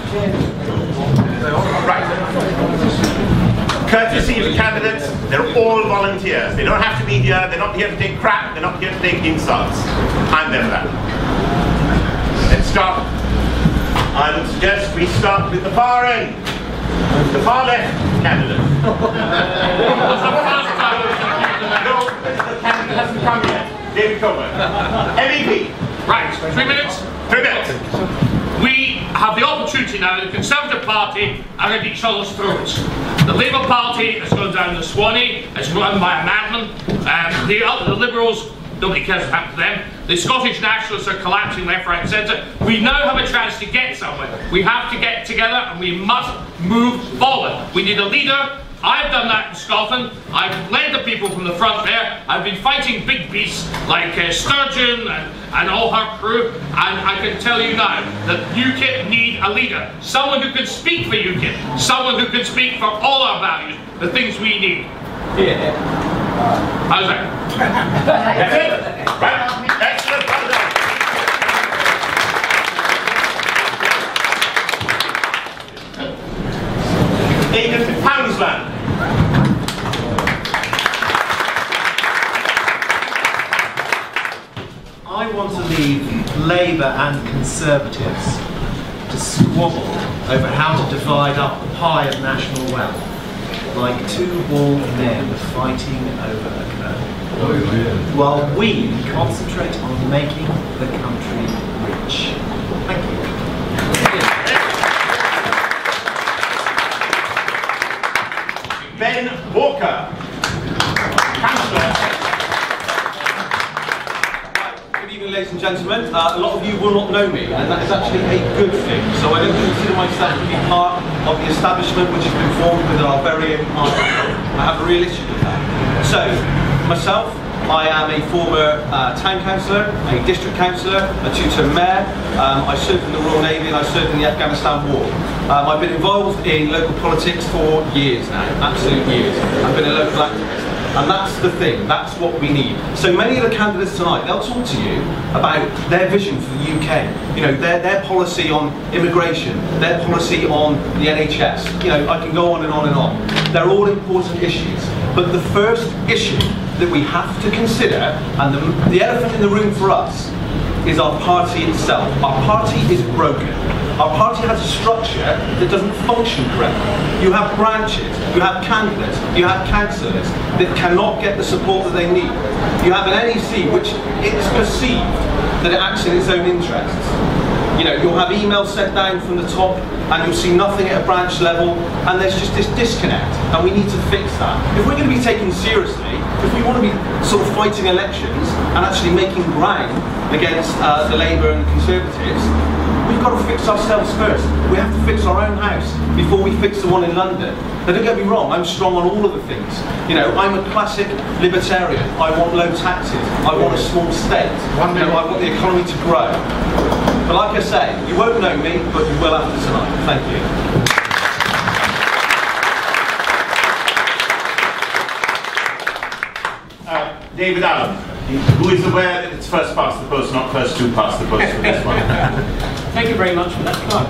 Right. Courtesy of the candidates, they're all volunteers. They don't have to be here, they're not here to take crap, they're not here to take insults. I'm there for that. Let's start. I would suggest we start with the far end. The far left candidate. No, the candidate hasn't come yet. David Kurten. MEP. Right, 3 minutes? 3 minutes. We have the opportunity now, the Conservative Party are at each other's throats. The Labour Party has gone down the Swanee, it's run by a madman. The Liberals, nobody cares what happened to them. The Scottish Nationalists are collapsing left, right and centre. We now have a chance to get somewhere. We have to get together and we must move forward. We need a leader. I've done that in Scotland. I've led the people from the front there. I've been fighting big beasts like Sturgeon and all her crew. And I can tell you now that UKIP need a leader. Someone who can speak for UKIP. Someone who can speak for all our values. The things we need. Yeah. How's that? That's it. Right. Excellent. Well done. Aidan Hounsland. I want to leave Labour and Conservatives to squabble over how to divide up the pie of national wealth, like two bald men fighting over a curve, while we concentrate on making the country rich. Thank you. Ben Walker. Councillor. Good evening, ladies and gentlemen. A lot of you will not know me, and that is actually a good thing. So I don't consider myself to be part of the establishment which has been formed within our very own party. I have a real issue with that. So, myself, I am a former town councillor, a district councillor, a two-term mayor. I served in the Royal Navy and I served in the Afghanistan War. I've been involved in local politics for years now, absolute years. I've been a local activist. And that's the thing, that's what we need. So many of the candidates tonight, they'll talk to you about their vision for the UK. You know, their policy on immigration, their policy on the NHS. You know, I can go on and on and on. They're all important issues. But the first issue that we have to consider, and the elephant in the room for us, is our party itself. Our party is broken. Our party has a structure that doesn't function correctly. You have branches, you have candidates, you have councillors that cannot get the support that they need. You have an NEC which it's perceived that it acts in its own interests. You know, you'll have emails sent down from the top and you'll see nothing at a branch level, and there's just this disconnect, and we need to fix that. If we're going to be taken seriously, if we want to be sort of fighting elections and actually making ground against the Labour and the Conservatives, we've got to fix ourselves first. We have to fix our own house before we fix the one in London. Now don't get me wrong, I'm strong on all of the things. You know, I'm a classic libertarian. I want low taxes. I want a small state. You know, I want the economy to grow. But like I say, you won't know me, but you will after tonight. Thank you. David Allen, who is aware that it's first past the post, not first to pass the post for this one. Thank you very much for that plug.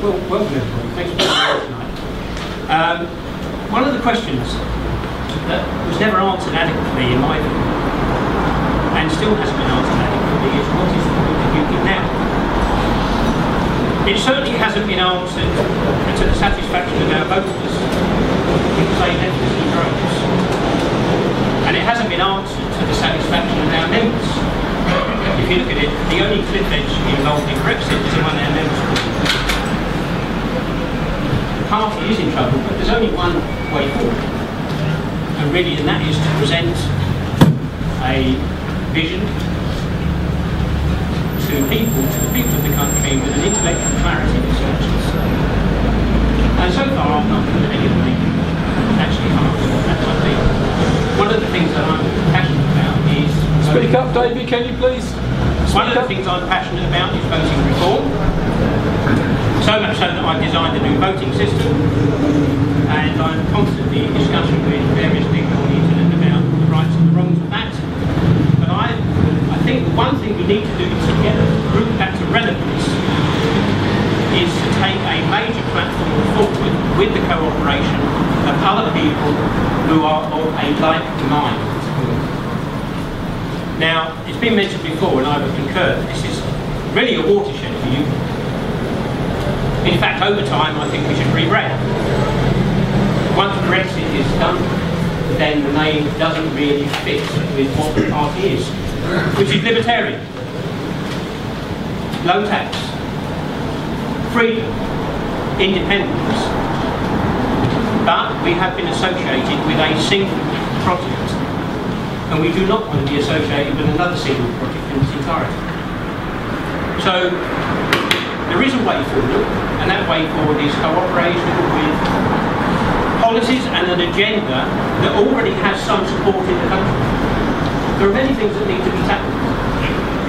Well, welcome everybody. Thanks for being here tonight. One of the questions that was never answered adequately in my view, and still hasn't been answered adequately, is what is the point of UKIP now? It certainly hasn't been answered to the satisfaction of our voters because they left us in droves. And it hasn't been answered to the satisfaction of our members. If you look at it, the only cliff edge involved in Brexit is among our members. The party is in trouble, but there's only one way forward. And really, and that is to present a vision to the people of the country with an intellectual clarity and substance. And so far, I've not heard anybody actually answer what that might be. One of the things that I'm passionate about is... Speak up, David, can you please? One of the things I'm passionate about is voting reform. So much so that I've designed a new voting system, and I'm constantly in discussion with various people on the internet about the rights and the wrongs of that. But I think the one thing we need to do is to get a group back to relevance is to take a major platform forward with the cooperation of other people who are of a like mind. Now, it's been mentioned before, and I would concur, this is really a watershed for you. In fact, over time, I think we should rebrand. Once Brexit is done, then the name doesn't really fit with what the party is, which is libertarian. Low tax, freedom, independence. But we have been associated with a single project, and we do not want to be associated with another single project in its entirety. So there is a way forward, and that way forward is cooperation with policies and an agenda that already has some support in the country. There are many things that need to be tackled.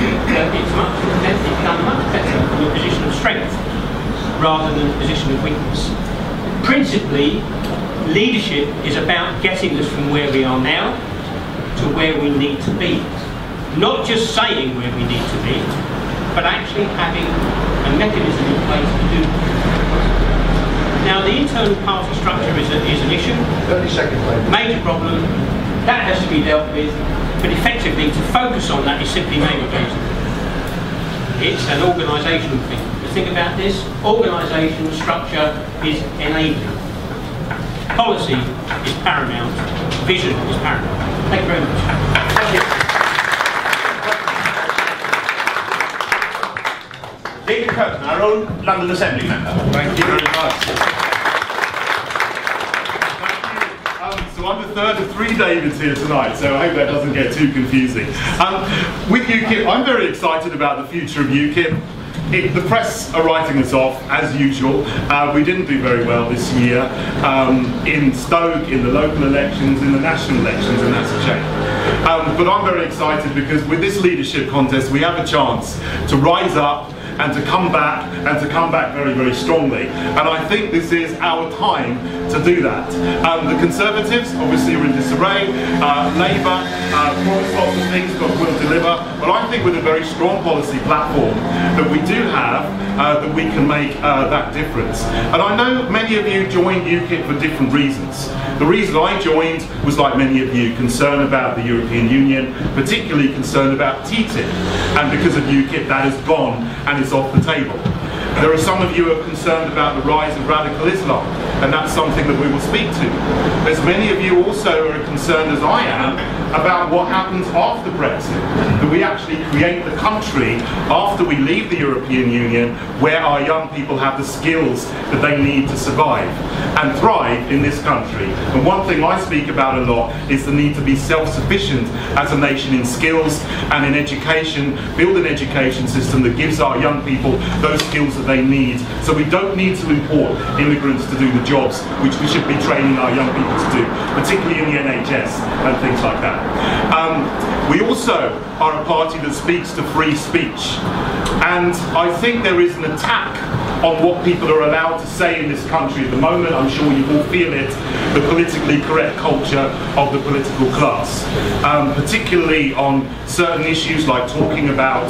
It's done much better from a position of strength rather than a position of weakness. Principally, leadership is about getting us from where we are now to where we need to be. Not just saying where we need to be, but actually having a mechanism in place to do that. Now, the internal party structure is an issue. 30 seconds, please. Major problem. That has to be dealt with, but effectively to focus on that is simply name engagement. It's an organisational thing. The thing about this, organisation structure is enabling. Policy is paramount. Vision is paramount. Thank you very much. Thank you. David Kurten, our own London Assembly member. Thank you very much. So I'm the third of 3 Davids here tonight, so I hope that doesn't get too confusing. With UKIP, I'm very excited about the future of UKIP. The press are writing us off, as usual. We didn't do very well this year in Stoke, in the local elections, in the national elections, and that's a shame. But I'm very excited because with this leadership contest, we have a chance to rise up and to come back, very, very strongly. And I think this is our time to do that. The Conservatives obviously are in disarray. Labour promised lots of things but will deliver. But I think with a very strong policy platform that we do have, that we can make that difference. And I know many of you joined UKIP for different reasons. The reason I joined was, like many of you, concerned about the European Union, particularly concerned about TTIP. And because of UKIP, that has gone and it's off the table. There are some of you who are concerned about the rise of radical Islam, and that's something that we will speak to. There's many of you also who are concerned, as I am, about what happens after Brexit, that we actually create the country after we leave the European Union where our young people have the skills that they need to survive and thrive in this country. And one thing I speak about a lot is the need to be self-sufficient as a nation in skills and in education, build an education system that gives our young people those skills that they need, so we don't need to import immigrants to do the jobs which we should be training our young people to do, particularly in the NHS and things like that. We also are a party that speaks to free speech, and I think there is an attack on what people are allowed to say in this country at the moment. I'm sure you all feel it, the politically correct culture of the political class, particularly on certain issues like talking about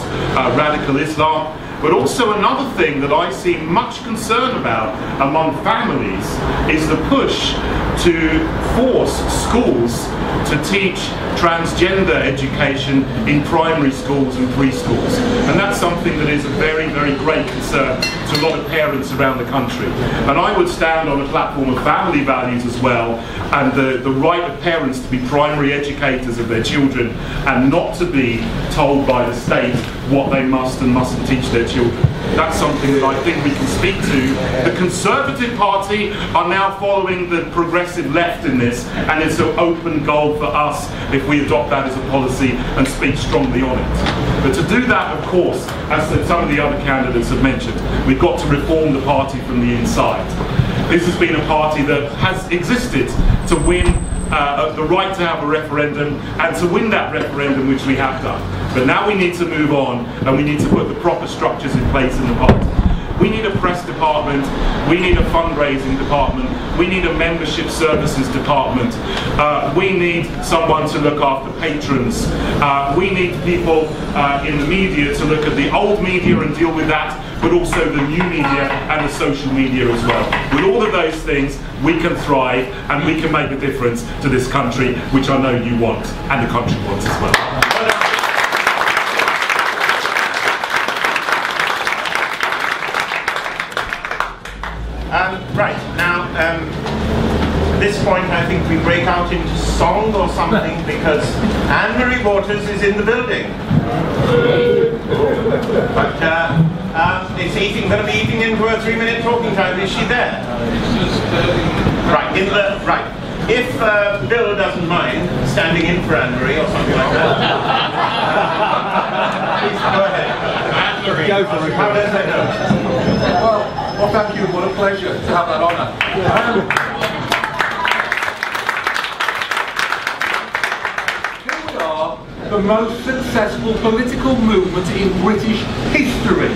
radical Islam. But also another thing that I see much concern about among families is the push to force schools to teach transgender education in primary schools and preschools. And that's something that is a very, very great concern to a lot of parents around the country. And I would stand on a platform of family values as well, and the right of parents to be primary educators of their children and not to be told by the state what they must and mustn't teach their children. That's something that I think we can speak to. The Conservative Party are now following the progressive left in this, and it's an open goal for us if we adopt that as a policy and speak strongly on it. But to do that, of course, as some of the other candidates have mentioned, we've got to reform the party from the inside. This has been a party that has existed to win the right to have a referendum and to win that referendum, which we have done. But now we need to move on, and we need to put the proper structures in place in the party. We need a press department, we need a fundraising department, we need a membership services department, we need someone to look after patrons, we need people in the media to look at the old media and deal with that, but also the new media and the social media as well. With all of those things, we can thrive and we can make a difference to this country, which I know you want and the country wants as well. Right, now, at this point I think we break out into song or something because Anne-Marie Waters is in the building. But it's going to be eating into her 3-minute talking time. Is she there? Right, if Bill doesn't mind standing in for Anne-Marie or something like that. Please go ahead. Anne-Marie, go for it. How does that go? Well, thank you. What a pleasure to have that honour. Here we are, the most successful political movement in British history.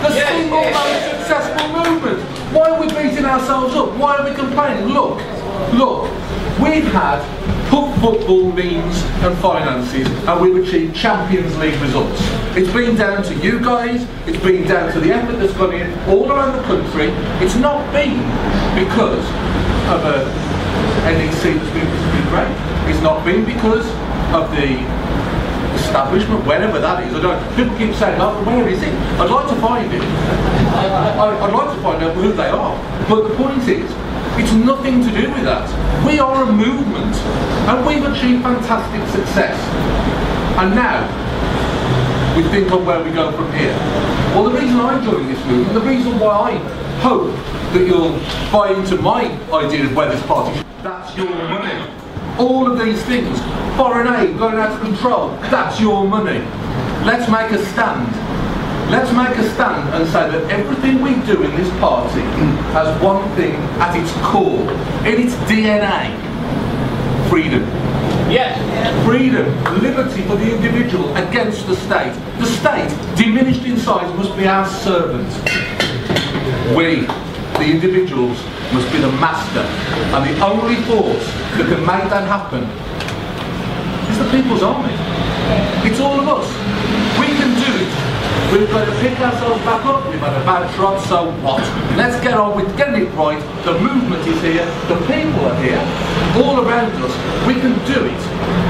The single most successful movement. Why are we beating ourselves up? Why are we complaining? Look, we've had football means and finances, and we've achieved Champions League results. It's been down to you guys, it's been down to the effort that's gone in all around the country. It's not been because of a NEC that's been great. It's not been because of the establishment, wherever that is. People keep saying, oh, where is it? I'd like to find it. I'd like to find out who they are. But the point is, it's nothing to do with that. We are a movement, and we've achieved fantastic success. And now, we think of where we go from here. Well, the reason I'm joining this movement, the reason why I hope that you'll buy into my idea of where this party, that's your money. All of these things, foreign aid going out of control, that's your money. Let's make a stand. Let's make a stand and say that everything we do in this party has one thing at its core, in its DNA: freedom. Yes. Freedom, liberty for the individual against the state. The state, diminished in size, must be our servant. We, the individuals, must be the master. And the only force that can make that happen is the People's Army. It's all of us. We can do it. We've got to pick ourselves back up. We've had a bad trot, so what? Let's get on with getting it right. The movement is here. The people are here. All around us. We can do it.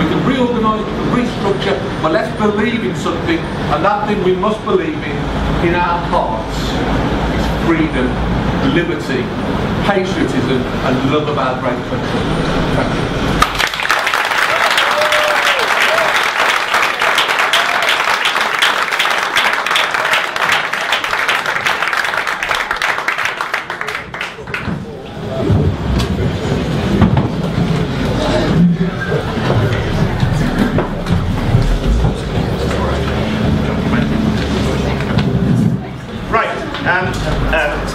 We can reorganise, we can restructure, but let's believe in something, and that thing we must believe in our hearts, is freedom, liberty, patriotism, and love of our great country. Thank you.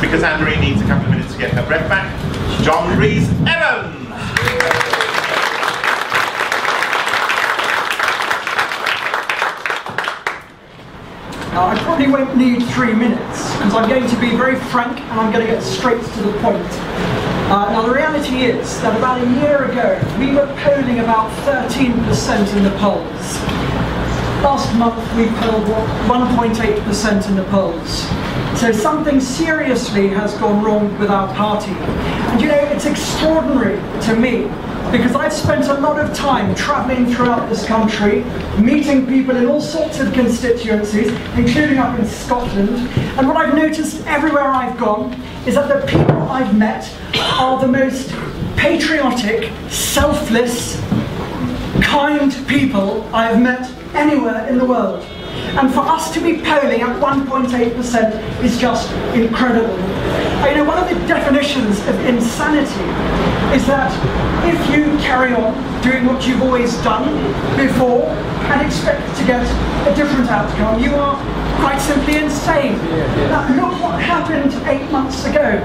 Because Anne-Marie needs a couple of minutes to get her breath back. John Rees-Evans! I probably won't need 3 minutes, because I'm going to be very frank and I'm going to get straight to the point. Now the reality is that about a year ago we were polling about 13% in the polls. Last month we polled 1.8% in the polls. So something seriously has gone wrong with our party. And you know, it's extraordinary to me, because I've spent a lot of time travelling throughout this country, meeting people in all sorts of constituencies, including up in Scotland, and what I've noticed everywhere I've gone is that the people I've met are the most patriotic, selfless, kind people I've met anywhere in the world. And for us to be polling at 1.8% is just incredible. You know, one of the definitions of insanity is that if you carry on doing what you've always done before and expect to get a different outcome, you are quite simply insane. Now, look what happened 8 months ago.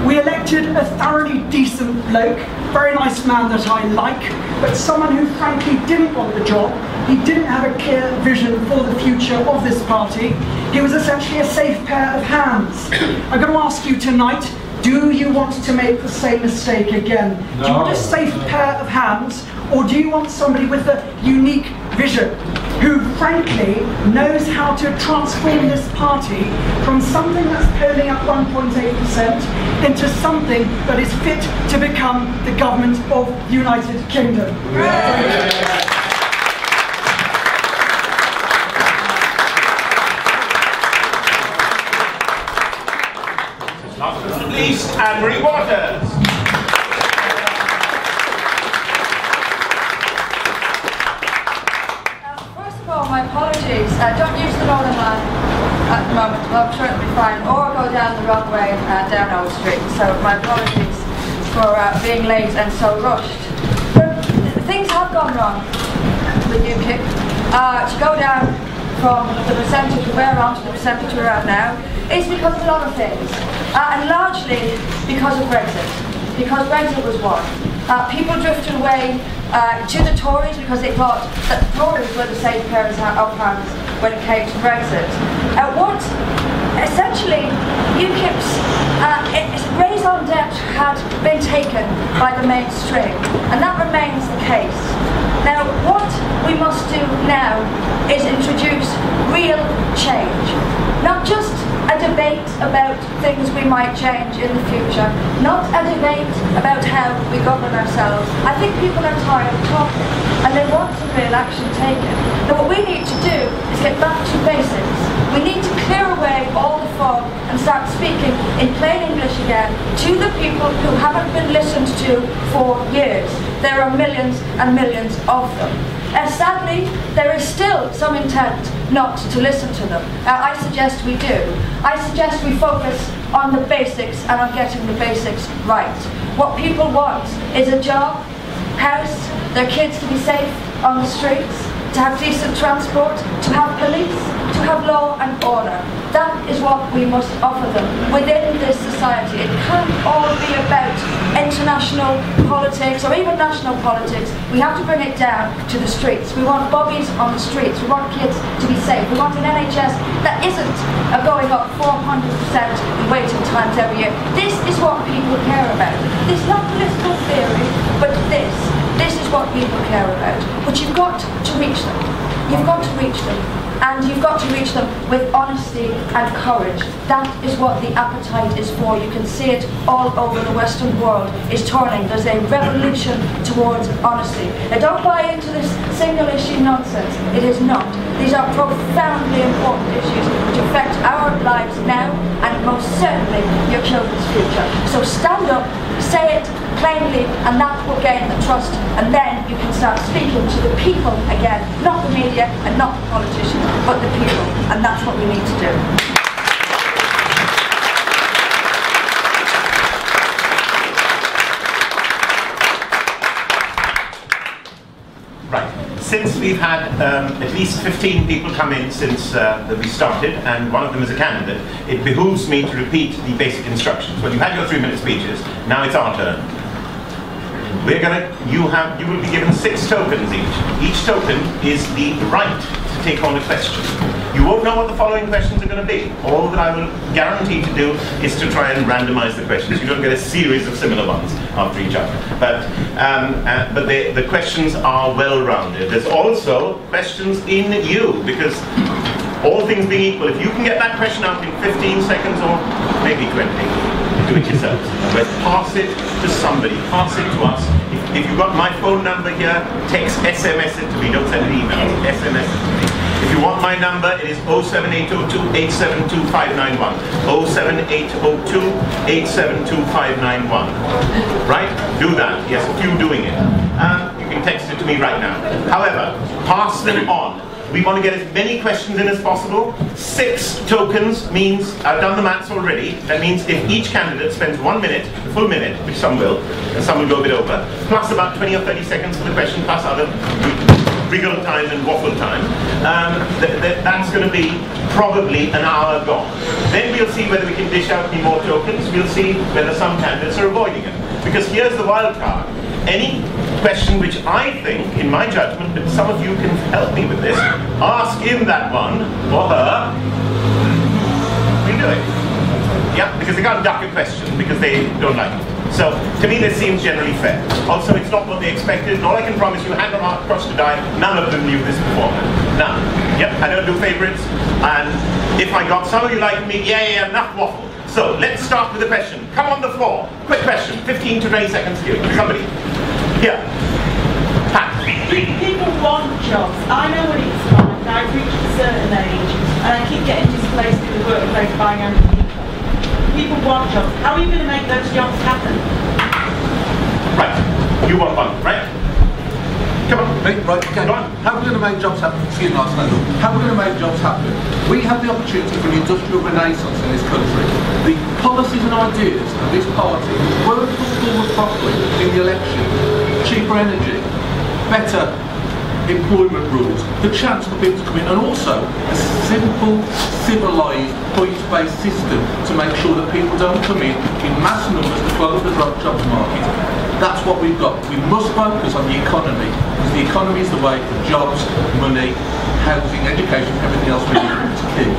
We elected a thoroughly decent bloke, very nice man that I like, but someone who frankly didn't want the job. He didn't have a clear vision for the future of this party. He was essentially a safe pair of hands. I'm going to ask you tonight, do you want to make the same mistake again? No. Do you want a safe pair of hands, or do you want somebody with a unique vision, who frankly knows how to transform this party from something that's polling at 1.8% into something that is fit to become the government of the United Kingdom? Last but not least, Anne-Marie Waters. First of all, my apologies. Don't use the Northern Line at the moment. Well, I'm sure it'll be fine. Or go down the wrong way down Old Street. So my apologies for being late and so rushed. But things have gone wrong with UKIP. To go down from the percentage we were on to the percentage we're at now is because of a lot of things. And largely because of Brexit. Because Brexit was won. People drifted away to the Tories because they thought that the Tories were the safe pair of hands when it came to Brexit. What essentially UKIP's raison d'etre had been taken by the mainstream, and that remains the case. Now, what we must do now is introduce real change, not just a debate about things we might change in the future, not a debate about how we govern ourselves. I think people are tired of talking and they want some real action taken. Now what we need to do is get back to basics. We need to clear away all the fog and start speaking in plain English again to the people who haven't been listened to for years. There are millions and millions of them. Sadly, there is still some intent not to listen to them. I suggest we do. I suggest we focus on the basics and on getting the basics right. What people want is a job, house, their kids to be safe on the streets, to have decent transport, to have police, to have law and order. That is what we must offer them within this society. It can't all be about international politics or even national politics. We have to bring it down to the streets. We want bobbies on the streets. We want kids to be safe. We want an NHS that isn't going up 400% in waiting times every year. This is what people care about. This is not political theory, but this is what people care about. But you've got to reach them. You've got to reach them. And you've got to reach them with honesty and courage. That is what the appetite is for. You can see it all over the Western world is turning. There's a revolution towards honesty. Now don't buy into this single issue nonsense. It is not. These are profoundly important issues which affect our lives now and most certainly your children's future. So stand up, say it plainly, and that will gain the trust, and then you can start speaking to the people again, not the media and not the politicians, but the people, and that's what we need to do. Right. Since we've had at least 15 people come in since we started, and one of them is a candidate, it behooves me to repeat the basic instructions. Well, you had your 3-minute speeches, now it's our turn. You will be given 6 tokens each. Each token is the right to take on a question. You won't know what the following questions are going to be. All that I will guarantee to do is to try and randomize the questions. You don't get a series of similar ones after each other. But the questions are well-rounded. There's also questions in you, because all things being equal, if you can get that question out in 15 seconds or maybe 20, do it yourselves. But pass it to somebody, pass it to us. If you've got my phone number here, text, SMS it to me, don't send an email, SMS it to me. If you want my number, it is 07802 872 591. 07802 872 591. Right? Do that. Yes, a few doing it. You can text it to me right now. However, pass them on. We want to get as many questions in as possible. 6 tokens means, I've done the maths already, that means if each candidate spends 1 minute, a full minute, which some will, and some will go a bit over, plus about 20 or 30 seconds for the question, plus other wriggle time and waffle time, that's going to be probably an hour gone. Then we'll see whether we can dish out any more tokens. We'll see whether some candidates are avoiding it. Because here's the wild card. Any question which I think, in my judgment, but some of you can help me with this, ask him that one, or her, because they can't duck a question because they don't like it. So, to me, this seems generally fair. Also, it's not what they expected, and all I can promise you, hand on heart, cross to die, none of them knew this beforehand. None. Yep, I don't do favourites, and if I got some of you like me, yeah, enough waffle. So, let's start with the question. Come on the floor. Quick question, 15 to 20 seconds here. Somebody. Here. Pat. People want jobs. I know what it's like. I've reached a certain age, and I keep getting displaced in the workplace by younger people. People want jobs. How are you going to make those jobs happen? Right. You want one, right? Come on. Right, okay. Go on. How are we going to make jobs happen? Excuse me, how are we going to make jobs happen? We have the opportunity for an industrial renaissance in this country. The policies and ideas of this party weren't put forward properly in the election. Cheaper energy, better employment rules, the chance for people to come in, and also a simple, civilised, points-based system to make sure that people don't come in mass numbers to close the jobs market. That's what we've got. We must focus on the economy, because the economy is the way for jobs, money, housing, education, everything else we need to keep.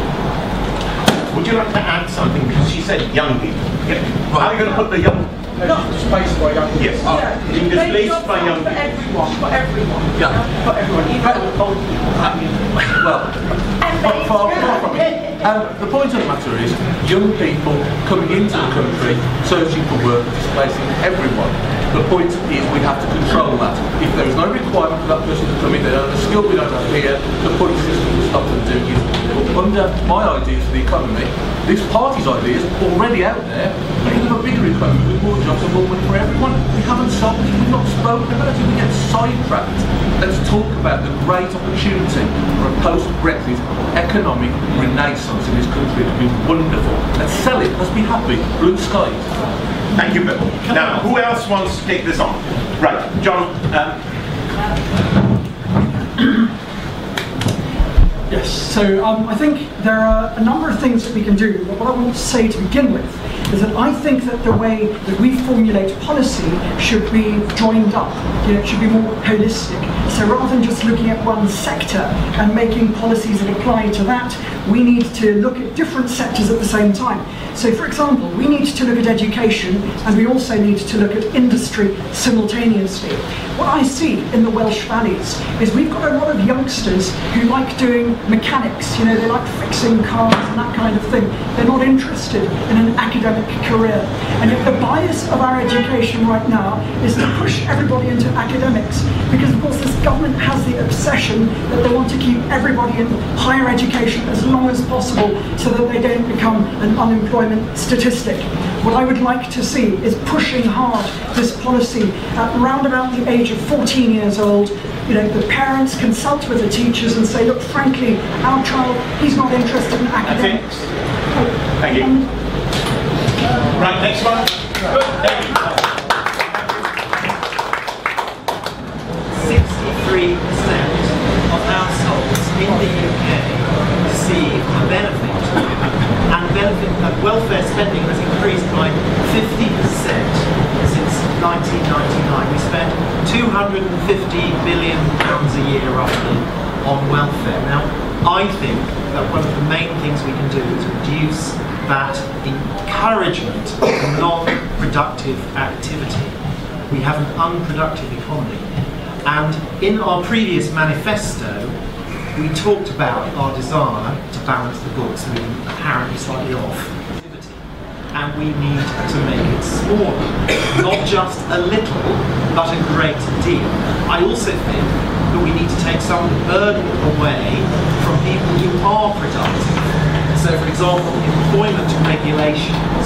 Would you like to add something? Because she said young people. Yeah. Right. How are you going to put the young... Displaced by young people. Yes. Being displaced by young people. For everyone. Yeah. For everyone. Even old people. Well, far from it. The point of the matter is, young people coming into the country, searching for work, displacing everyone. The point is we have to control that. If there is no requirement for that person to come in, they don't have a skill we don't have here, the point system will stop them doing it. But under my ideas for the economy, this party's ideas already out there, we have a bigger economy with more jobs and more money for everyone. We haven't solved it, we've not spoken about it, we get sidetracked. Let's talk about the great opportunity for a post-Brexit economic renaissance in this country. It would be wonderful. Let's sell it, let's be happy. Blue skies. Thank you, Bill. Now, who else wants to take this on? Right, John. Yes, so I think there are a number of things that we can do, but what I want to say to begin with is that I think that the way that we formulate policy should be joined up, it should be more holistic. So rather than just looking at one sector and making policies that apply to that, we need to look at different sectors at the same time. So for example, we need to look at education and we also need to look at industry simultaneously. What I see in the Welsh valleys is we've got a lot of youngsters who like doing mechanics, they like fixing cars and that kind of thing. They're not interested in an academic career. And yet the bias of our education right now is to push everybody into academics, because of course this government has the obsession that they want to keep everybody in higher education as long as possible so that they don't become an unemployment statistic. What I would like to see is pushing hard this policy at around about the age of 14 years old. The parents consult with the teachers and say, look, frankly, our child, he's not interested in academics. Thank you. Right, next one. Good. Thank you. 63% of households in the UK receive a benefit, and welfare spending has increased by 50% since 1999. We spend £250 billion a year roughly on welfare. Now, I think that one of the main things we can do is reduce that encouragement of non-productive activity. We have an unproductive economy. And in our previous manifesto, we talked about our desire to balance the books, so we're apparently slightly off. And we need to make it smaller, not just a little, but a great deal. I also think that we need to take some of the burden away from people who are productive. So, for example, employment regulations,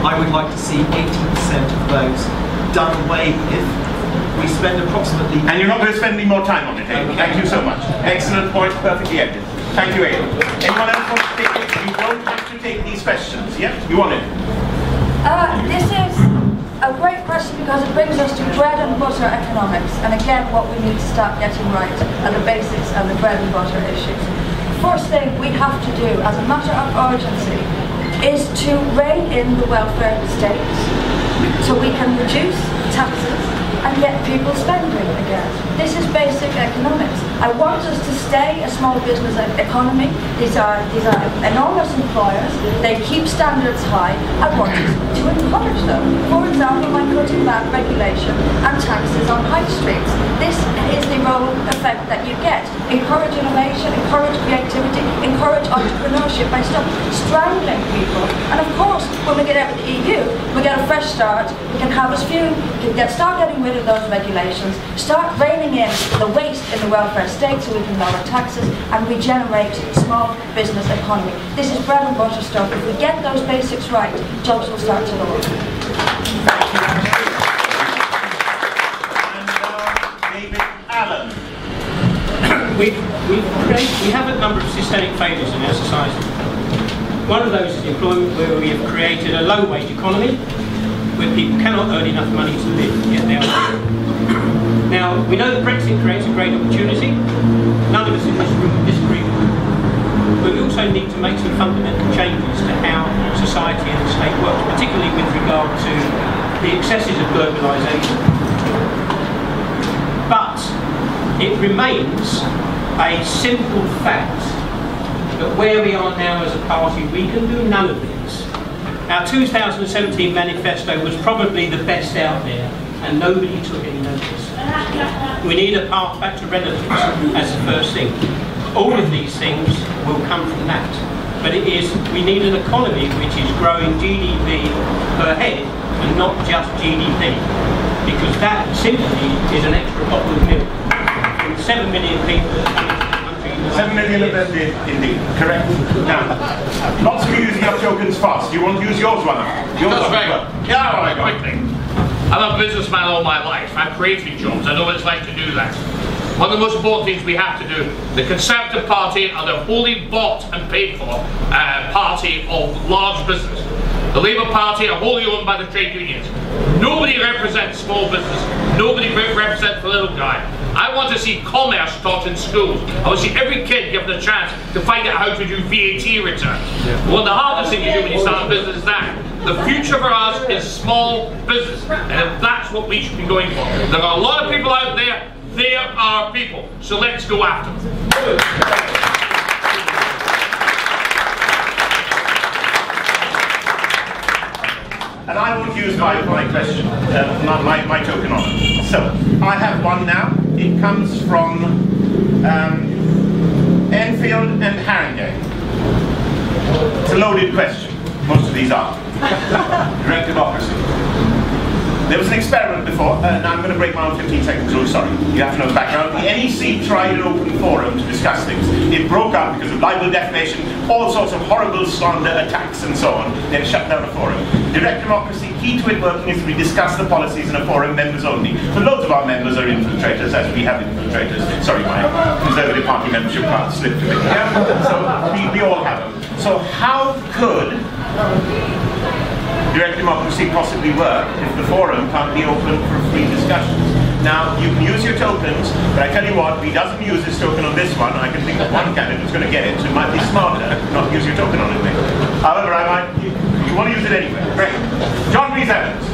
I would like to see 80% of those done away with. We spend approximately... And you're not going to spend any more time on it, eh? Thank you so much. Excellent point, perfectly ended. Thank you, Aidan. Anyone else want to take it? You don't have to take these questions, yeah? You want it? This is a great question because it brings us to bread and butter economics, and again what we need to start getting right are the basics and the bread and butter issues. The first thing we have to do as a matter of urgency is to rein in the welfare state so we can reduce taxes and get people spending again. This is basic economics. I want us to stay a small business economy. These are enormous employers. They keep standards high. I want us to encourage them. For example, by cutting back regulation and taxes on high streets. This is the role effect that you get. Encourage innovation, encourage creativity, encourage entrepreneurship by stopping strangling people. And of course, when we get out of the EU, we get a fresh start. We can have as few, we can start getting rid of those regulations, start reining in the waste in the welfare state so we can lower taxes and regenerate small business economy. This is bread and butter stuff. If we get those basics right, jobs will start to lower. David Allen. We have a number of systemic failures in our society. One of those is employment, where we have created a low-wage economy where people cannot earn enough money to live, yet they are. Now, we know that Brexit creates a great opportunity. None of us in this room disagree with it. But we also need to make some fundamental changes to how society and the state works, particularly with regard to the excesses of globalisation. But it remains a simple fact that where we are now as a party, we can do none of this. Our 2017 manifesto was probably the best out there, and nobody took any notice. We need a path back to relevance as the first thing. All of these things will come from that. But we need an economy which is growing GDP per head and not just GDP. Because that simply is an extra bottle of milk. From 7 million people coming to the country. 7 million of them indeed. Correct. Now, lots of you using up tokens fast. Do you want to use yours, one? Yours That's right. Yeah, all right, quickly. I'm a businessman all my life. I've created jobs. I know what it's like to do that. One of the most important things we have to do, the Conservative Party are the wholly bought and paid for party of large business. The Labour Party are wholly owned by the trade unions. Nobody represents small business. Nobody represents the little guy. I want to see commerce taught in schools. I want to see every kid given a chance to find out how to do VAT returns. One of the hardest things you do when you start a business is that. The future for us is small business, and that's what we should be going for. There are a lot of people out there. There are people, so let's go after them. And I won't use my question, my token on it. So, I have one now. It comes from Enfield and Haringey. It's a loaded question. Most of these are. Direct democracy. There was an experiment before, and I'm going to break my own 15 seconds rule, sorry. You have to know the background. The NEC tried an open forum to discuss things. It broke up because of libel, defamation, all sorts of horrible slander, attacks, and so on. They had shut down a forum. Direct democracy, key to it working is we discuss the policies in a forum, members only. But loads of our members are infiltrators, as we have infiltrators. Sorry, my Conservative Party membership card slipped a bit. Yeah? So we all have them. So how could direct democracy possibly work if the forum can't be open for free discussions? Now, you can use your tokens, but I tell you what, if he doesn't use this token on this one, I can think of one candidate who's going to get it, so it might be smarter not to use your token on it. However, you want to use it anyway. Great. John Rees Evans.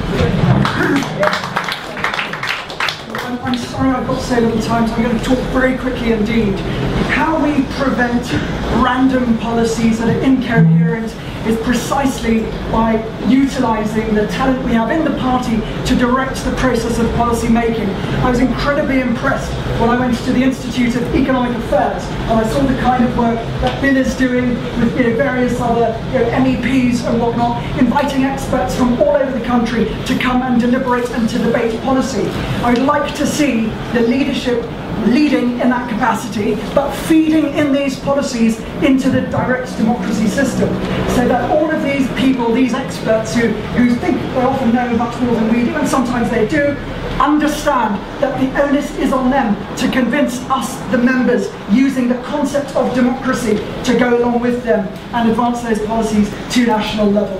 I'm sorry I've got so little time, so I'm going to talk very quickly indeed. How we prevent random policies that are incoherent is precisely by utilising the talent we have in the party to direct the process of policy making. I was incredibly impressed when I went to the Institute of Economic Affairs and I saw the kind of work that Bill is doing with various other MEPs and whatnot, inviting experts from all over the country to come and deliberate and to debate policy. I would like to see the leadership leading in that capacity, but feeding in these policies into the direct democracy system, so that all of these people, these experts who think they often know much more than we do, and sometimes they do, understand that the onus is on them to convince us, the members, using the concept of democracy to go along with them and advance those policies to national level.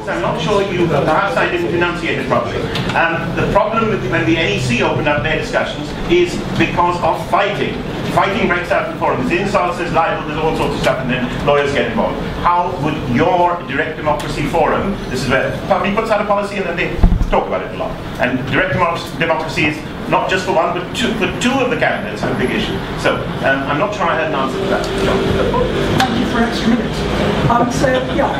I'm not sure perhaps I didn't enunciate it properly. The problem with when the NEC opened up their discussions is because of fighting fighting breaks out in the forum. There's insults, there's libel, there's all sorts of stuff, and then lawyers get involved. How would your direct democracy forum, this is where somebody puts out a policy and then they talk about it a lot. And direct democracy is not just for one, but for two of the candidates have a big issue. So I'm not sure I had an answer to that. Thank you for an extra minute. So yeah,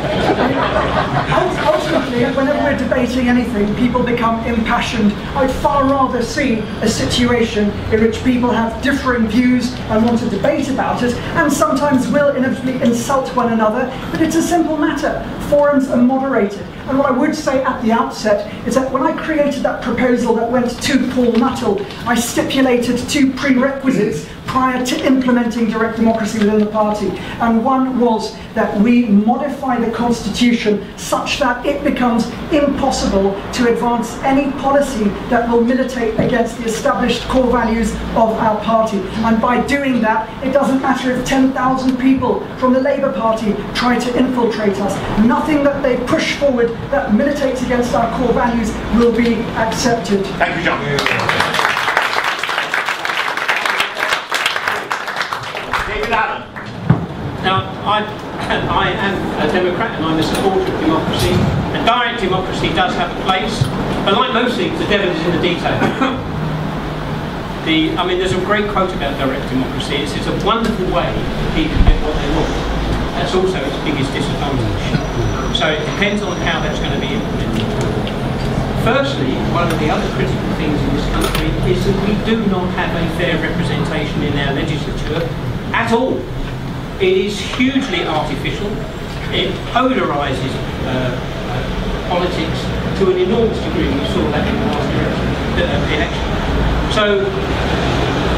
ultimately, whenever we're debating anything, people become impassioned. I'd far rather see a situation in which people have differing views and want to debate about it, and sometimes will inevitably insult one another, but it's a simple matter. Forums are moderated. And what I would say at the outset is that when I created that proposal that went to Paul Nuttall, I stipulated two prerequisites prior to implementing direct democracy within the party. And one was that we modify the constitution such that it becomes impossible to advance any policy that will militate against the established core values of our party. And by doing that, it doesn't matter if 10,000 people from the Labour Party try to infiltrate us. Nothing that they push forward that militates against our core values will be accepted. Thank you, John. Now, I am a Democrat and I'm a supporter of democracy, and direct democracy does have a place, but like most things, the devil is in the detail. I mean, there's a great quote about direct democracy. It's a wonderful way people get what they want. That's also its biggest disadvantage. So it depends on how that's going to be implemented. Firstly, one of the other critical things in this country is that we do not have a fair representation in our legislature at all. It is hugely artificial. It polarises politics to an enormous degree. We saw that in the last election. So,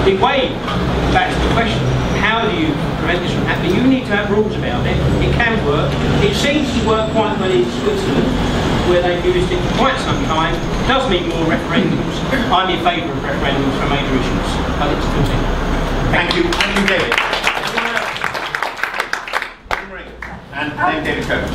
the way, back to the question, how do you prevent this from happening? You need to have rules about it. It can work. It seems to work quite well in Switzerland, where they've used it for quite some time. It does mean more referendums. I'm in favour of referendums for major issues, but it's a good thing. Thank you. Thank you, David. And then David Kurten.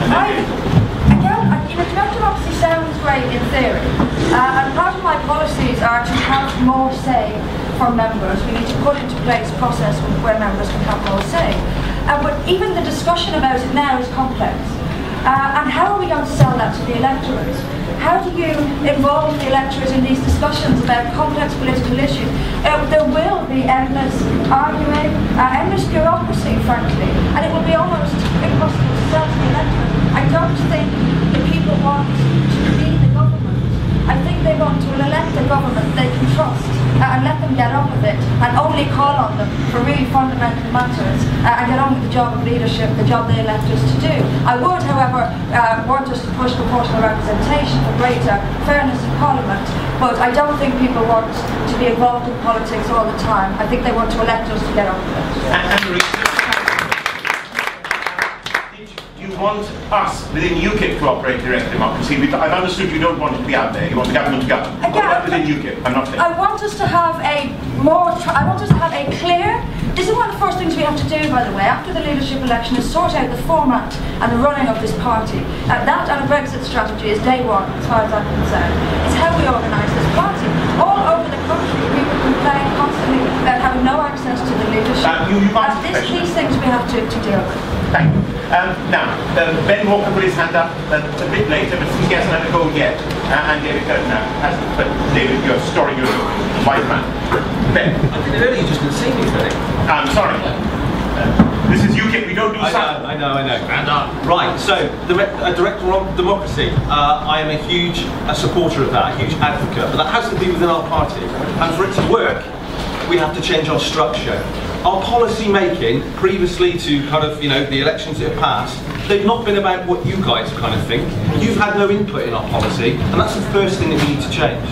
Again, direct democracy sounds great in theory, and part of my policies are to have more say from members. We need to put into place a process where members can have more say. But even the discussion about it now is complex. And how are we going to sell that to the electorate? How do you involve the electorate in these discussions about complex political issues? There will be endless arguing, endless bureaucracy, frankly, and it will be almost impossible to sell to the electorate. I don't think the people want to be the government. I think they want to elect a government they can trust and let them get on with it and only call on them for really fundamental matters and get on with the job of leadership, the job they elect us to do. I would, however, want us to push proportional representation for greater fairness in Parliament, but I don't think people want to be involved in politics all the time. I think they want to elect us to get on with it. You want us within UKIP to operate direct democracy. I've understood you don't want it to be out there. You want the government to govern. What about within UKIP? I'm not clear. I want us to have a clear. This is one of the first things we have to do, by the way, after the leadership election, is sort out the format and the running of this party. That and a Brexit strategy is day one, as far as I'm concerned. It's how we organise this party. All over the country, people complain constantly about having no access to the leadership. These things we have to deal with. Thank you. Now, Ben Walker put his hand up a bit later, but he hasn't had a go yet. And David Kurten now hasn't. But David, you're storing your white man. Ben. I did it earlier, you just didn't see me, really. I'm sorry. This is UKIP, we don't do something. I know. Right, so, direct democracy. I am a huge supporter of that, a huge advocate, but that has to be within our party. And for it to work, we have to change our structure. Our policy making, previously to kind of, the elections that have passed, they've not been about what you guys kind of think. You've had no input in our policy, and that's the first thing that we need to change.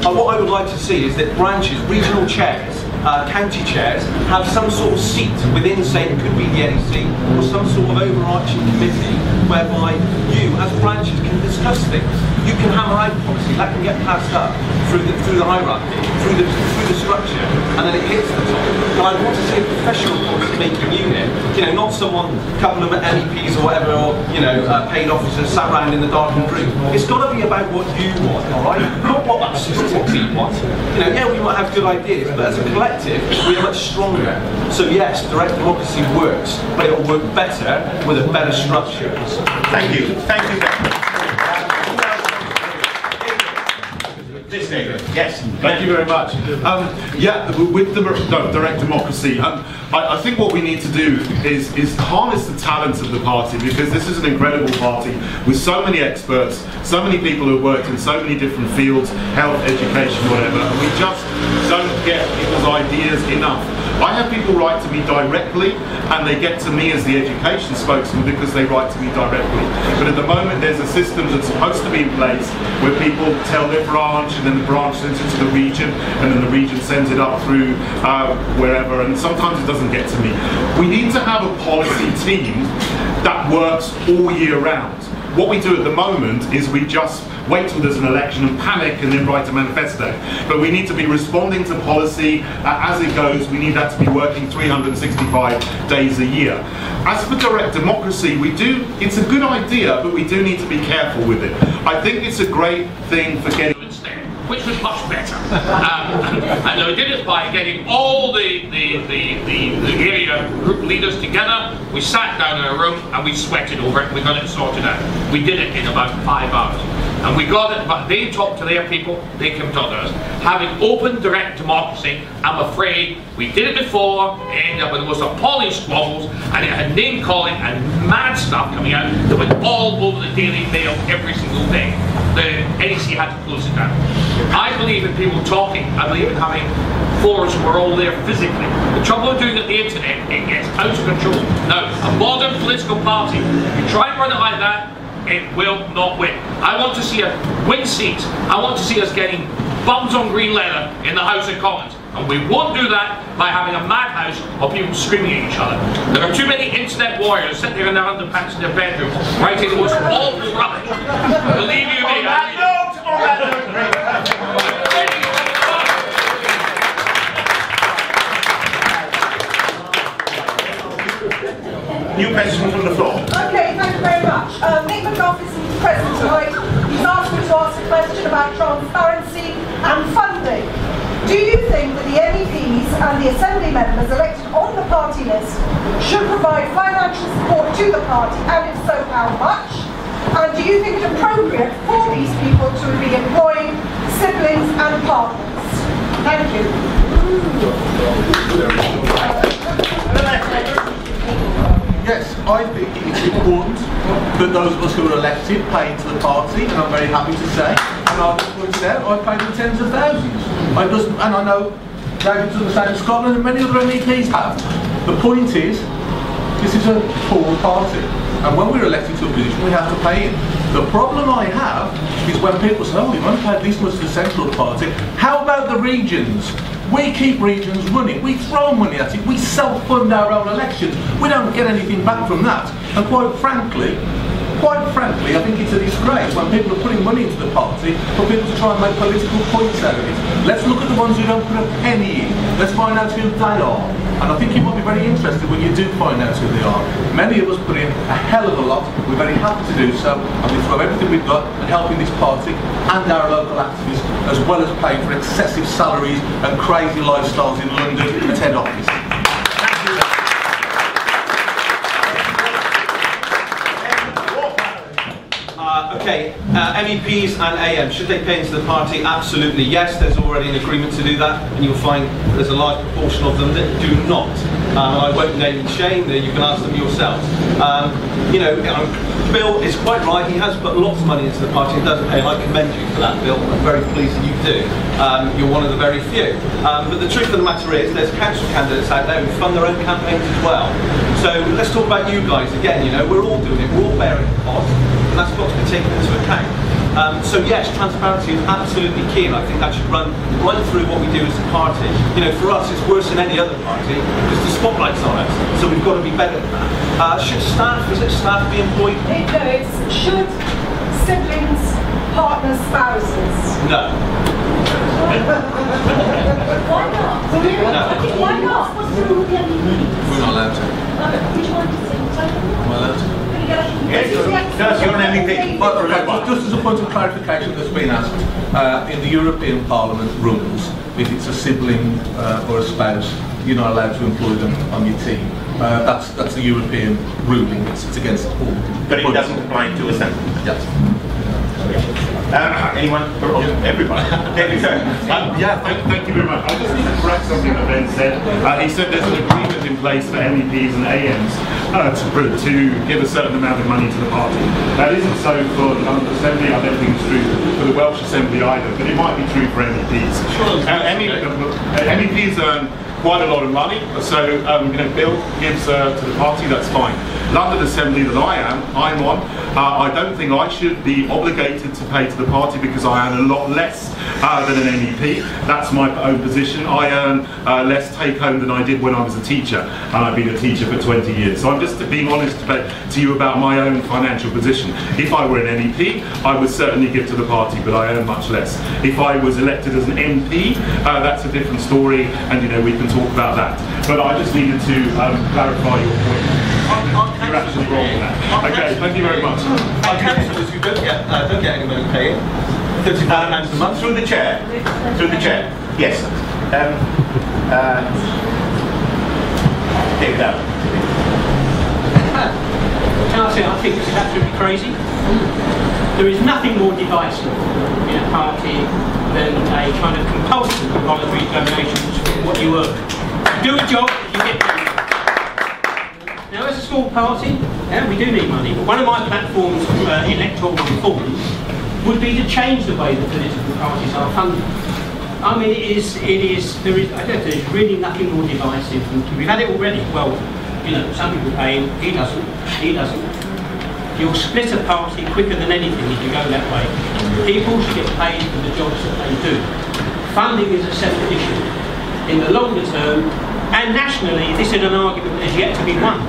What I would like to see is that branches, regional chairs, county chairs, have some sort of seat within, say, it could be the NEC, or some sort of overarching committee whereby you, as branches, can discuss things. You can hammer out policy, that can get passed up through the hierarchy, through the structure, and then it hits the top. I want to see a professional policy-making unit, you know, not someone, a couple of MEPs or whatever, or, you know, paid officers sat around in the darkened room. It's got to be about what you want, all right? Not what us we want. You know, yeah, we might have good ideas, but as a collective, we are much stronger. So yes, direct democracy works, but it will work better with a better structure. Thank you. Thank you. This David. Yes. Thank you very much. Yeah, with the direct democracy, I think what we need to do is harness the talents of the party, because this is an incredible party with so many experts, so many people who have worked in so many different fields, health, education, whatever, and we just don't get people's ideas enough. I have people write to me directly, and they get to me as the education spokesman because they write to me directly. But at the moment there's a system that's supposed to be in place where people tell their branch, and then the branch sends it to the region, and then the region sends it up through wherever, and sometimes it doesn't get to me. We need to have a policy team that works all year round. What we do at the moment is we just wait till there's an election and panic and then write a manifesto. But we need to be responding to policy as it goes. We need that to be working 365 days a year. As for direct democracy, it's a good idea, but we do need to be careful with it. I think it's a great thing for getting which was much better. And we did it by getting all the area group leaders together. We sat down in a room and we sweated over it. We got it sorted out. We did it in about 5 hours. And we got it, but they talked to their people, they came to others. Having open direct democracy, I'm afraid we did it before, it ended up with the most appalling squabbles, and it had name calling and mad stuff coming out that went all over the Daily Mail every single day. The NEC had to close it down. I believe in people talking, I believe in having forums where we're all there physically. The trouble with doing it on the internet, it gets out of control. Now, a modern political party, you try and run it like that, it will not win. I want to see a win seat. I want to see us getting bums on green leather in the House of Commons. And we won't do that by having a madhouse of people screaming at each other. There are too many internet warriors sitting there in their underpants in their bedroom writing the most awful rubbish. Believe you me, New question from the floor. Okay, thank you very much. Nick McGough isn't present tonight. He's asked me to ask a question about transparency and funding. Do you think that the MEPs and the Assembly members elected on the party list should provide financial support to the party, and if so, how much? And do you think it appropriate for these people to be employing siblings and partners? Thank you. Yes, I think it's important that those of us who are elected pay into the party, and I'm very happy to say, and I've just pointed out, I paid in tens of thousands. And I know David's done the same in Scotland, and many other MEPs have. The point is, this is a poor party, and when we're elected to a position, we have to pay in. The problem I have is when people say, oh, we've only paid this much to the central party. How about the regions? We keep regions running, we throw money at it, we self-fund our own elections, we don't get anything back from that. And quite frankly, I think it's a disgrace when people are putting money into the party for people to try and make political points out of it. Let's look at the ones who don't put a penny in, let's find out who they are. And I think you might be very interested when you do find out who they are. Many of us put in a hell of a lot, we're very happy to do so, and we throw everything we've got at helping this party and our local activists, as well as paying for excessive salaries and crazy lifestyles in London at head office. Okay, MEPs and AM, should they pay into the party? Absolutely yes, there's already an agreement to do that, and you'll find there's a large proportion of them that do not. I won't name and shame, you can ask them yourselves. You know, Bill is quite right, he has put lots of money into the party and doesn't pay, and I commend you for that, Bill. I'm very pleased that you do. You're one of the very few. But the truth of the matter is, there's council candidates out there who fund their own campaigns as well. So let's talk about you guys again, you know, we're all doing it, we're all bearing the cost, and that's got to be taken into account. So yes, transparency is absolutely key, and I think that should run right through what we do as a party. You know, for us, it's worse than any other party because the spotlight's on us, so we've got to be better than that. Should staff be employed? No, it's should siblings, partners, spouses. No. Why not? No. Why not? We're not allowed to. Which one is it? Am I allowed to? Yes, you're an MEP. Just as a point of clarification that's been asked, in the European Parliament rules, if it's a sibling or a spouse, you're not allowed to employ them on your team. That's the European ruling. It's against all. But it doesn't apply to assembly. Yes. Anyone? Everybody. David Kurten. Yeah, thank you very much. I just need to correct something that Ben said. He said there's an agreement in place for MEPs and AMs to give a certain amount of money to the party. That isn't so for the London Assembly. I don't think it's true for the Welsh Assembly either, but it might be true for MEPs. MEPs earn quite a lot of money, so Bill gives to the party, that's fine. London Assembly that I'm on, I don't think I should be obligated to pay to the party because I earn a lot less than an MEP. That's my own position. I earn less take home than I did when I was a teacher, and I've been a teacher for 20 years. So I'm just being honest to you about my own financial position. If I were an MEP, I would certainly give to the party, but I earn much less. If I was elected as an MP, that's a different story, and we can talk about that. But I just needed to clarify your point. You're actually wrong on that. Okay, thank you very much. Councillors who don't get any money paid, £35 a month. Through the chair. Through the chair. Yes. Take that. I think this is absolutely crazy. There is nothing more divisive in a party than a kind of compulsion of voluntary donations for what you earn. Do a job, you get paid. Now, as a small party, we do need money, but one of my platforms for electoral reform would be to change the way that political parties are funded. I mean, there's really nothing more divisive. We've had it already. Well, some people pay him, he doesn't. You'll split a party quicker than anything if you go that way. People should get paid for the jobs that they do. Funding is a separate issue. In the longer term, and nationally, this is an argument that has yet to be won.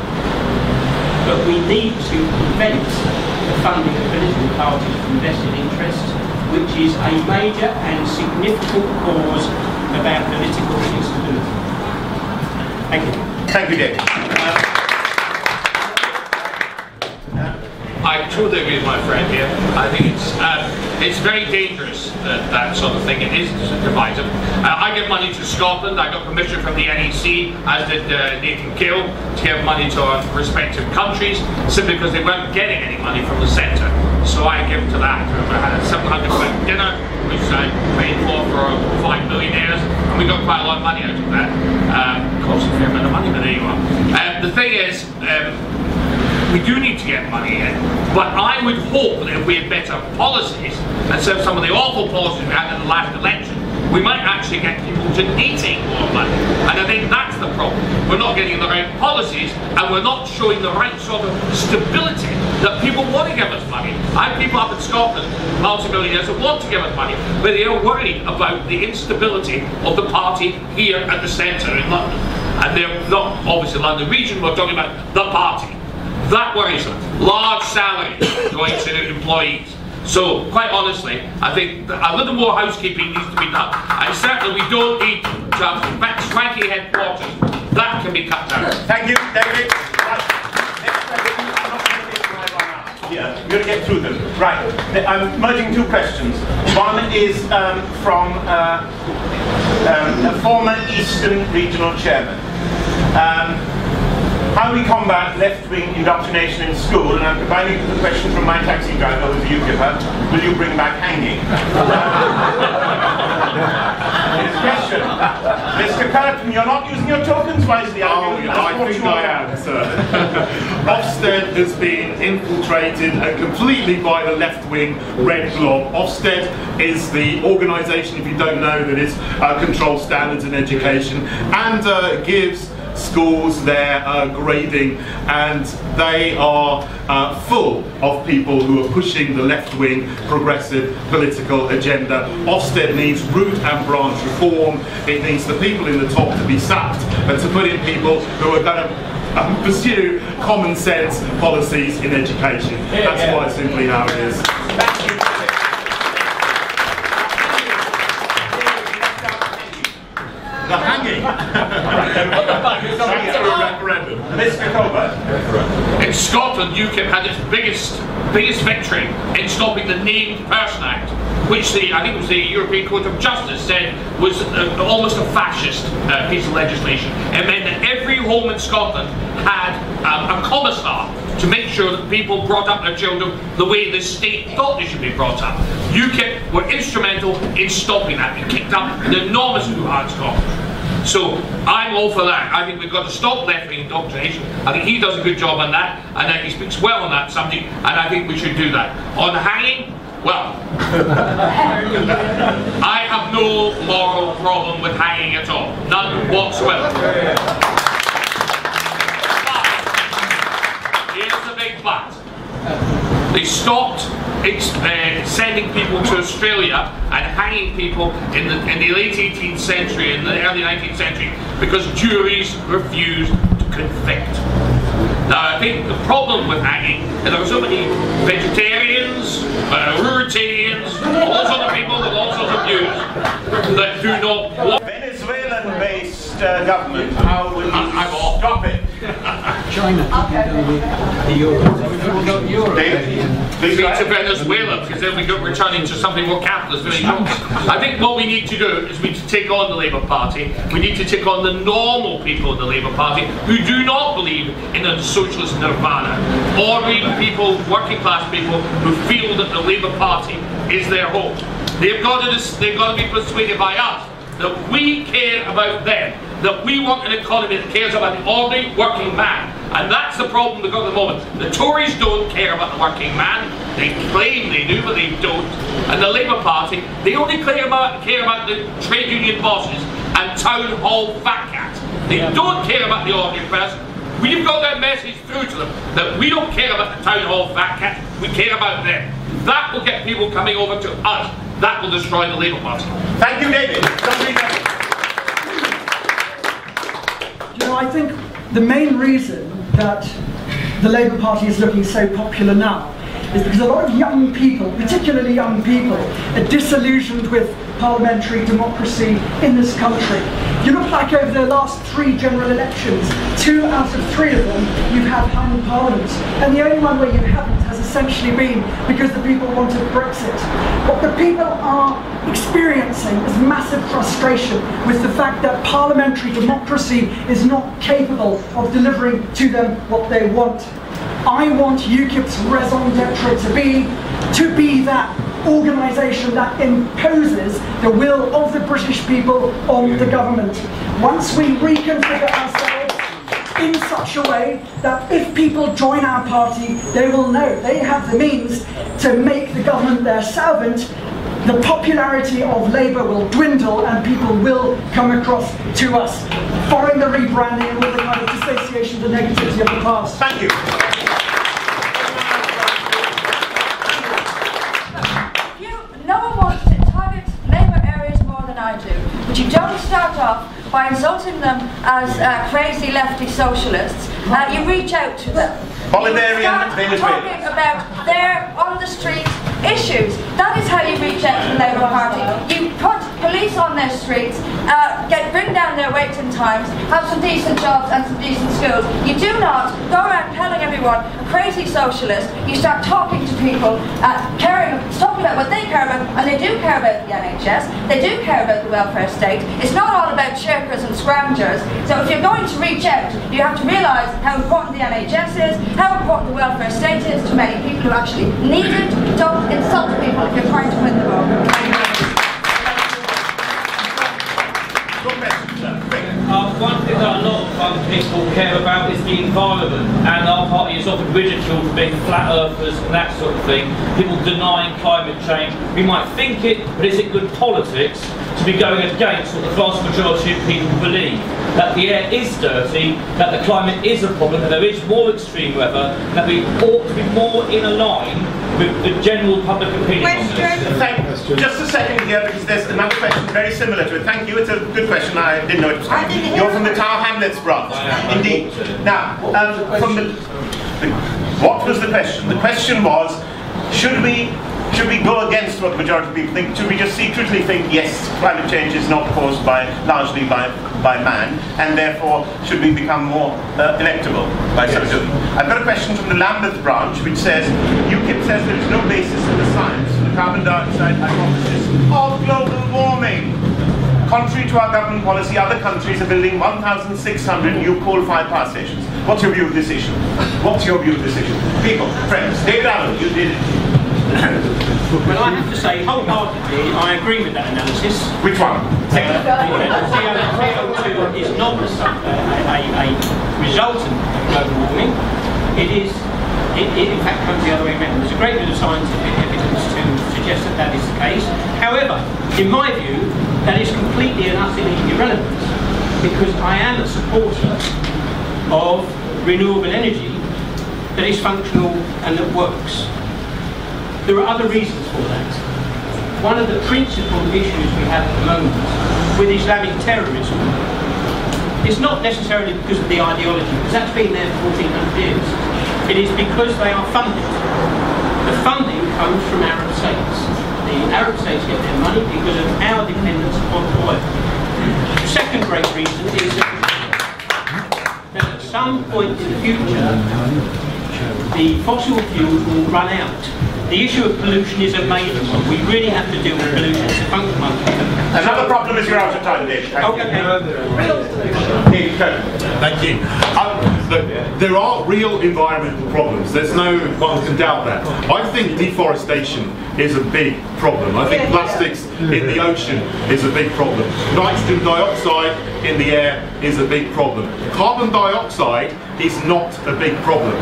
But we need to prevent the funding of political parties from vested interests, which is a major and significant cause of our political instability. Thank you. Thank you, David. I totally agree with my friend here. I think it's very dangerous that sort of thing. It is divisive. I give money to Scotland. I got permission from the NEC, as did Nathan Gill, to give money to our respective countries, simply because they weren't getting any money from the centre. So I give to that. I had a £700 dinner, which I paid for 5 millionaires, and we got quite a lot of money out of that. Cost a fair amount of money, but there you are. The thing is, we do need to get money in, but I would hope that if we had better policies, instead of some of the awful policies we had in the last election, we might actually get people donating more money. And I think that's the problem. We're not getting the right policies, and we're not showing the right sort of stability that people want to give us money. I have people up in Scotland, multi-millionaires, that want to give us money, but they are worried about the instability of the party here at the centre in London. And they're not obviously London region, we're talking about the party. That worries them. Large salaries going to employees. So, quite honestly, I think a little more housekeeping needs to be done. And certainly we don't need to have swanky headquarters. That can be cut down. Thank you, David. Yeah, we're going to get through them. Right, I'm merging two questions. One is from a former Eastern Regional Chairman. How do we combat left-wing indoctrination in school? And I'm combining it with a question from my taxi driver, who's a UKIP. Will you bring back hanging? His question. Mr. Kurten, you're not using your tokens wisely, are you? I think I am, sir. Ofsted has been infiltrated completely by the left-wing red blob. Ofsted is the organisation, if you don't know, that is controls standards in education and gives schools their grading, and they are full of people who are pushing the left-wing progressive political agenda. Ofsted needs root and branch reform. It needs the people in the top to be sacked and to put in people who are going to pursue common sense policies in education. That's quite simply how it is. Thank you. The hanging. Mr. Colbert. In Scotland, UKIP had its biggest victory in stopping the Named Person Act, which I think it was the European Court of Justice said was almost a fascist piece of legislation. It meant that every home in Scotland had a commissar to make sure that people brought up their children the way the state thought they should be brought up. UKIP were instrumental in stopping that. It kicked up an enormous hoo-ha in Scotland. So I'm all for that. I think we've got to stop left-wing indoctrination. I think he does a good job on that, and he speaks well on that subject, and I think we should do that. On hanging, well, I have no moral problem with hanging at all. None whatsoever. But, here's the big but. They stopped sending people to Australia and hanging people in the late 18th century and the early 19th century because juries refused to convict. Now I think the problem with hanging is there are so many vegetarians, ruritarians, all sorts of people with all sorts of views that do not want Venezuelan-based government, how will you stop it? China. Please go to Venezuela, because then we're returning to something more capitalist very shortly. I think what we need to do is we need to take on the Labour Party. We need to take on the normal people of the Labour Party who do not believe in a socialist nirvana, or even people, working class people, who feel that the Labour Party is their home. They've got to be persuaded by us that we care about them, that we want an economy that cares about the ordinary working man. And that's the problem we've got at the moment. The Tories don't care about the working man. They claim they do, but they don't. And the Labour Party, they only care about the trade union bosses and town hall fat cats. They don't care about the ordinary person. We've got that message through to them, that we don't care about the town hall fat cats, we care about them. That will get people coming over to us. That will destroy the Labour Party. Thank you, David. You know, I think the main reason that the Labour Party is looking so popular now is because a lot of young people, particularly young people, are disillusioned with parliamentary democracy in this country. You look back over the last 3 general elections, 2 out of 3 of them you've had hung parliament, and the only one where you haven't has essentially been because the people wanted Brexit. What the people are experiencing is massive frustration with the fact that parliamentary democracy is not capable of delivering to them what they want. I want UKIP's raison d'etre to be that organisation that imposes the will of the British people on the government. Once we reconfigure ourselves in such a way that if people join our party, they will know they have the means to make the government their servant, the popularity of Labour will dwindle and people will come across to us, following the rebranding and all the kind of dissociation, the negativity of the past. Thank you. No one wants to target Labour areas more than I do, but you don't start off by insulting them as crazy lefty socialists. You reach out to them. Bolivarian Venezuela. Talking about their on-the-street issues. That is how you reach out to the Labour Party. You put police on their streets, bring down their waiting times, have some decent jobs and some decent schools. You do not go around telling everyone a crazy socialist. You start talking to people, talking about what they care about, and they do care about the NHS, they do care about the welfare state. It's not all about shirkers and scroungers. So if you're going to reach out, you have to realise how important the NHS is, how important the welfare state is to many people who actually need it. Don't insult people if you're trying to win them over. One thing that a lot of people care about is the environment, and our party is often ridiculed for being flat earthers and that sort of thing. People denying climate change. We might think it, but is it good politics to be going against what the vast majority of people believe? That the air is dirty, that the climate is a problem, that there is more extreme weather, and that we ought to be more in a line with the general public opinion on this. Just a second here, because there's another question very similar to it. Thank you, it's a good question. I didn't know it was coming. You're from the Tower Hamlets branch. Indeed. Now, what was the question? The question was, should we Should we go against what the majority of people think? Should we just secretly think, yes, climate change is not caused largely by man, and therefore should we become more electable by so doing? I've got a question from the Lambeth branch, which says, UKIP says there is no basis in the science for the carbon dioxide hypothesis of global warming. Contrary to our government policy, other countries are building 1,600 new coal-fired power stations. What's your view of this issue? What's your view of this issue? People, friends, David Allen, you did it. Well, I have to say, wholeheartedly, I agree with that analysis. Which one? CO2 is not a resultant of global warming. It in fact comes the other way around. There's a great deal of scientific evidence to suggest that that is the case. However, in my view, that is completely and utterly irrelevant, because I am a supporter of renewable energy that is functional and that works. There are other reasons for that. One of the principal issues we have at the moment with Islamic terrorism is not necessarily because of the ideology, because that's been there for 1400 years. It is because they are funded. The funding comes from Arab states. The Arab states get their money because of our dependence upon oil. The second great reason is that at some point in the future, the fossil fuels will run out. The issue of pollution is a major one. We really have to deal with pollution. It's a functional one. Another problem is you're out of time, Dave. David Kurten. Thank you. Look, there are real environmental problems. There's no one can doubt that. I think deforestation is a big problem. I think plastics in the ocean is a big problem. Nitrogen dioxide in the air is a big problem. Carbon dioxide is not a big problem.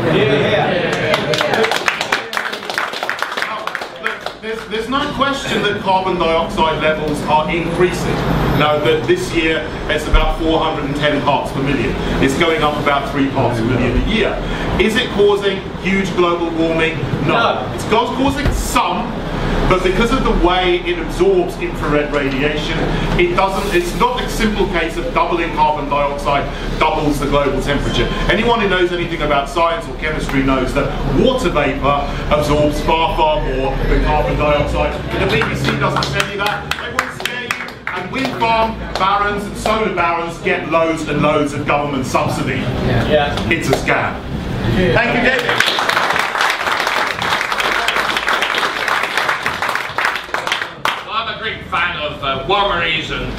There's no question that carbon dioxide levels are increasing. Now, that this year it's about 410 parts per million. It's going up about 3 parts per million a year. Is it causing huge global warming? No. It's causing some, but because of the way it absorbs infrared radiation, it's not a simple case of doubling carbon dioxide doubles the global temperature. Anyone who knows anything about science or chemistry knows that water vapor absorbs far, far more than carbon dioxide. But the BBC doesn't tell you that. They won't scare you. And wind farm barons and solar barons get loads and loads of government subsidy. It's a scam. Thank you, David. Fan of wormeries and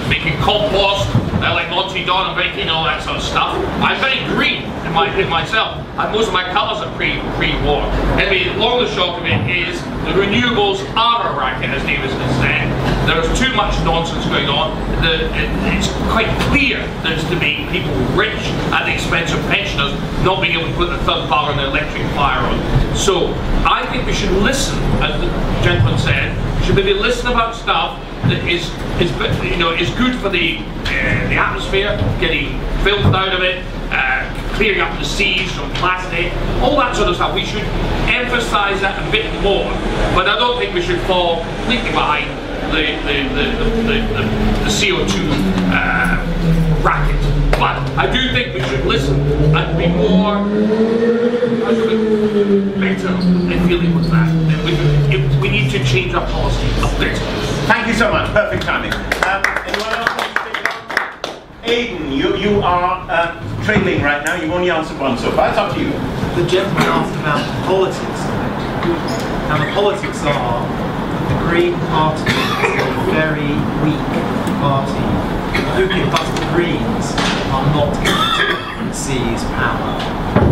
making compost, like Monty Don and baking, all that sort of stuff. I'm very green in myself, and most of my colours are pre-war. Anyway, long and short of it is the renewables are a racket, as David has said. There's too much nonsense going on. It's quite clear there's to make people rich at the expense of pensioners not being able to put the third power and the electric fire on. So I think we should listen, as the gentleman said. We should maybe listen about stuff that is good for the atmosphere, getting filth out of it, clearing up the seas from plastic, all that sort of stuff. We should emphasise that a bit more, but I don't think we should fall completely behind the CO2 racket. But I do think we should listen and be more better in dealing with that. We need to change our policy a bit. Thank you so much. Perfect timing. Anyone else want to take it on? Aidan, you are trailing right now. You've only answered one so far. It's up to you. The gentleman asked about the politics of it. And the politics are the Green Party is a very weak party. UKIP plus the Greens are not going to seize power.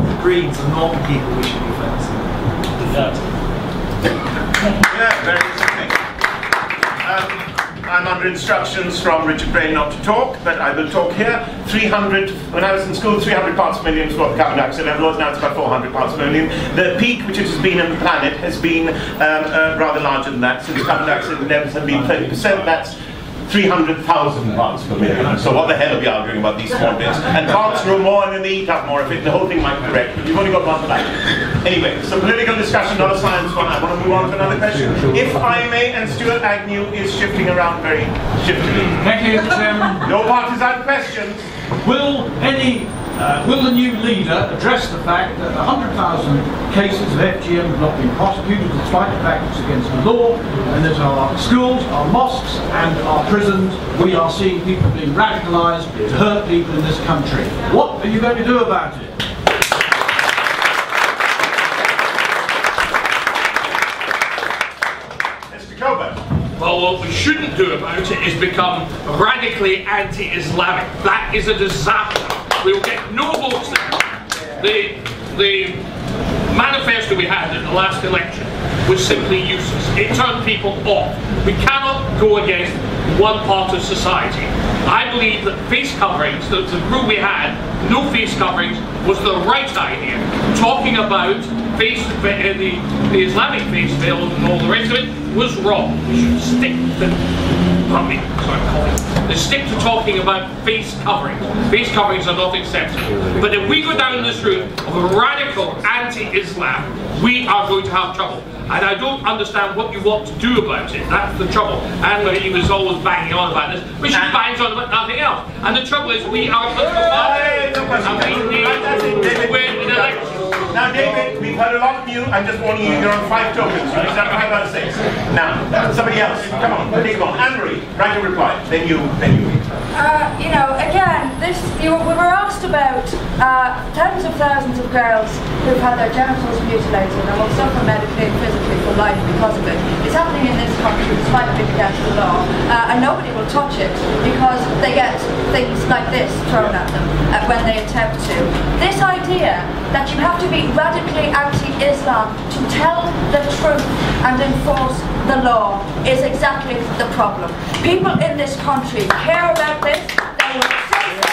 The Greens are not the people we should be focusing on. Yeah, very interesting. I'm under instructions from Richard Brain not to talk, but I will talk here. 300, when I was in school, 300 parts per million was what the carbon dioxide level was. Now it's about 400 parts per million. The peak which it has been on the planet has been rather larger than that. So the carbon dioxide levels have been 30%. That's 300,000 parts per million. So what the hell are we arguing about these small bits? And parts grow more and then they eat up more of it. The whole thing might be correct, but you've only got one planet. Anyway, so political discussion, not a science one. I want to move on to another question. If I may, and Stuart Agnew is shifting around very shiftily. Thank you, Chairman. No partisan questions. Will any Will the new leader address the fact that 100,000 cases of FGM have not been prosecuted despite the fact it's against the law, and that our schools, our mosques and our prisons, we are seeing people being radicalised to hurt people in this country? What are you going to do about it? Well, what we shouldn't do about it is become radically anti-Islamic. That is a disaster. We will get no votes there. The manifesto we had at the last election was simply useless. It turned people off. We cannot go against one part of society. I believe that face coverings, the group we had, no face coverings, was the right idea. Talking about the Islamic face veils and all the rest of it was wrong. We should stick to talking about face coverings. Face coverings are not acceptable. But if we go down this route of a radical anti-Islam, we are going to have trouble. And I don't understand what you want to do about it. That's the trouble. And he was always banging on about this. We should bang on about nothing else. And the trouble is, we are and we need to win an election. Now, David, we've heard a lot of you. I'm just warning you, you're on 5 tokens. You need to have 5 out of 6. Now, somebody else. Come on, take it on. Anne-Marie, write your reply. Then you. You know, again, we were asked about tens of thousands of girls who've had their genitals mutilated and will suffer medically and physically for life because of it. It's happening in this country despite being against the law, and nobody will touch it because they get things like this thrown at them when they attempt to. This idea that you have to be radically anti-Islam to tell the truth and enforce the law is exactly the problem. People in this country care about this. They will say so.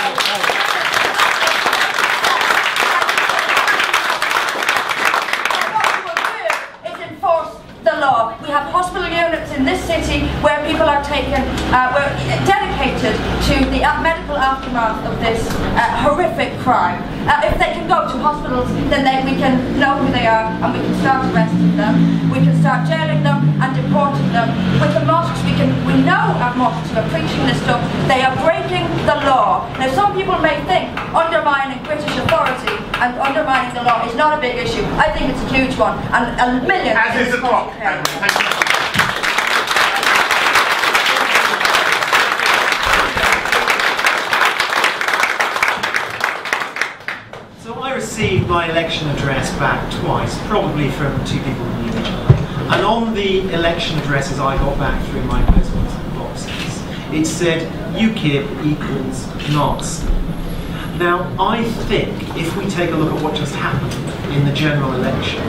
And what we will do is enforce the law. We have hospital units in this city where people are taken, dedicated to the medical aftermath of this horrific crime. If they can go to hospitals, then we can know who they are and we can start arresting them. We can start jailing them and deporting them. With the mosques, we know our mosques who are preaching this stuff. They are breaking the law. Now, some people may think undermining British authority and undermining the law is not a big issue. I think it's a huge one, and a million. As is the talk. So I received my election address back twice, probably from 2 people who knew each other. And on the election addresses I got back through my post boxes, it said UKIP equals Nazi. Now, I think if we take a look at what just happened in the general election,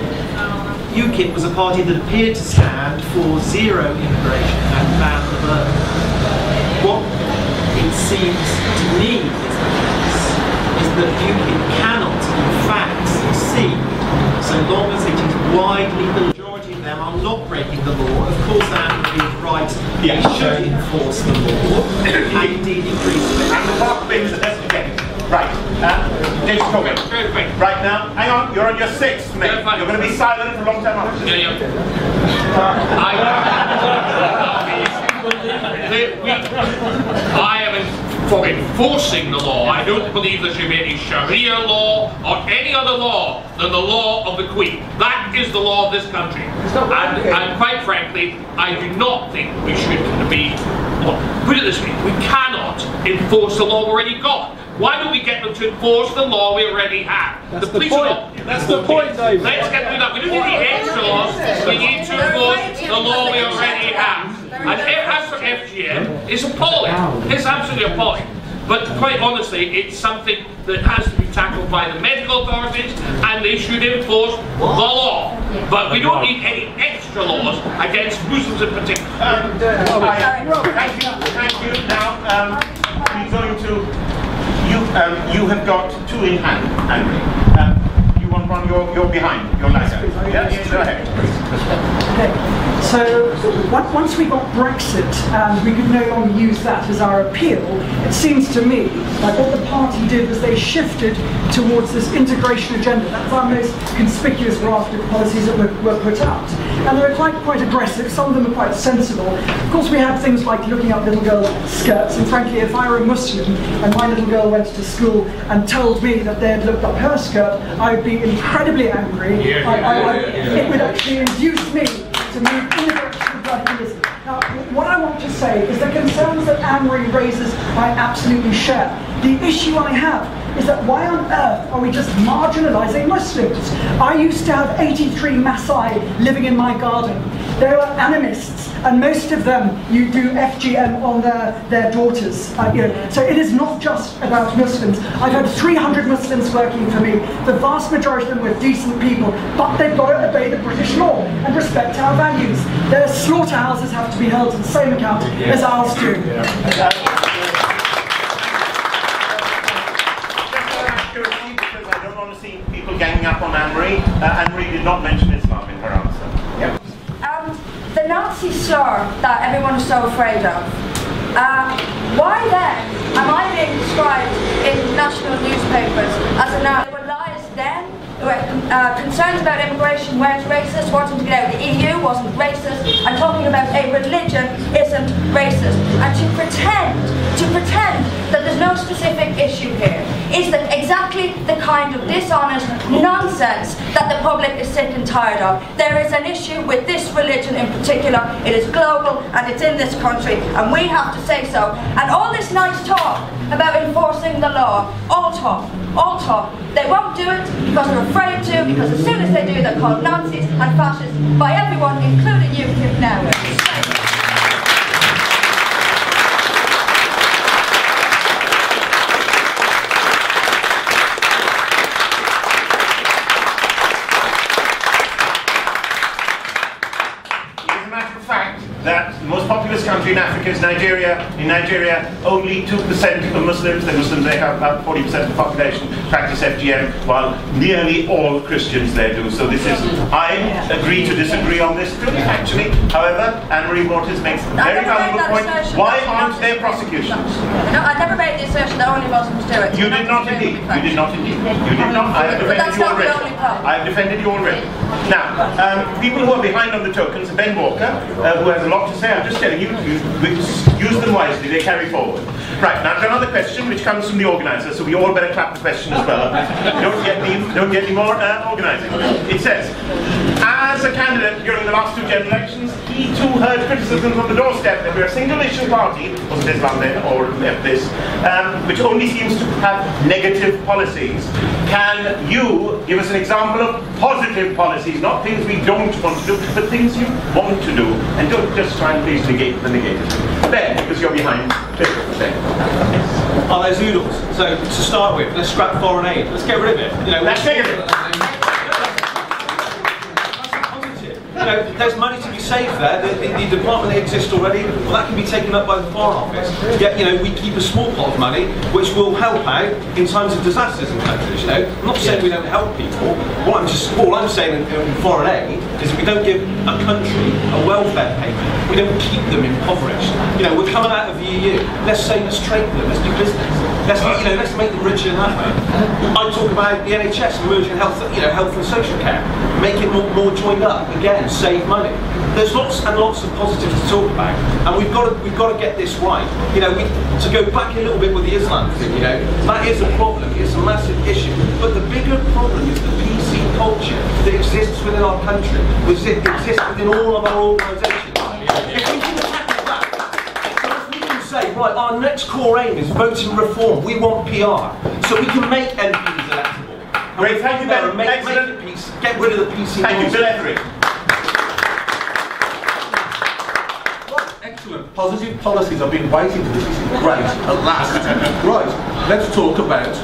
UKIP was a party that appeared to stand for zero immigration and ban the birth. What it seems to me is that UKIP cannot, in fact, succeed so long as it is widely the majority of them are not breaking the law. Of course, Anne-Marie is right. They should enforce the law and indeed increase the And the park bit is the best objective. Right. David Kurten. Right now, hang on, you're on your 6th, mate. You're going to be silent for a long time after this. I am for enforcing the law. I don't believe there should be any Sharia law or any other law than the law of the Queen. That is the law of this country. And quite frankly, I do not think we should be, well, put it this way, we cannot enforce the law we already got. Why don't we get them to enforce the law we already have? That's the point. That's the point, David. Let's get through that. We don't need the extra laws. We need to enforce the law we already have. And as for FGM, it's appalling. It's absolutely appalling. But quite honestly, it's something that has to be tackled by the medical authorities, and they should enforce the law. But we don't need any extra laws against Muslims in particular. Thank you. Now, we're going to. You have got 2 in hand, Henry. You you're behind. You're lagger. Yeah, go ahead. Okay. So once we got Brexit and we could no longer use that as our appeal, it seems to me like what the party did was they shifted towards this integration agenda. That's our most conspicuous raft of policies that were put out. And they were quite aggressive, some of them were quite sensible. Of course we had things like looking up little girls' skirts, and frankly if I were a Muslim and my little girl went to school and told me that they had looked up her skirt, I would be incredibly angry. It would actually induce me to move in the direction of radicalism. Now, what I want to say is the concerns that Anne-Marie raises, I absolutely share. The issue I have is that why on earth are we just marginalising Muslims? I used to have 83 Maasai living in my garden. They were animists, and most of them you do FGM on their daughters. So it is not just about Muslims. I've had 300 Muslims working for me. The vast majority of them were decent people, but they've got to obey the British law and respect our values. Their slaughterhouses have to be held to the same account as ours do. People ganging up on Anne-Marie. Anne-Marie did not mention Islam in her answer. Yep. The Nazi slur that everyone is so afraid of, why then am I being described in national newspapers as a Nazi? There were lies then, there were concerns about immigration weren't racist, wanting to get out of the EU wasn't racist, and talking about a religion isn't racist. And to pretend that there's no specific issue here is that exactly the kind of dishonest nonsense that the public is sick and tired of. There is an issue with this religion in particular. It is global and it's in this country, and we have to say so. And all this nice talk about enforcing the law, all talk. They won't do it because they're afraid to, because as soon as they do they're called Nazis and fascists by everyone, including UKIP now. That the most populous country in Africa is Nigeria. In Nigeria, only 2% of Muslims, the Muslims make up about 40% of the population, practice FGM, while nearly all Christians there do. So this is, I agree to disagree on this too, actually. However, Anne-Marie Waters makes a very valuable point. Why aren't there prosecutions? No, I never made the assertion that only Muslims do it. You did not indeed. You did not indeed. You did not. I have defended you already. I have defended you already. Now, people who are behind on the tokens, Ben Walker, who has a lot to say, I'm just telling you, use them wisely, they carry forward. Right, now I've got another question which comes from the organiser, so we all better clap the question as well. Don't get any more organising. It says, as a candidate during the last 2 general elections, he too heard criticisms on the doorstep that we're a single issue party, wasn't Islam then, or this, which only seems to have negative policies. Can you give us an example of positive policies, not things we don't want to do, but things you want to do, and don't just try and please negate the negative. Ben, because you're behind. Are those oodles? So to start with, let's scrap foreign aid. Let's get rid of it. Let's get rid of it. There's money to be saved there. The department that exists already, well, that can be taken up by the Foreign Office. Yet, we keep a small pot of money, which will help out in times of disasters in countries. I'm not saying we don't help people. All I'm saying in foreign aid is if we don't give a country a welfare payment, we don't keep them impoverished. We're coming out of the EU. Let's trade them. Let's do business. Let's make them richer in that way. I talk about the NHS merging health and social care, make it more joined up again. Save money. There's lots and lots of positives to talk about, and we've got to get this right. To go back a little bit with the Islam thing, that is a problem. It's a massive issue. But the bigger problem is the PC culture that exists within our country, which exists within all of our organisations. If we can tackle that, so if we can say, right, our next core aim is voting reform. We want PR, so we can make MPs electable. Great, thank you, Ben. Make it peace. Get rid of the PC. Thank you, Bill Etheridge. Excellent. Positive policies. I've been waiting for this. This is great. At last. Right. Let's talk about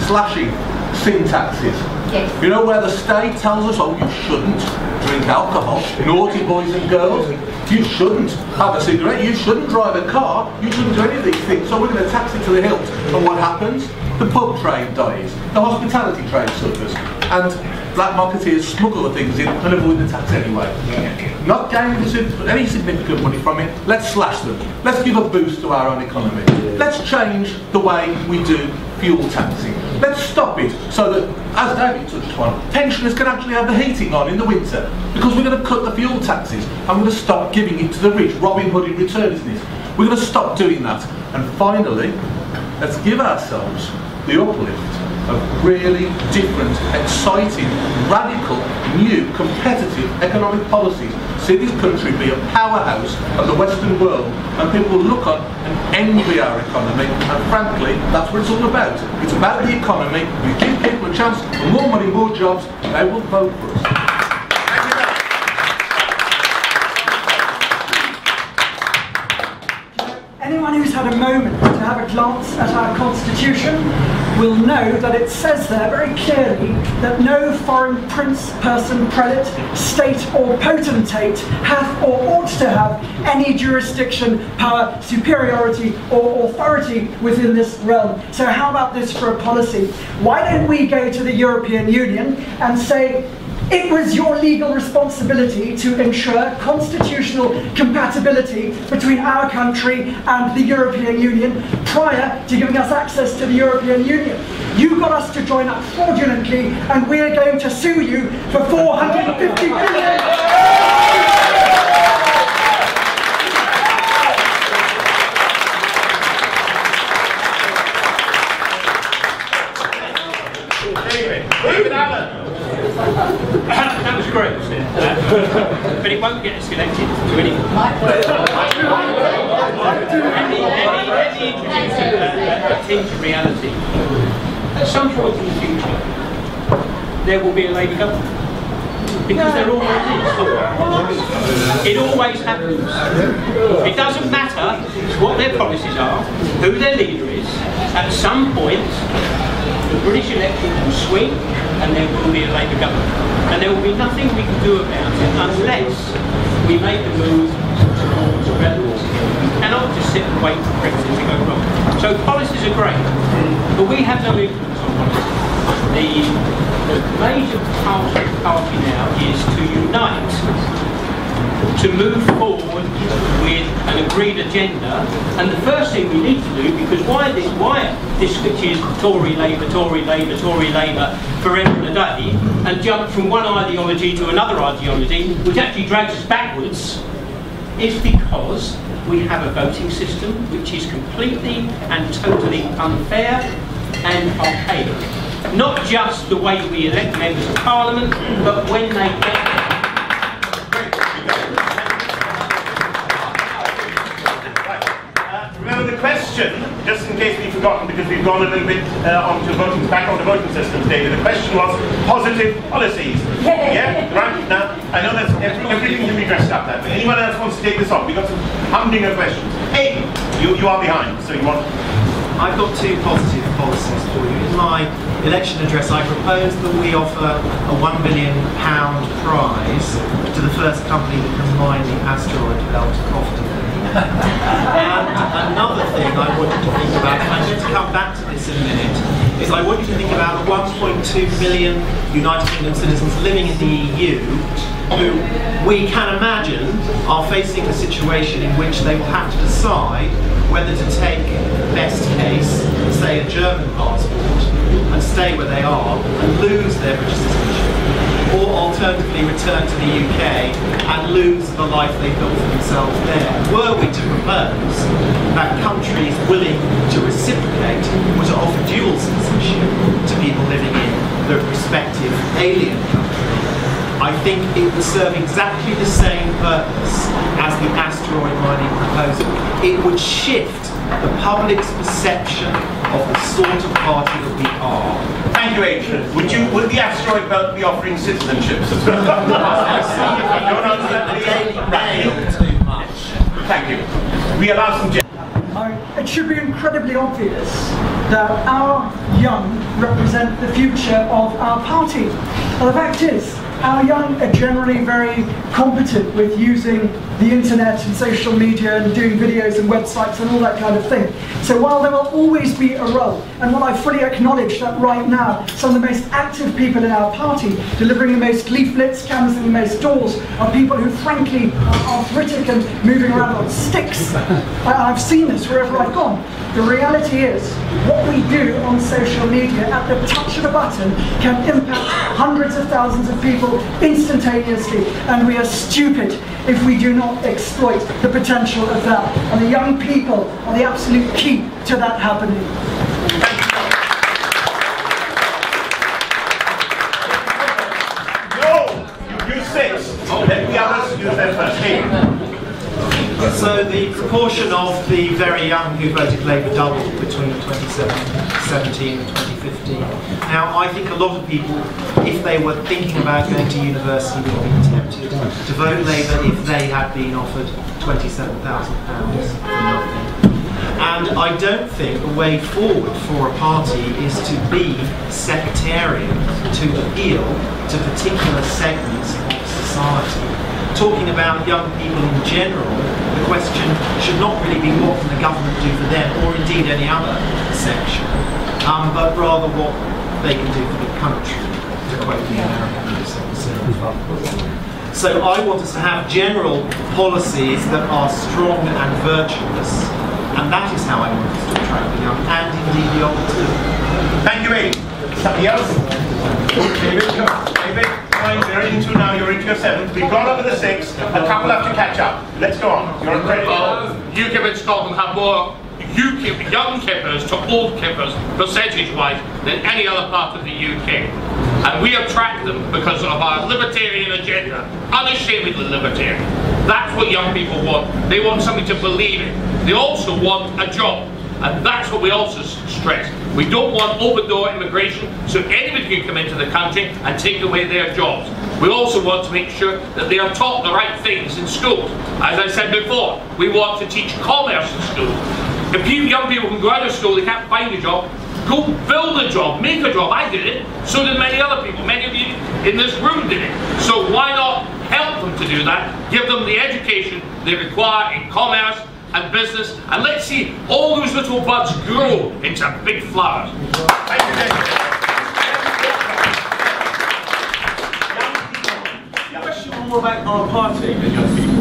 slashing sin taxes. Yes. You know where the state tells us, oh, you shouldn't drink alcohol, naughty boys and girls, you shouldn't have a cigarette, you shouldn't drive a car, you shouldn't do any of these things, so we're going to tax it to the hilt. And what happens? The pub trade dies, the hospitality trade suffers, and black marketeers smuggle the things in and avoid the tax anyway. Not gaining any significant money from it, let's slash them. Let's give a boost to our own economy. Let's change the way we do fuel taxing. Let's stop it so that, as David touched on, pensioners can actually have the heating on in the winter, because we're going to cut the fuel taxes and we're going to stop giving it to the rich. Robin Hood in return, isn't it? We're going to stop doing that. And finally, let's give ourselves the uplift of really different, exciting, radical, new, competitive economic policies. See this country be a powerhouse of the Western world, and people will look on and envy our economy, and frankly, that's what it's all about. It's about the economy. We give people a chance for more money, more jobs, they will vote for us. Anyone who's had a moment to have a glance at our Constitution will know that it says there very clearly that no foreign prince, person, prelate, state or potentate hath or ought to have any jurisdiction, power, superiority or authority within this realm. So how about this for a policy? Why don't we go to the European Union and say, it was your legal responsibility to ensure constitutional compatibility between our country and the European Union prior to giving us access to the European Union. You got us to join up fraudulently, and we're going to sue you for $450 billion. That was great, wasn't it? But it won't get us elected to anything. Let me introduce a tinge of reality. At some point in the future, there will be a Labour government. Because there always is. It always happens. It doesn't matter what their policies are, who their leader is. At some point, the British election will swing and there will be a Labour government. And there will be nothing we can do about it unless we make a move towards relevancy. We cannot just sit and wait for Brexit to go wrong. So policies are great, but we have no influence on policy. The major party now is to unite, to move forward with an agreed agenda. And the first thing we need to do, because why this which is Tory Labour, Tory Labour, Tory Labour forever and a day, and jump from one ideology to another ideology, which actually drags us backwards, is because we have a voting system which is completely and totally unfair and archaic. Not just the way we elect members of Parliament, but when they get Remember the question, just in case we've forgotten, because we've gone a little bit back onto voting systems, David. The question was positive policies. Yeah, right? Now, I know that everything can be dressed up that way. Anyone else wants to take this on? We've got some humdinger questions. Hey, you are behind, so you want... I've got two positive policies for you. In my election address, I propose that we offer a £1 billion prize to the first company that can mine the asteroid belt profitably. And another thing I want you to think about, and I'm going to come back to this in a minute, is I want you to think about the 1.2 million United Kingdom citizens living in the EU who we can imagine are facing a situation in which they will have to decide whether to take, best case, say a German passport and stay where they are and lose their British citizenship, or alternatively return to the UK and lose the life they built for themselves there. Were we to propose that countries willing to reciprocate were to offer dual citizenship to people living in their respective alien country, I think it would serve exactly the same purpose as the asteroid mining proposal. It would shift the public's perception of the sort of party that we are. Thank you, Adrian. Would the asteroid belt be offering citizenships as well? Don't answer that. Too much. Thank you. We allow some... it should be incredibly obvious that our young represent the future of our party. Well, the fact is, our young are generally very competent with using the internet and social media and doing videos and websites and all that kind of thing. So while there will always be a role, and while I fully acknowledge that right now some of the most active people in our party, delivering the most leaflets, canvassing the most doors, are people who frankly are arthritic and moving around on sticks. I've seen this wherever I've gone. The reality is, what we do on social media at the touch of a button can impact hundreds of thousands of people instantaneously, and we are stupid if we do not exploit the potential of that. And the young people are the absolute key to that happening. No! You six. Let the others use their first. Hey. So the proportion of the very young who voted Labour doubled between 2017 and 2015. Now, I think a lot of people, if they were thinking about going to university, would be tempted to vote Labour if they had been offered £27,000 for nothing. And I don't think the way forward for a party is to be sectarian, to appeal to particular segments of society. Talking about young people in general, the question should not really be what can the government do for them, or indeed any other section, but rather what they can do for the country, to quote the American So I want us to have general policies that are strong and virtuous, and that is how I want us to attract the young, and indeed the old too. Thank you, Amy. Something else? David, they're into now, you're into your seventh. We've gone over the sixth. The couple have to catch up. Let's go on. You're accredited. UKIP in Scotland have more UKIP young kippers to old kippers, percentage-wise, than any other part of the UK. And we attract them because of our libertarian agenda, unashamedly libertarian. That's what young people want. They want something to believe in. They also want a job. And that's what we also stress. We don't want open-door immigration so anybody can come into the country and take away their jobs. We also want to make sure that they are taught the right things in schools. As I said before, we want to teach commerce in schools. If young people can go out of school, they can't find a job, go build a job, make a job. I did it, so did many other people. Many of you in this room did it. So why not help them to do that, give them the education they require in commerce and business, and let's see all those little buds grow into big flowers. Thank you, David. Question more about our party than young people.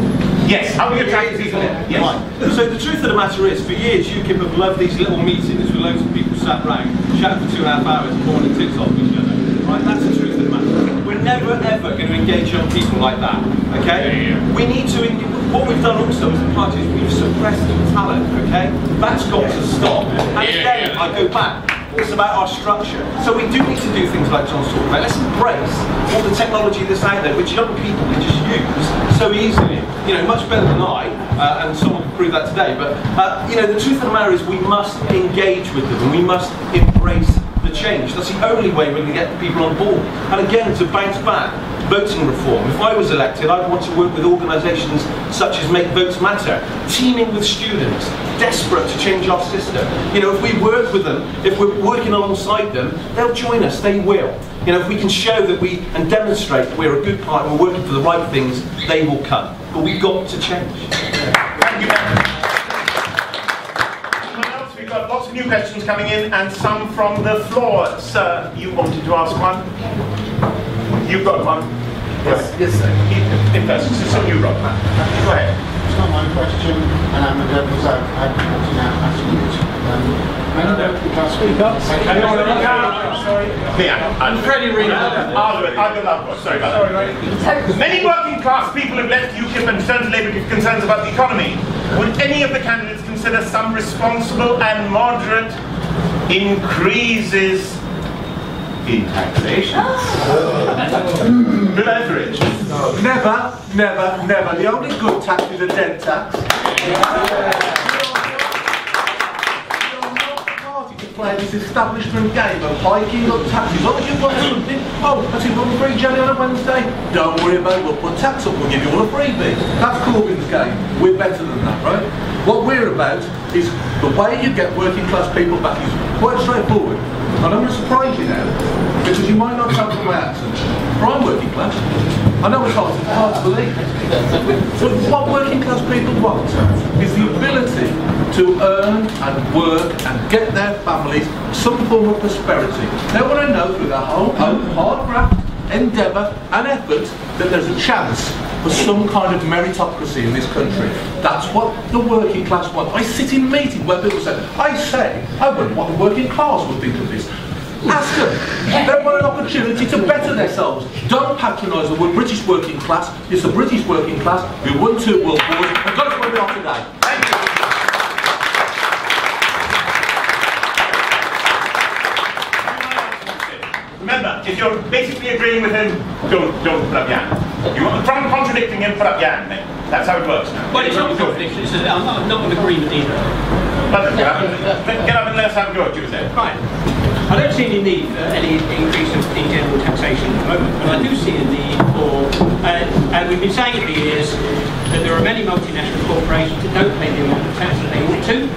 Yes, how do you attract people? Yes. Right. So the truth of the matter is, for years UKIP have loved these little meetings with loads of people sat round, chatting for 2.5 hours and pouring tits off each other. Right, that's the truth of the matter. We're never ever going to engage young people like that. Okay? We need to. What we've done also as a party is we've suppressed talent. Okay? That's got to stop. And again, I go back. It's about our structure. So we do need to do things like John's talking about. Let's embrace all the technology that's out there, which young people can just use so easily. You know, much better than I, and someone can prove that today. But you know, the truth of the matter is, we must engage with them, and we must embrace the change. That's the only way we're going to get people on board. And again, to bounce back, voting reform. If I was elected, I'd want to work with organisations such as Make Votes Matter, teaming with students, desperate to change our system. You know, if we work with them, if we're working alongside them, they'll join us, they will. You know, if we can show that we, and demonstrate that we're a good partner, we're working for the right things, they will come. But we've got to change. Thank you. We've got lots of new questions coming in, and some from the floor. Sir, you wanted to ask one? You've got one. Yes, yes, sir. In person, so you wrote that. Go ahead. It's not my question, and I'm a devil's advocate now, actually. Can I speak up? Sorry. I'm Freddie Reed. I'll do it. Sorry about that. Many working class people have left UKIP and turned to Labour with concerns about the economy. Would any of the candidates consider some responsible and moderate increases in taxation? Leverage. Never, never, never. The only good tax is a dead tax. Play this establishment game of hiking up taxes. Oh, you've got something. Oh, I see one free jelly on a Wednesday. Don't worry about it. We'll put tax up. We'll give you all a freebie. That's Corbyn's game. We're better than that, right? What we're about is the way you get working class people back is quite straightforward. And I'm going to surprise you now, because you might not tell from my accent, but I'm working class. I know it's hard to believe. But what working class people want is the ability to earn and work and get their families some form of prosperity. They want to know through their whole own hard graft, endeavour and effort that there's a chance for some kind of meritocracy in this country. That's what the working class want. I sit in meetings where people say, I wonder what the working class would think of this. Ask them. They want an opportunity to better themselves. Don't patronise the British working class. It's the British working class who won 2 world wars and got us where we are today. Thank you. Remember, if you're basically agreeing with him, don't put up your hand. You want from contradicting him, put up your hand. That's how it works now. Well, it's not a contradiction. It's I'm not in agreement either. Get up and let us have a go at you, then. Right. I don't see any need for any increase in general taxation at the moment, but I do see a need for, and we've been saying it for years, that there are many multinational corporations that don't pay the amount of tax that they ought to,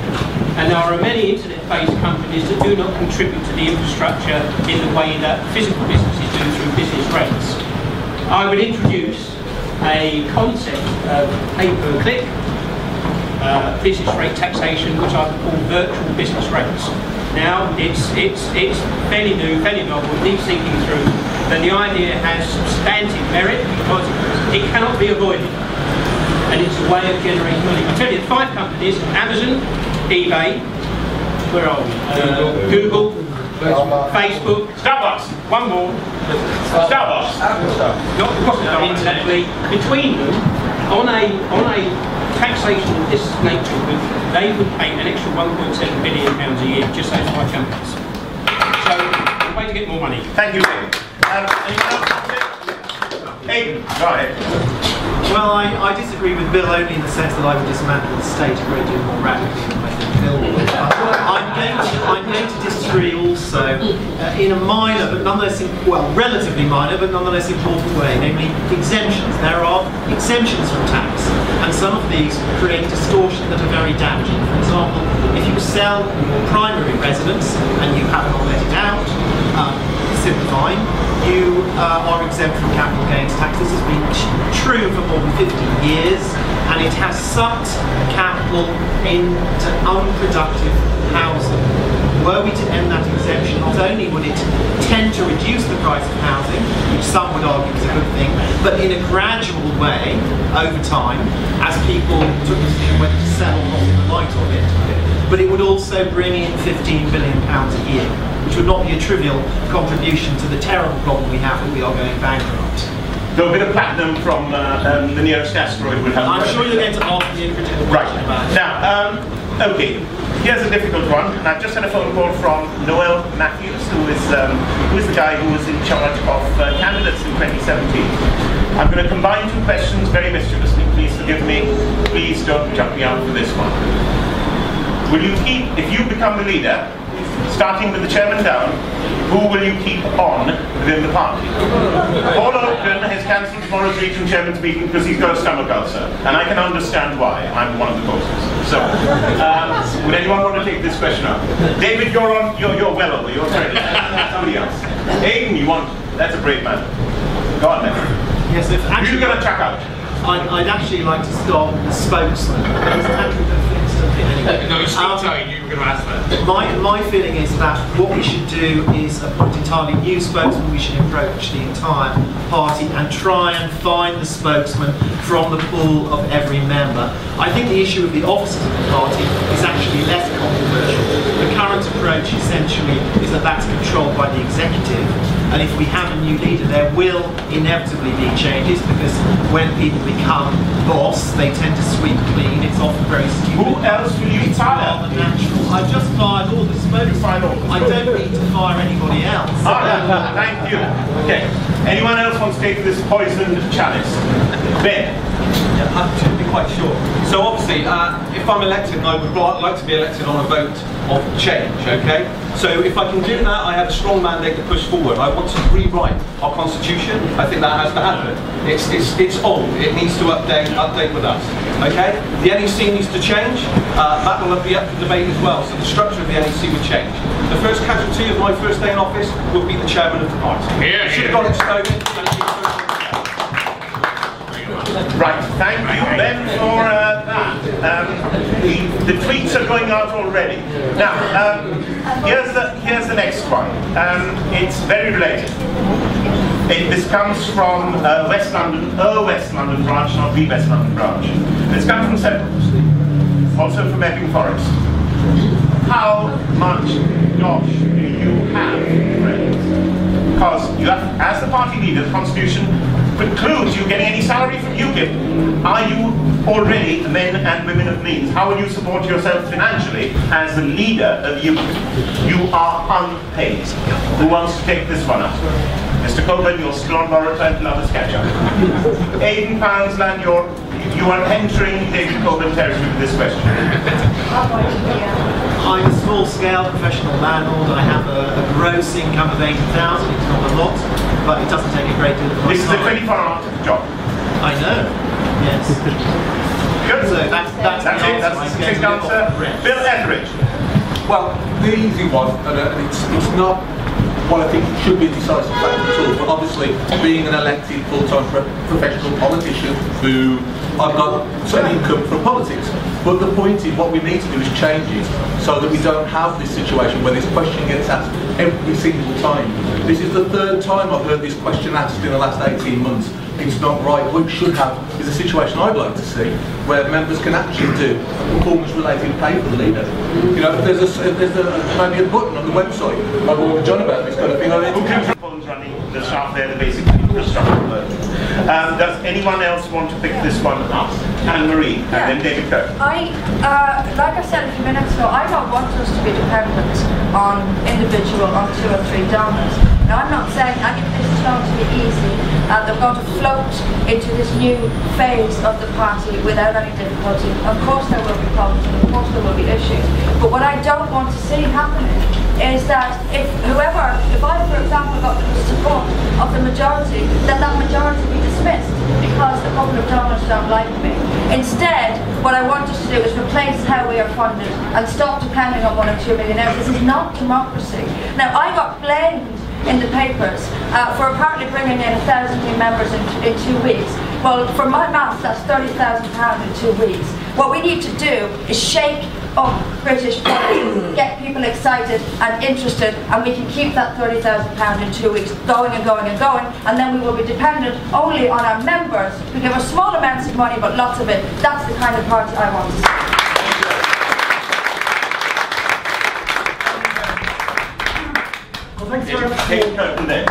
and there are many internet-based companies that do not contribute to the infrastructure in the way that physical businesses do through business rates. I would introduce a concept of pay-per-click business rate taxation, which I would call virtual business rates. Now, it's fairly new, fairly novel, it needs thinking through, but the idea has substantive merit because it cannot be avoided, and it's a way of generating money. I tell you, 5 companies: Amazon, eBay, where are we? Google, Facebook, Starbucks. One more. Starbucks. Not incidentally, between them, on a taxation of this nature, they would pay an extra £1.7 billion a year, just those 5 companies. So, a way to get more money. Thank you, David. Aidan, go ahead. Well, I disagree with Bill only in the sense that I would dismantle the state a great deal more radically than I think Bill would. I'm going to disagree also in a minor, but nonetheless, relatively minor, but nonetheless important way, namely exemptions. There are exemptions from tax, and some of these create distortion that are very damaging. For example, if you sell your primary residence and you haven't let it out, simplifying, you are exempt from capital gains tax. This has been true for more than 50 years, and it has sucked capital into unproductive housing. Were we to end that exemption, not only would it tend to reduce the price of housing, which some would argue is a good thing, but in a gradual way, over time, as people took the decision whether to sell or not in the light of it, but it would also bring in £15 billion a year, which would not be a trivial contribution to the terrible problem we have that we are going bankrupt. So a bit of platinum from the nearest asteroid would help. I'm sure you're going to ask me a critical question about it. Now, okay, here's a difficult one. And I've just had a phone call from Noel Matthews, who is the guy who was in charge of candidates in 2017. I'm going to combine 2 questions very mischievously. Please forgive me. Please don't jump me out for this one. Will you keep, if you become the leader, starting with the chairman down, who will you keep on within the party? Paul Oaken has cancelled tomorrow's regional chairman's meeting because he's got a stomach ulcer, and I can understand why. I'm one of the causes. So, would anyone want to take this question up? David, you're well over. You're ready. Somebody else. Aidan, you want? That's a brave man. Go on then. Yes, if actually, you're going to chuck out. I'd actually like to stop the spokesman. No, it's not telling you were going to ask that. My feeling is that what we should do is appoint entirely new spokesman. We should approach the entire party and try and find the spokesman from the pool of every member. I think the issue of the officers of the party is actually less controversial. The current approach essentially is that that's controlled by the executive, and if we have a new leader there will inevitably be changes, because when people become boss they tend to sweep clean. It's often very stupid. Who else will you fire? I've just fired all the spokesmen. I don't need to fire anybody else. Thank you. Okay. Anyone else wants to take this poisoned chalice? Ben. Yeah, to be quite short. So obviously, if I'm elected, and I would like to be elected on a vote of change, okay? So if I can do that, I have a strong mandate to push forward. I want to rewrite our constitution. I think that has to happen. It's old. It needs to update with us, okay? The NEC needs to change. That will be up for debate as well. So the structure of the NEC would change. The first casualty of my first day in office will be the chairman of the party. Yeah, should have got it spoken. Right, thank you then for that. The tweets are going out already. Now, here's the next one. It's very related. This comes from West London, West London branch, not the West London branch. It's come from several, also from Epping Forest. How much dosh do you have, friends? Because you have, as the party leader, the Constitution precludes you getting any salary from UKIP. Are you already men and women of means? How will you support yourself financially as the leader of UKIP? You are unpaid. Who wants to take this one up? Mr. Coburn, you're still on borrowed time till others catch up. Aidan Poundsland, you are entering David Coburn territory with this question. I'm a small-scale professional landlord. I have a gross income of 80,000. It's not a lot, but it doesn't take a great deal of my time. This is a 24-hour job. I know. Yes. Good. So that's the succinct answer. Bill Etheridge. Well, the easy one, and it's not what I think should be a decisive factor at all, but obviously being an elected full-time professional politician who I've got some income from politics. But the point is, what we need to do is change it so that we don't have this situation where this question gets asked every single time. This is the third time I've heard this question asked in the last 18 months. It's not right. What we should have is a situation I'd like to see where members can actually do a performance-related pay for the leader. You know, if there's maybe a button on the website, like what we've done about this kind of thing. Phones running the staff there, the basic infrastructure. Does anyone else want to pick this one up? Anne-Marie, and then David Kurten. Like I said a few minutes ago, I don't want us to be dependent on individual, on 2 or 3 donors. Now, I'm not saying any of this is going to be easy, and they're going to float into this new phase of the party without any difficulty. Of course there will be problems, and of course there will be issues. But what I don't want to see happening is that if I, for example, got the support of the majority, then that majority be dismissed because a couple of donors don't like me. Instead, what I want us to do is replace how we are funded and stop depending on 1 or 2 millionaires. This is not democracy. Now, I got blamed in the papers for apparently bringing in 1,000 new members in 2 weeks. Well, for my maths, that's £30,000 in 2 weeks. What we need to do is shake up British politics, get people excited and interested, and we can keep that £30,000 in 2 weeks going and going and going, and then we will be dependent only on our members who give us small amounts of money but lots of it. That's the kind of party I want to see. Thanks very much. David Kurten there.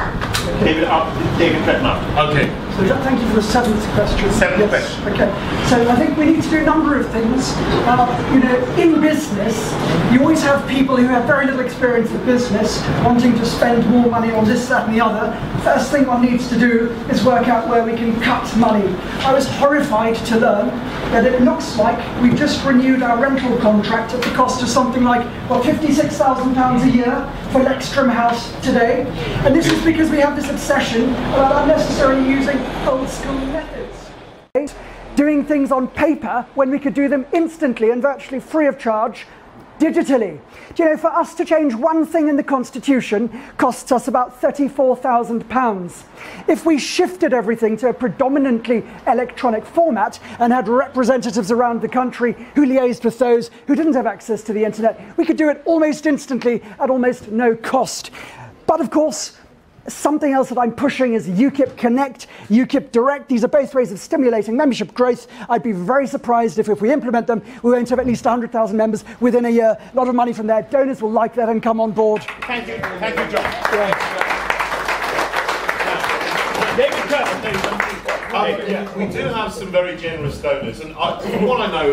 David Kurten up. Okay. So thank you for the 7th question. 7th question. Okay. So I think we need to do a number of things. You know, in business, you always have people who have very little experience of business wanting to spend more money on this, that, and the other. First thing one needs to do is work out where we can cut money. I was horrified to learn that it looks like we've just renewed our rental contract at the cost of something like, well, £56,000 a year for Lexstrom House today. And this is because we have this obsession about unnecessarily using old school methods. Doing things on paper when we could do them instantly and virtually free of charge digitally. Do you know, for us to change one thing in the Constitution costs us about £34,000. If we shifted everything to a predominantly electronic format and had representatives around the country who liaised with those who didn't have access to the internet, we could do it almost instantly at almost no cost. But of course, something else that I'm pushing is UKIP Connect, UKIP Direct. These are both ways of stimulating membership growth. I'd be very surprised if we implement them, we won't have at least 100,000 members within a year. A lot of money from there. Donors will like that and come on board. Thank you, John. David Kurten, We do have some very generous donors, and from what I know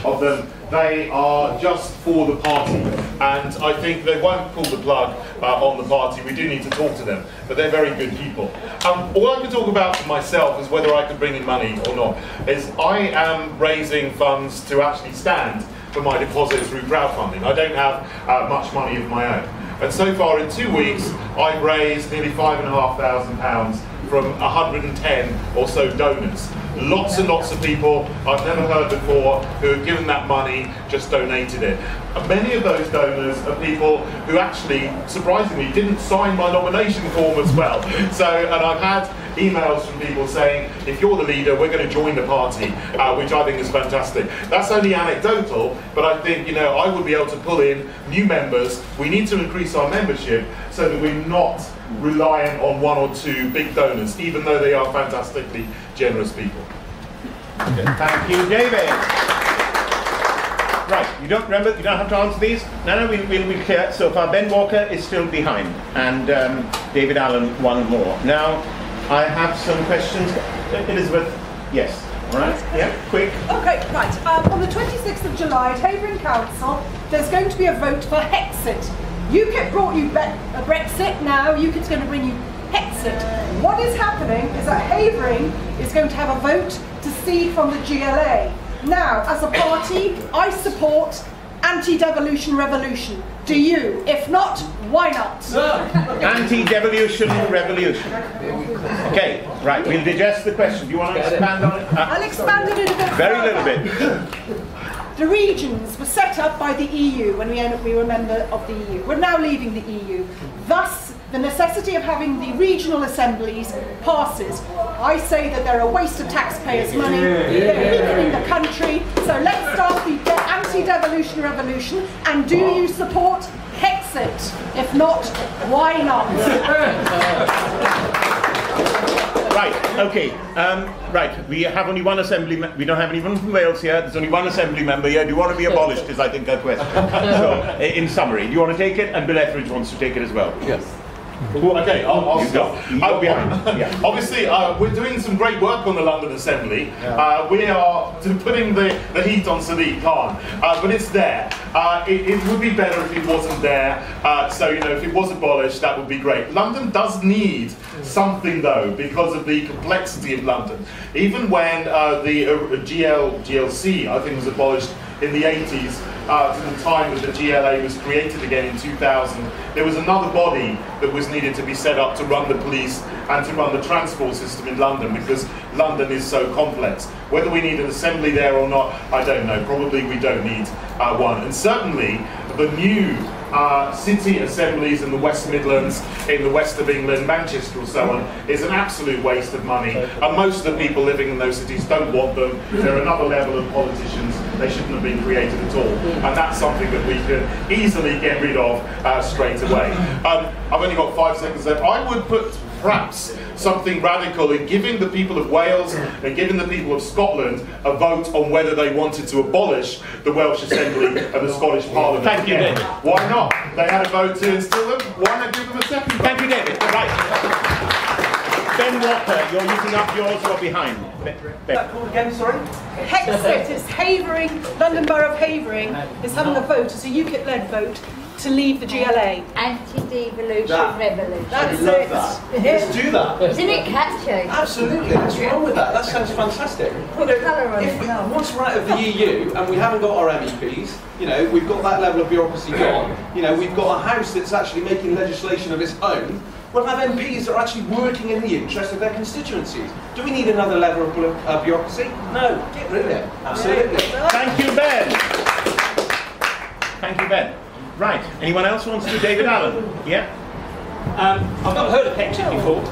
of them, they are just for the party, and I think they won't pull the plug on the party. We do need to talk to them, but they're very good people. All I can talk about for myself is whether I can bring in money or not. Is I am raising funds to actually stand for my deposit through crowdfunding. I don't have much money of my own. And so far in 2 weeks, I've raised nearly £5,500 from 110 or so donors. Lots and lots of people I've never heard before who have given that money, just donated it. And many of those donors are people who actually, surprisingly, didn't sign my nomination form as well. So, and I've had emails from people saying, if you're the leader, we're going to join the party, which I think is fantastic. That's only anecdotal, but I think, you know, I would be able to pull in new members. We need to increase our membership so that we're not reliant on one or two big donors, even though they are fantastically generous people. Okay. Thank you, David. Right, you don't have to answer these? No, we'll be clear. So far, Ben Walker is still behind, and David Allen one more. Now, I have some questions. Elizabeth, yes. All right, yeah, quick. Okay, right. On the 26th of July at Havering Council, there's going to be a vote for Hexit. UKIP brought you Brexit, now UKIP's going to bring you Hexit. What is happening is that Havering is going to have a vote to secede from the GLA. Now, as a party, I support anti-devolution revolution. Do you? If not, why not? Anti-devolution revolution. Okay, right, we'll digest the question. Do you want to expand on it? I'll expand on it a bit Very further. little bit. The regions were set up by the EU when we were a member of the EU. We're now leaving the EU. Thus, the necessity of having the regional assemblies passes. I say that they're a waste of taxpayers' money, they're weakening the country, so let's start the anti-devolution revolution, and do you support Hexit? If not, why not? Right, okay, right, we have only one assembly member, we don't have anyone from Wales here, there's only one assembly member here. Do you want to be abolished is I think her question. So, in summary, do you want to take it? And Bill Etheridge wants to take it as well. Yes. Okay, I'll start. Yeah. Obviously, we're doing some great work on the London Assembly. We are putting the heat on Sadiq Khan, but it's there. It would be better if it wasn't there. So, you know, if it was abolished, that would be great. London does need something, though, because of the complexity of London. Even when the GLC, I think, was abolished in the 80s, to the time that the GLA was created again in 2000, there was another body that was needed to be set up to run the police and to run the transport system in London, because London is so complex. Whether we need an assembly there or not, I don't know. Probably we don't need one. And certainly the new city assemblies in the West Midlands, in the west of England, Manchester or so on, is an absolute waste of money. And most of the people living in those cities don't want them. They're another level of politicians. They shouldn't have been created at all. And that's something that we can easily get rid of straight away. I've only got 5 seconds left. I would put perhaps something radical in giving the people of Wales and giving the people of Scotland a vote on whether they wanted to abolish the Welsh Assembly and the Scottish Parliament. Thank you, David. Why not? They had a vote to instill them. Why not give them a second vote? Thank you, David. Right. Ben Walker, you're using up yours, you're behind. That called again, sorry? Hexit is Havering, London Borough of Havering is having a vote, it's a UKIP-led vote, to leave the GLA. Anti-devolution revolution. That's love it. that. Let's do that. Isn't it catchy? Absolutely. What's wrong with that? That sounds fantastic. Put colour on it. Once we're out of the EU and we haven't got our MEPs, you know, we've got that level of bureaucracy gone. You know, we've got a house that's actually making legislation of its own. We'll have MPs that are actually working in the interest of their constituencies. Do we need another level of bureaucracy? No. Get rid of it. Absolutely. Thank you, Ben. Thank you, Ben. Right, anyone else wants to do David Allen? Yeah? I've not heard of Hexit before,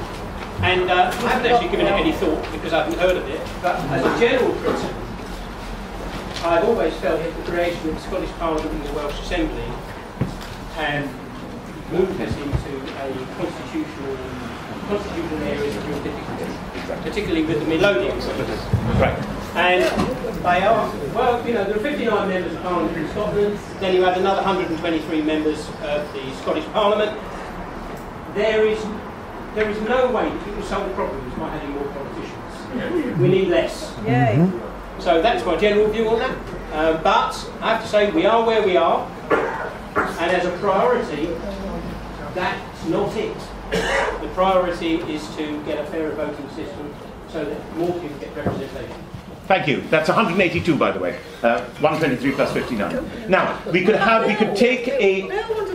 and I haven't actually given it any thought because I haven't heard of it, but as a general principle, I've always felt that the creation of the Scottish Parliament and the Welsh Assembly have moved us into a constitutional areas of real difficulty, particularly with the Melodians. Right. And they are, well, you know, there are 59 members of Parliament in Scotland, then you have another 123 members of the Scottish Parliament. There is no way that you can solve the problems by having more politicians. we need less. Yay. So that's my general view on that. But I have to say, we are where we are, and as a priority, that's not it. The priority is to get a fairer voting system so that more people get representation. Thank you. That's 182, by the way. 123 plus 59. Now, we could take a...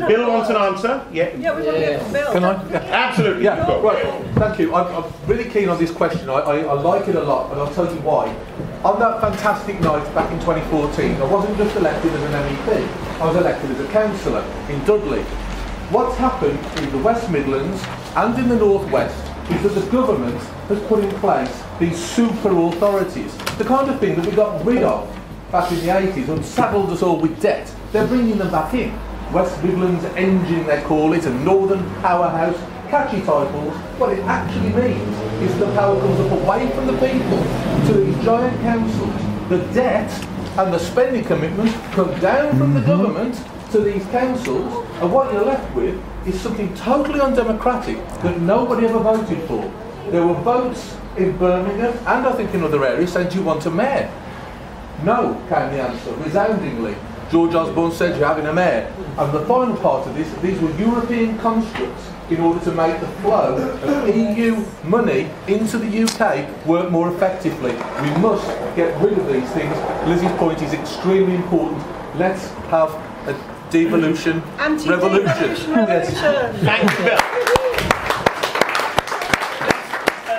Bill wants an answer. Yeah. Yeah, we want to hear from Bill. Can I? Absolutely. Yeah, right. Thank you. I'm really keen on this question. I like it a lot, and I'll tell you why. On that fantastic night back in 2014, I wasn't just elected as an MEP. I was elected as a councillor in Dudley. What's happened in the West Midlands and in the North West is that the government has put in place these super authorities, the kind of thing that we got rid of back in the 80s and saddled us all with debt. They're bringing them back in. West Midlands Engine, they call it, and Northern Powerhouse, catchy titles. What it actually means is the power comes up away from the people to these giant councils. The debt and the spending commitments come down from the government to these councils, and what you're left with is something totally undemocratic that nobody ever voted for. There were votes in Birmingham and I think in other areas saying, do you want a mayor? No, came the answer, resoundingly. George Osborne said, you're having a mayor. And the final part of this, these were European constructs in order to make the flow of EU money into the UK work more effectively. We must get rid of these things. Lizzie's point is extremely important. Let's have a devolution revolution. Yes. Thank you, Bill.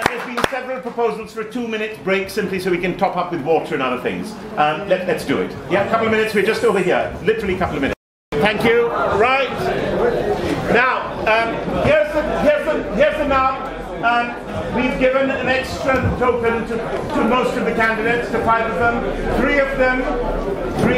There's been several proposals for a 2-minute break simply so we can top up with water and other things. Let's do it. Yeah, a couple of minutes. We're just over here. Literally a couple of minutes. Thank you. Right. Now, here's the nub. We've given an extra token to most of the candidates, to 5 of them. 3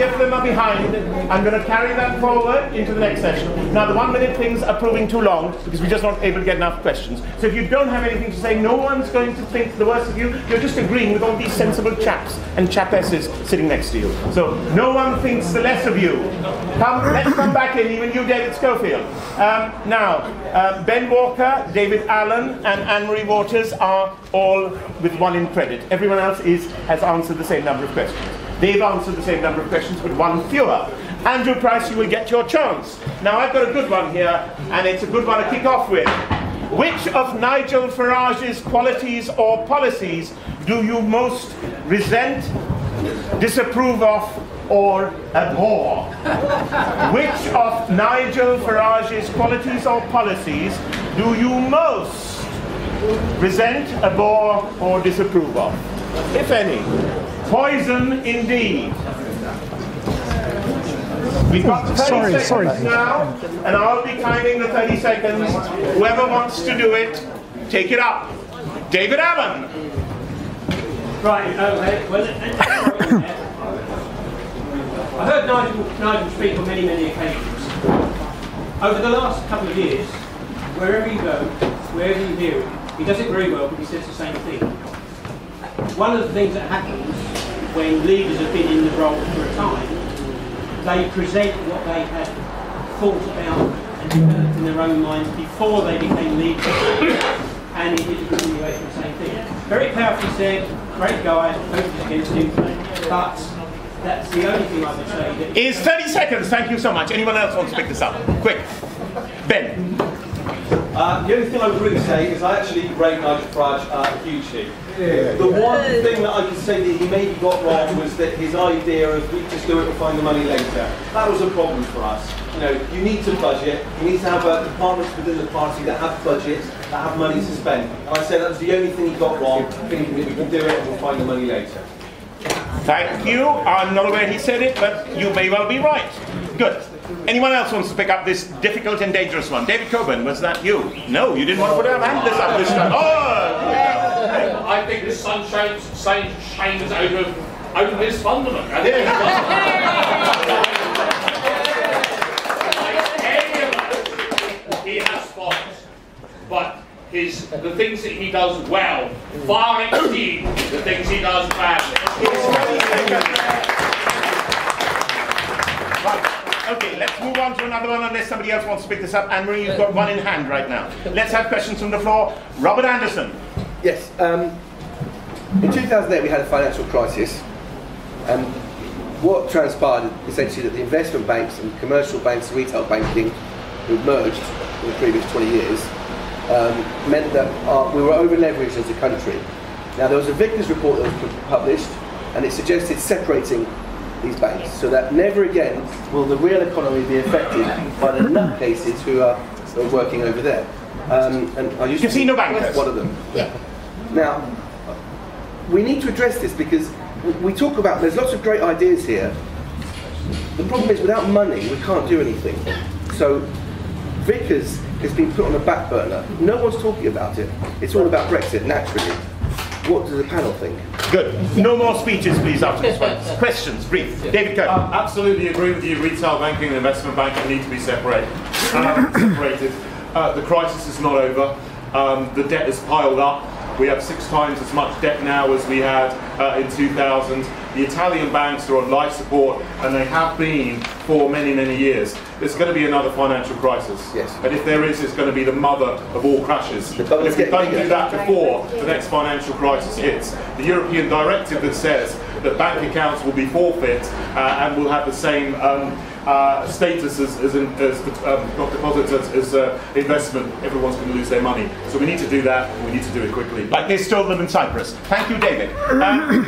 of them are behind. I'm going to carry that forward into the next session. Now, the 1-minute things are proving too long because we're just not able to get enough questions. So if you don't have anything to say, no one's going to think the worst of you. You're just agreeing with all these sensible chaps and chapesses sitting next to you. So no one thinks the less of you. Let's come back in, even you, David Schofield. Now, Ben Walker, David Allen, and Anne-Marie Waters are all with 1 in credit. Everyone else has answered the same number of questions. They've answered the same number of questions, but 1 fewer. Andrew Price, you will get your chance. Now, I've got a good one here, and it's a good one to kick off with. Which of Nigel Farage's qualities or policies do you most resent, disapprove of, or abhor? Which of Nigel Farage's qualities or policies do you most resent, abhor, or disapprove of, if any? Poison indeed. We've got 30 seconds now, and I'll be counting the 30 seconds. Whoever wants to do it, take it up. David Allen. Right, I heard Nigel speak on many occasions. Over the last couple of years, wherever you go, wherever you hear him, he does it very well, but he says the same thing. One of the things that happens when leaders have been in the role for a time, they present what they had thought about and developed in their own minds before they became leaders. And it is a continuation of the same thing. Very powerfully said, great guy, hopefully against him, but that's the only thing I would say. That is 30 seconds, thank you so much. Anyone else wants to pick this up? Quick. Ben. The only thing I would really say is I actually rate Nigel Farage hugely. Yeah. The one thing that I could say that he maybe got wrong was that his idea of we just do it and find the money later. That was a problem for us. You know, you need to budget, you need to have departments within the party that have budgets, that have money to spend. And I said that was the only thing he got wrong, thinking that we can do it and we'll find the money later. Thank you. I'm not aware he said it, but you may well be right. Good. Anyone else wants to pick up this difficult and dangerous one? David Coburn, was that you? No, you didn't want to put your hand up this time. Oh! I think the sun shines over his fundament. He has faults, but the things that he does well far exceed the things he does badly. Right. Okay, let's move on to another one unless somebody else wants to pick this up. Anne-Marie, you've got 1 in hand right now. Let's have questions from the floor. Robert Anderson. Yes. In 2008 we had a financial crisis, and what transpired essentially that the investment banks and commercial banks, retail banking, who merged in the previous 20 years, meant that we were over-leveraged as a country. Now there was a Vickers report that was published, and it suggested separating these banks so that never again will the real economy be affected by the nutcases who are working over there. And I used Casino bankers. One of them. Yeah. Now, we need to address this because we talk about, there's lots of great ideas here. The problem is without money we can't do anything. So Vickers has been put on the back burner. No one's talking about it. It's all about Brexit, naturally. What does the panel think? Good. No more speeches, please, after this one. Questions, brief. David Kurten. Absolutely agree with you. Retail banking and investment banking need to be separated. The crisis is not over. The debt has piled up. We have 6 times as much debt now as we had in 2000. The Italian banks are on life support, and they have been for many, many years. There's going to be another financial crisis. Yes. And if there is, it's going to be the mother of all crashes. If we don't do that before the next financial crisis hits, the European directive that says that bank accounts will be forfeit and will have the same status as not deposits as investment, everyone's going to lose their money. So we need to do that, and we need to do it quickly. Like they stole them in Cyprus. Thank you, David.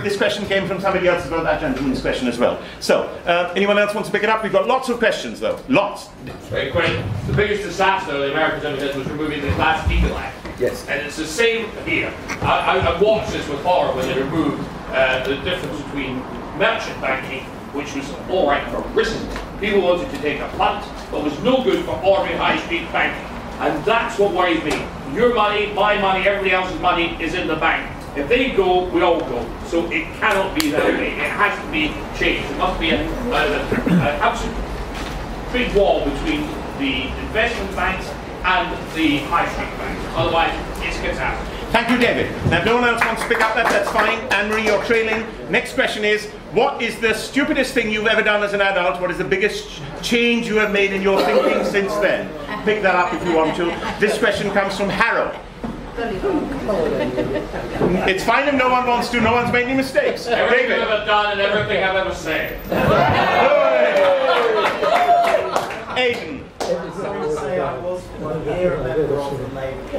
This question came from somebody else about that gentleman's question as well. So, anyone else wants to pick it up? We've got lots of questions, though. Lots. Very quick. The biggest disaster the Americans ever did was removing the Glass-Steagall Act. Yes. And it's the same here. I watched this with horror when they removed the difference between merchant banking, which was all right for risk. People wanted to take a punt, but was no good for ordinary high street banking. And that's what worries me. Your money, my money, everybody else's money is in the bank. If they go, we all go. So it cannot be that way. It has to be changed. There must be an absolute big wall between the investment banks and the high street banks. Otherwise, it's catastrophe. Thank you, David. Now, if no one else wants to pick up that, that's fine. Anne-Marie, you're trailing. Next question is, what is the stupidest thing you've ever done as an adult? What is the biggest change you have made in your thinking since then? Pick that up if you want to. This question comes from Harrow. It's fine if no one wants to. No one's made any mistakes. Everything David. I've ever done and everything I've ever said. Aiden. Someone say I was for 1 year a member of the Labour.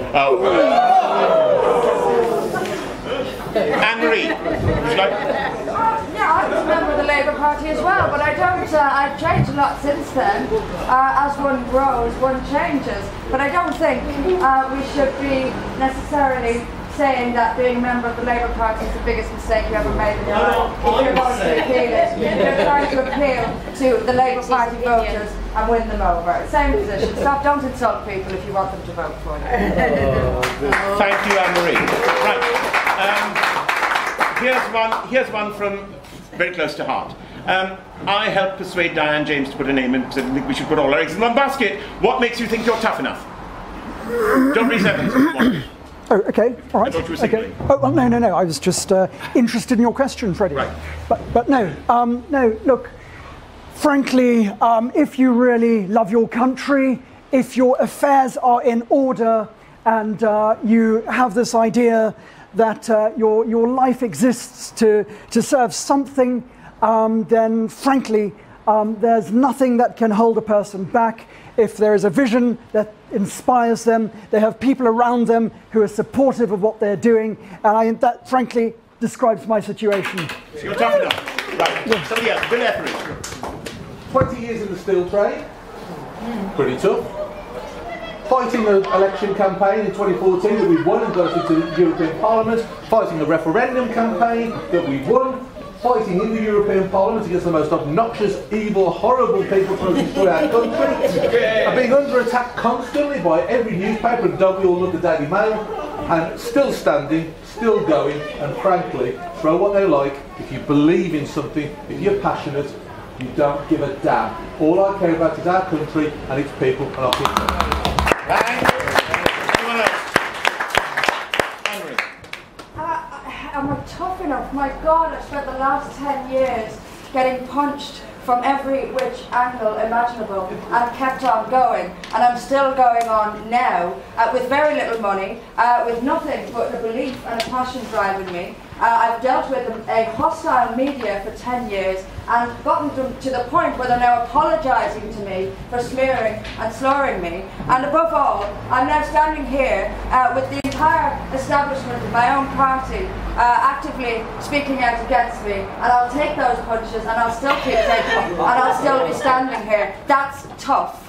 Anne-Marie, would you like? Yeah, I was a member of the Labour Party as well, but I don't. I've changed a lot since then. As one grows, one changes. But I don't think we should be necessarily saying that being a member of the Labour Party is the biggest mistake you ever made in your life. If you're going to appeal it, you're trying to appeal to the Labour Party voters and win them over. Same position. Don't insult people if you want them to vote for you. Thank you, Anne-Marie. Right. Here's one from very close to heart. I helped persuade Diane James to put her name in because I didn't think we should put all our eggs in one basket. What makes you think you're tough enough? Don't raise that. Oh, okay, all right. I thought you were okay. Oh, well, no. I was just interested in your question, Freddie. Right. But no, no. Look, frankly, if you really love your country, if your affairs are in order, and you have this idea that your life exists to serve something, then frankly, there's nothing that can hold a person back. If there is a vision that inspires them, they have people around them who are supportive of what they're doing, and that frankly describes my situation. So you're tough enough. Right. Yeah. Somebody else, Bill Etheridge. 20 years in the steel trade, pretty tough. Fighting an election campaign in 2014 that we won and got into the European Parliament, fighting a referendum campaign that we won, fighting in the European Parliament against the most obnoxious, evil, horrible people from through our country, and being under attack constantly by every newspaper and dog we all love, the Daily Mail, and still standing, still going, and frankly, throw what they like. If you believe in something, if you're passionate, you don't give a damn. All I care about is our country and its people, and I'll keep going. Am I tough enough? My God, I've spent the last 10 years getting punched from every which angle imaginable and kept on going, and I'm still going on now with very little money, with nothing but a belief and a passion driving me, I've dealt with a hostile media for 10 years and gotten to the point where they're now apologising to me for smearing and slurring me. And above all, I'm now standing here with the entire establishment of my own party actively speaking out against me. And I'll take those punches and I'll still keep taking them and I'll still be standing here. That's tough.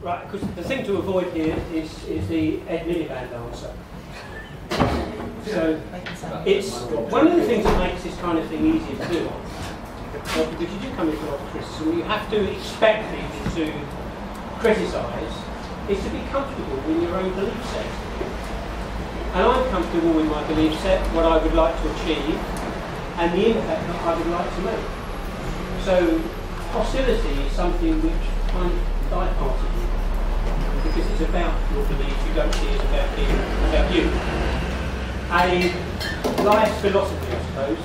Right, because the thing to avoid here is the Ed Miliband answer. So it's one of the things that makes this kind of thing easier to do, because you do come into a lot of criticism, you have to expect people to criticise, is to be comfortable in your own belief set. And I'm comfortable with my belief set, what I would like to achieve, and the impact that I would like to make. So hostility is something which kind of light-heartedly, because it's about your beliefs, you don't see it about you. A life philosophy, I suppose.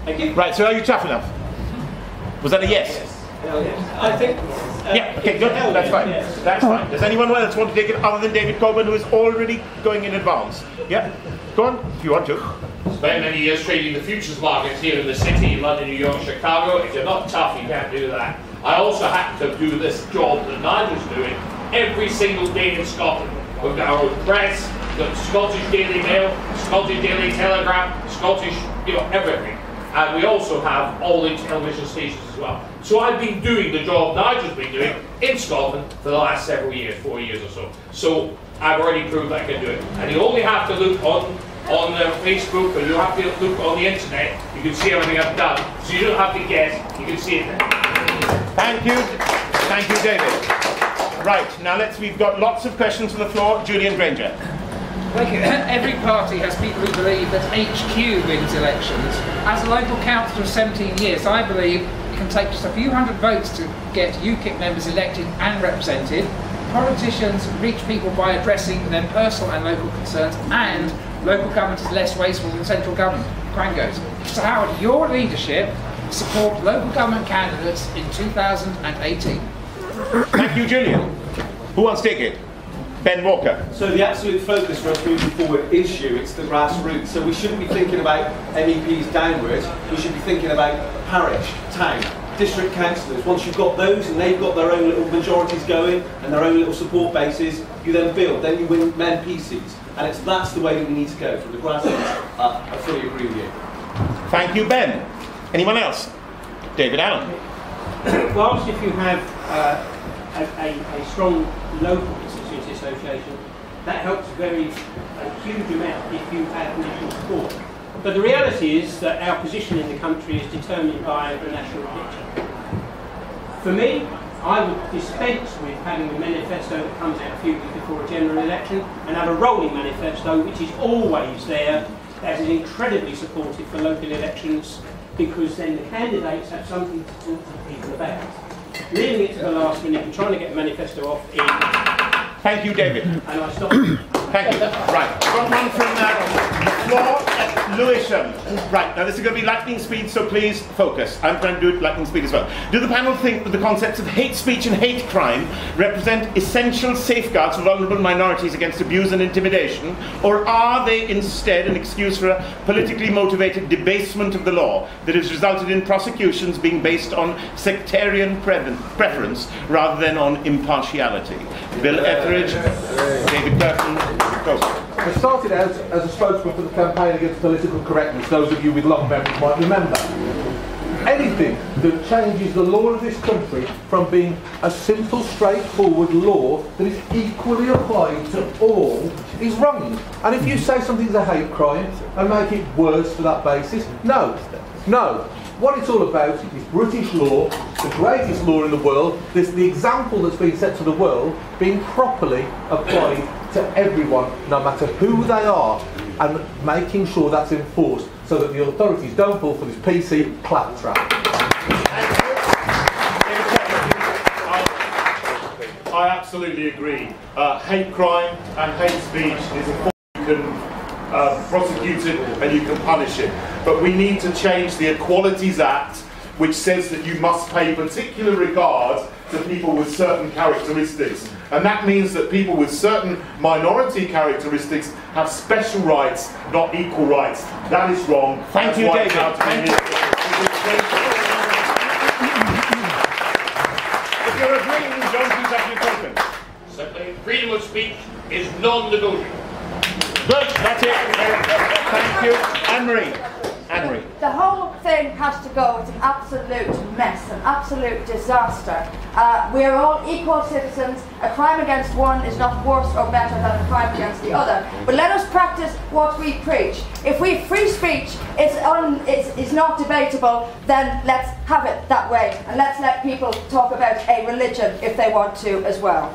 Thank you. Right, so are you tough enough? Was that a yes? I think... yeah, okay, good. That's fine. Yes. That's fine. Does anyone else want to take it other than David Coburn, who is already going in advance? Yeah? Go on, if you want to. Spent many years trading the futures markets here in the city, London, New York, Chicago. If you're not tough, you can't do that. I also happen to do this job that Nigel's doing every single day in Scotland. We've got our own press, we've got Scottish Daily Mail, Scottish Daily Telegraph, Scottish, everything. And we also have all the television stations as well. So I've been doing the job Nigel's been doing in Scotland for the last several years, 4 years or so. So I've already proved I can do it. And you only have to look on Facebook, or you have to look on the internet, you can see everything I've done. So you don't have to guess, you can see it there. Thank you, David. Right, now we've got lots of questions on the floor. Julian Granger. Thank you. Every party has people who believe that HQ wins elections. As a local councillor of 17 years, I believe it can take just a few hundred votes to get UKIP members elected and represented. Politicians reach people by addressing their personal and local concerns, and local government is less wasteful than central government. Quangos. So how would your leadership support local government candidates in 2018? Thank you, Julian. Who wants to take it? Ben Walker. So the absolute focus for us moving forward is you, it's the grassroots. So we shouldn't be thinking about MEPs downwards, we should be thinking about parish, town, district councillors. Once you've got those and they've got their own little majorities going and their own little support bases, you then build, then you win men PCs. And that's the way that we need to go, from the grassroots up. I fully agree with you. Thank you, Ben. Anyone else? David Allen. Whilst if you have a strong local constituency association, that helps a huge amount if you have national support. But the reality is that our position in the country is determined by the national picture. For me, I would dispense with having a manifesto that comes out a few weeks before a general election and have a rolling manifesto which is always there, that is incredibly supportive for local elections, because then the candidates have something to talk to people about. Leaving it to the last minute and trying to get a manifesto off in... Thank you, David. And I stop. Thank you. Right, I've got one from the floor at Lewisham. Right, now this is going to be lightning speed, so please focus. I'm trying to do it lightning speed as well. Do the panel think that the concepts of hate speech and hate crime represent essential safeguards for vulnerable minorities against abuse and intimidation, or are they instead an excuse for a politically motivated debasement of the law that has resulted in prosecutions being based on sectarian preference rather than on impartiality? Bill Etheridge, David Kurten, go. I started out as a spokesman for the campaign against political correctness. Those of you with long memories might remember. Anything that changes the law of this country from being a simple, straightforward law that is equally applied to all is wrong. And if you say something's a hate crime and make it worse for that basis, no. What it's all about is British law, the greatest law in the world. This the example that's being set to the world being properly applied to everyone, no matter who they are, and making sure that's enforced so that the authorities don't fall for this PC claptrap. I absolutely agree. Hate crime and hate speech is a form you can prosecute it and you can punish it. But we need to change the Equalities Act which says that you must pay particular regard to people with certain characteristics. And that means that people with certain minority characteristics have special rights, not equal rights. That is wrong. Thank you, David. Thank you. If you're agreeing, John, please have your comment. Simply, freedom of speech is non-negotiable. Good, that's it. Thank you. Anne-Marie. Anne-Marie. The whole thing has to go. It's an absolute mess, an absolute disaster. We are all equal citizens. A crime against one is not worse or better than a crime against the other. But let us practice what we preach. If free speech is not debatable, then let's have it that way. And let's let people talk about a religion if they want to as well.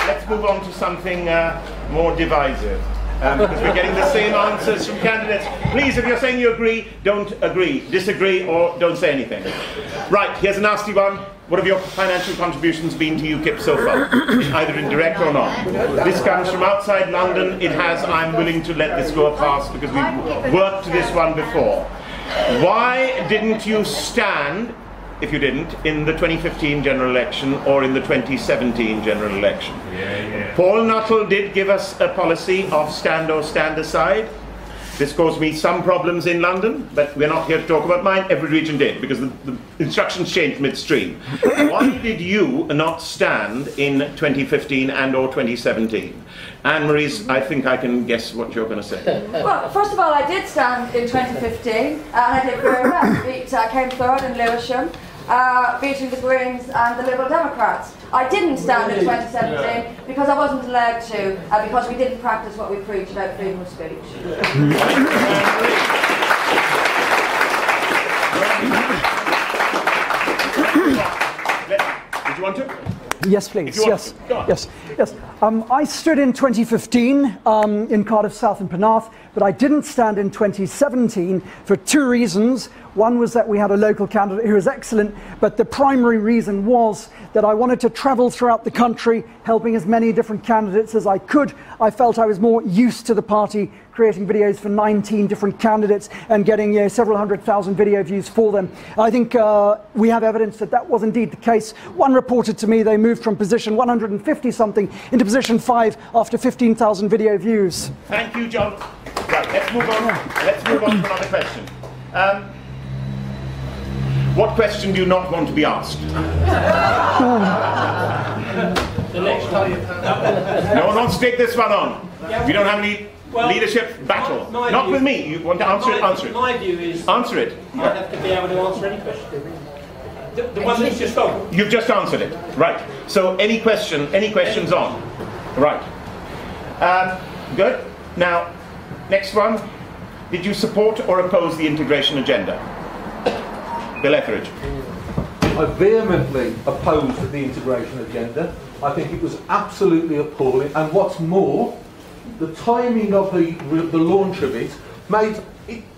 Let's move on to something more divisive. Because we're getting the same answers from candidates. Please, if you're saying you agree, don't agree. Disagree or don't say anything. Right, here's a nasty one. What have your financial contributions been to UKIP so far? Either indirect or not. This comes from outside London. It has, I'm willing to let this go past because we've worked this one before. Why didn't you stand, if you didn't, in the 2015 general election or in the 2017 general election? Paul Nuttall did give us a policy of stand or stand aside. This caused me some problems in London, but we're not here to talk about mine. Every region did, because the instructions changed midstream. Why did you not stand in 2015 and or 2017? Anne-Marie's, I think I can guess what you're going to say. Well, first of all, I did stand in 2015, and I did very well. Came third in Lewisham, beating the Greens and the Liberal Democrats. I didn't stand in 2017 because I wasn't allowed to, because we didn't practice what we preach about freedom of speech. Did you want to? Yes, please. Yes. Yes. Yes. I stood in 2015 in Cardiff South and Penarth, but I didn't stand in 2017 for two reasons. One was that we had a local candidate who was excellent, but the primary reason was that I wanted to travel throughout the country, helping as many different candidates as I could. I felt I was more used to the party creating videos for 19 different candidates and getting several 100,000 video views for them. I think we have evidence that that was indeed the case. One reported to me they moved from position 150-something into position 5 after 15,000 video views. Thank you, John. Right, let's move on. Let's move on to another question. What question do you not want to be asked? The next time. No one wants to take this one on. We don't have any leadership battle. Not with me. You want to answer it? Answer it. My view is... Answer it. I have to be able to answer any question. The one that's just on. You've just answered it. Right. So any questions on? Right. Good. Now, next one. Did you support or oppose the integration agenda? Bill Etheridge. I vehemently opposed the integration agenda. I think it was absolutely appalling, and what's more, the timing of the launch of it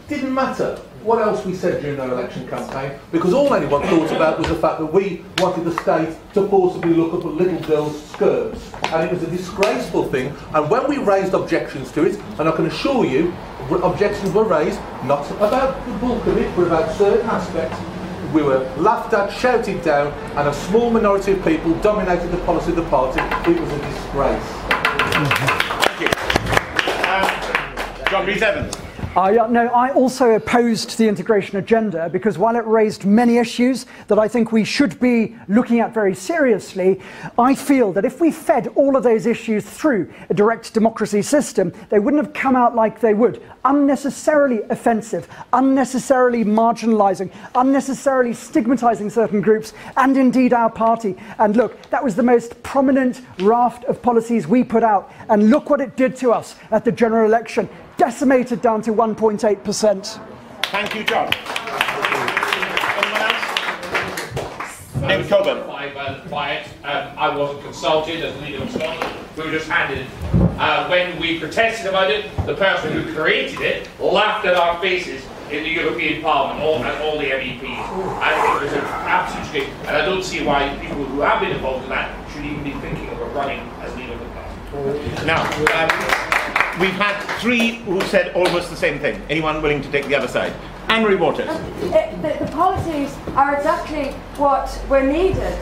didn't matter what else we said during our election campaign, because all anyone thought about was the fact that we wanted the state to forcibly look up at little girls' skirts, and it was a disgraceful thing. And when we raised objections to it, and I can assure you, objections were raised not about the bulk of it, but about certain aspects, we were laughed at, shouted down, and a small minority of people dominated the policy of the party. It was a disgrace. Thank you. John Rhys-Evans. No, I also opposed the integration agenda because while it raised many issues that I think we should be looking at very seriously, I feel that if we fed all of those issues through a direct democracy system, they wouldn't have come out like they would. Unnecessarily offensive, unnecessarily marginalising, unnecessarily stigmatising certain groups, and indeed our party. And look, that was the most prominent raft of policies we put out. And look what it did to us at the general election. Decimated down to 1.8%. Thank you, John. Anyone else? David Kurten. I wasn't consulted as leader of Scotland. We were just handed it. When we protested about it, the person who created it laughed at our faces in the European Parliament, all the MEPs. I think it was an absolute shame, and I don't see why people who have been involved in that should even be thinking of running as leader of the party. Now, we've had three who said almost the same thing. Anyone willing to take the other side? Anne-Marie Waters. The policies are exactly what were needed.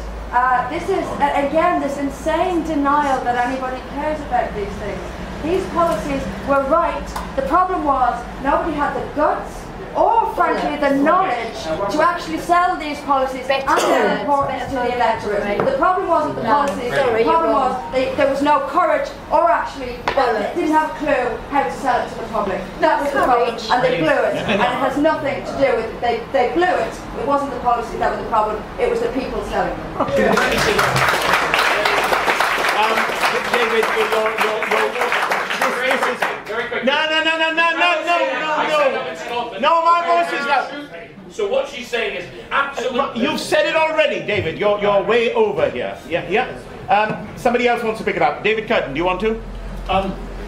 This is, again, this insane denial that anybody cares about these things. These policies were right. The problem was nobody had the guts or, frankly, the knowledge to actually sell these policies and their importance to the electorate. The problem wasn't the policies, the problem was there was no courage or actually they didn't have a clue how to sell it to the public. That was the problem, and they blew it. And it has nothing to do with, they blew it. It wasn't the policies that were the problem, it was the people selling them. David, No, my voice is loud. So what she's saying is absolutely. You've said it already, David. You're way over here. Yeah. Somebody else wants to pick it up. David Kurten, do you want to?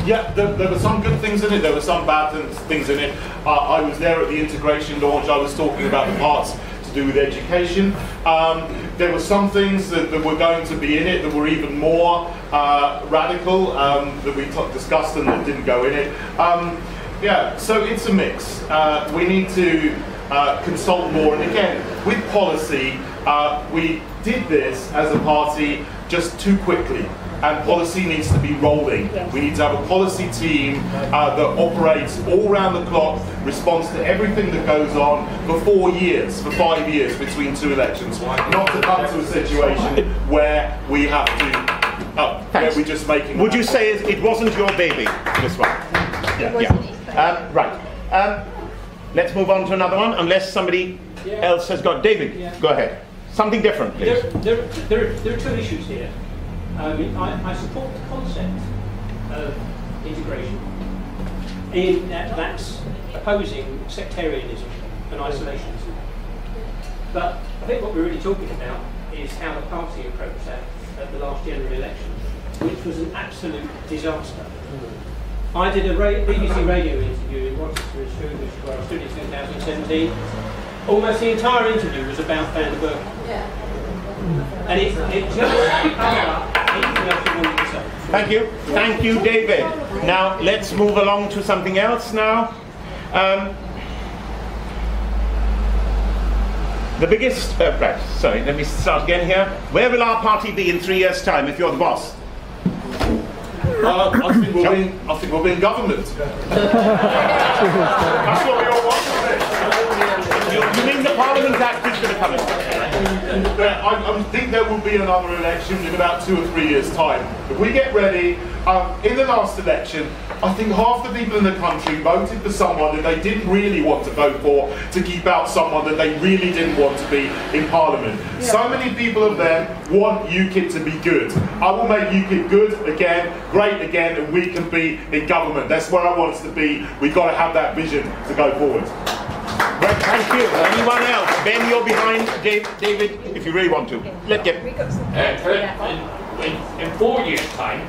Yeah, there were some good things in it. There were some bad things in it. I was there at the integration launch. I was talking about the parts to do with education. There were some things that were going to be in it that were even more radical that we discussed and that didn't go in it. Yeah, so it's a mix. We need to consult more. And again, with policy, we did this as a party just too quickly. And policy needs to be rolling. We need to have a policy team that operates all round the clock, responds to everything that goes on for 4 years, for 5 years between two elections. Not to come to a situation where we have to, where we're just making... Would you say it wasn't your baby, this one? Right. Let's move on to another one, unless somebody else has got... David, go ahead. Something different, please. There are two issues here. I support the concept of integration in that's opposing sectarianism and isolationism. But I think what we're really talking about is how the party approached that at the last general election, which was an absolute disaster. I did a BBC radio interview in Rochester, where I stood in 2017. Almost the entire interview was about Van der Berg. And it just covered up anything else you wanted to say. Thank you. Thank you, David. Now, let's move along to something else now. The biggest... right, sorry, let me start again here. Where will our party be in 3 years' time if you're the boss? I think we'll be in government. That's what we all want to be. You mean the Parliament Act is going to come in? I think there will be another election in about 2 or 3 years' time. If we get ready, in the last election, I think half the people in the country voted for someone that they didn't really want to vote for to keep out someone that they really didn't want to be in Parliament. Yeah. So many people of them want UKIP to be good. I will make UKIP good again, great again, and we can be in government. That's where I want us to be. We've got to have that vision to go forward. Right, thank you. Anyone else? Ben, you're behind David, if you really want to. Let's get... In 4 years' time,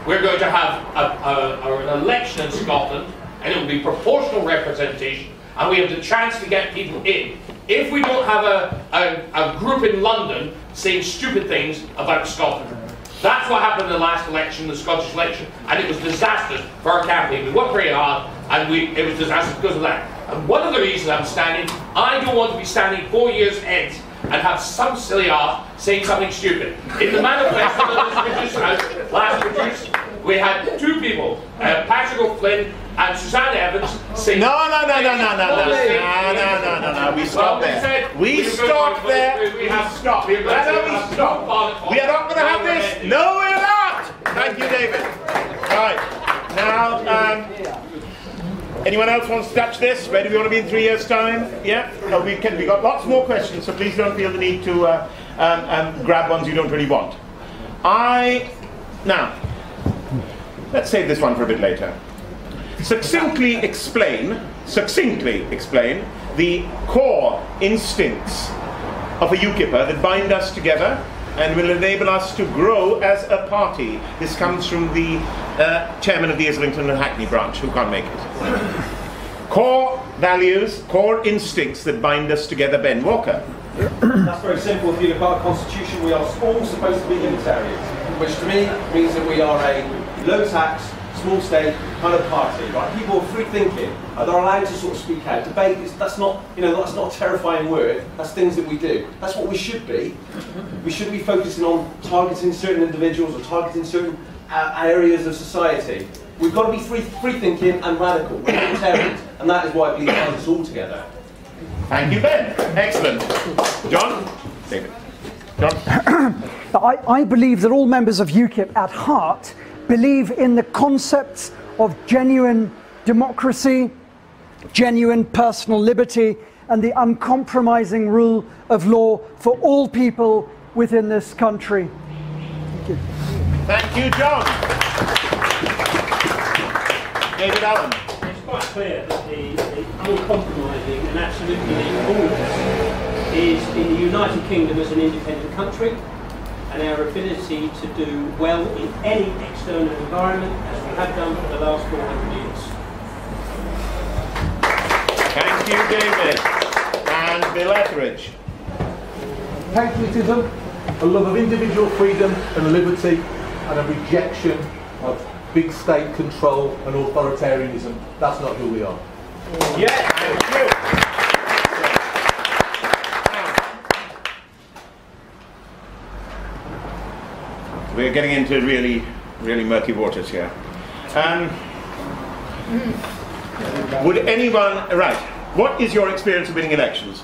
we're going to have an election in Scotland, and it will be proportional representation, and we have the chance to get people in. If we don't have a group in London saying stupid things about Scotland. That's what happened in the last election, the Scottish election, and it was disastrous for our campaign. We worked very hard, and it was disastrous because of that. And one of the reasons I'm standing, I don't want to be standing 4 years hence and have some silly ass saying something stupid. In the manifesto that was last produced, we had two people, Patrick O'Flynn and Suzanne Evans, saying... No, we stopped there. We stopped there. We have stopped. We are not going to have this. No, we're not. Thank you, David. Right. Now, anyone else wants to touch this? Where do we want to be in 3 years' time? Yeah? No, we've got lots more questions, so please don't feel the need to grab ones you don't really want. Now, let's save this one for a bit later. Succinctly explain the core instincts of a UKIPper that bind us together and will enable us to grow as a party. This comes from the chairman of the Islington and Hackney branch, who can't make it. Core values, core instincts that bind us together, Ben Walker. That's very simple. If you look at our constitution, we are all supposed to be libertarians, which to me means that we are a low tax, small state kind of party, right? People are free thinking, they're allowed to sort of speak out. Debate that's not, that's not a terrifying word. That's things that we do. That's what we should be. We should be focusing on targeting certain individuals or targeting certain areas of society. We've got to be free thinking and radical. We're libertarians, and that is why I believe it binds us all together. Thank you, Ben. Excellent. John? David. John? I believe that all members of UKIP at heart believe in the concepts of genuine democracy, genuine personal liberty, and the uncompromising rule of law for all people within this country. Thank you. Thank you, John. David Allen. It's quite clear that the uncompromising and absolutely always is in the United Kingdom as an independent country, and our ability to do well in any external environment, as we have done for the last 400 years. Thank you, David. And Bill Etheridge. Patriotism, a love of individual freedom and liberty, and a rejection of big state control and authoritarianism. That's not who we are. Yeah, thank you. We're getting into really, really murky waters here. Would anyone, right, what is your experience of winning elections?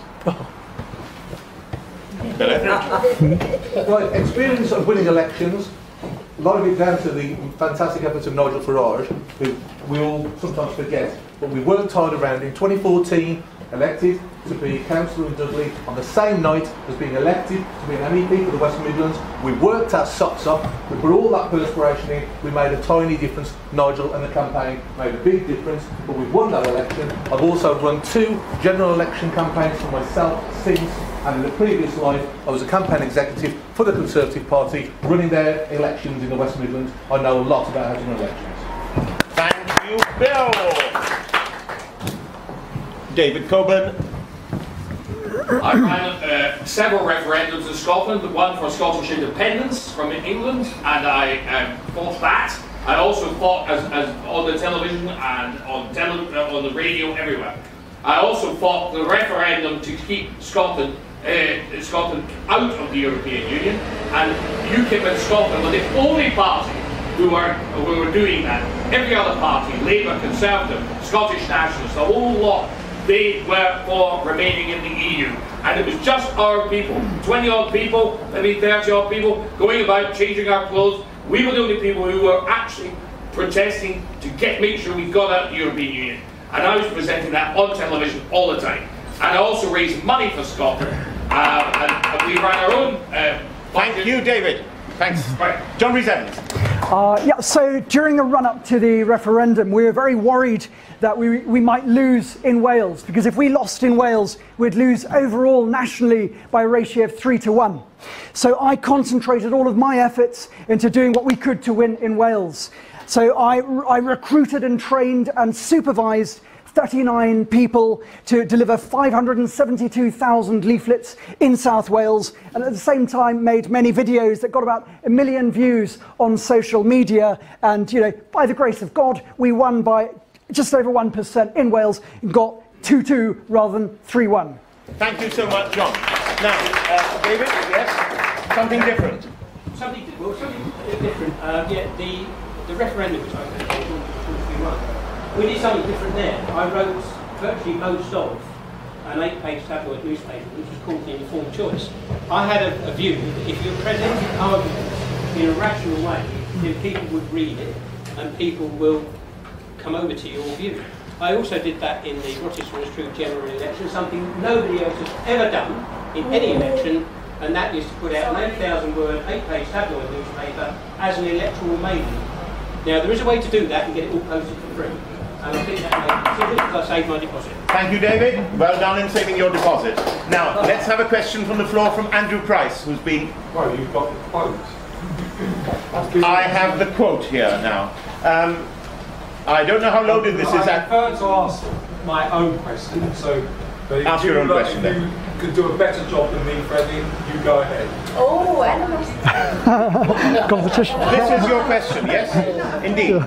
Bill Etheridge. Right, experience of winning elections, a lot of it down to the fantastic efforts of Nigel Farage, who we all sometimes forget, but we worked hard around in 2014, elected to be councillor in Dudley on the same night as being elected to be an MEP for the West Midlands. We worked our socks off, we put all that perspiration in, we made a tiny difference. Nigel and the campaign made a big difference, but we won that election. I've also run 2 general election campaigns for myself since, and in the previous life I was a campaign executive for the Conservative Party running their elections in the West Midlands. I know a lot about how to run elections. Thank you, Bill. David Coburn. I ran several referendums in Scotland, the one for Scottish independence from England, and I fought that. I also fought as on the television and on the radio everywhere. I also fought the referendum to keep Scotland out of the European Union, and UKIP in Scotland were the only party who were doing that. Every other party, Labour, Conservative, Scottish Nationalists, the whole lot, they were for remaining in the EU. And it was just our people, 20 odd people, maybe 30 odd people, going about changing our clothes. We were the only people who were actually protesting to make sure we got out of the European Union. And I was presenting that on television all the time. And I also raised money for Scotland. And we ran our own Thank you, David. Thanks. Right. John Rhys-Evans. Yeah, so during the run-up to the referendum, we were very worried that we might lose in Wales, because if we lost in Wales, we'd lose overall nationally by a ratio of 3-1. So I concentrated all of my efforts into doing what we could to win in Wales. So I recruited and trained and supervised 39 people to deliver 572,000 leaflets in South Wales, and at the same time made many videos that got about 1 million views on social media. And by the grace of God, we won by just over 1% in Wales and got 2-2 rather than 3-1. Thank you so much, John. Now, David, yes, something different. Something different. Yeah, the referendum which we won. We did something different there. I wrote virtually most of an 8-page tabloid newspaper which was called The Informed Choice. I had a view that if you presented arguments in a rational way, then people would read it and people will come over to your view. I also did that in the Rochester as True general election, something nobody else has ever done in any election, and that is to put out an 8,000-word, 8-page tabloid newspaper as an electoral mailing. Now, there is a way to do that and get it all posted for free. And I think that made it because I saved my deposit. Thank you, David. Well done in saving your deposit. Now, let's have a question from the floor from Andrew Price, who's been... Well, you've got the quote. I have the quote here now. I don't know how loaded this is. I prefer to ask my own question, so... Ask your own question, then. If you could do a better job than me, Freddie, you go ahead. Oh, animals. Competition. This is your question, yes? Indeed.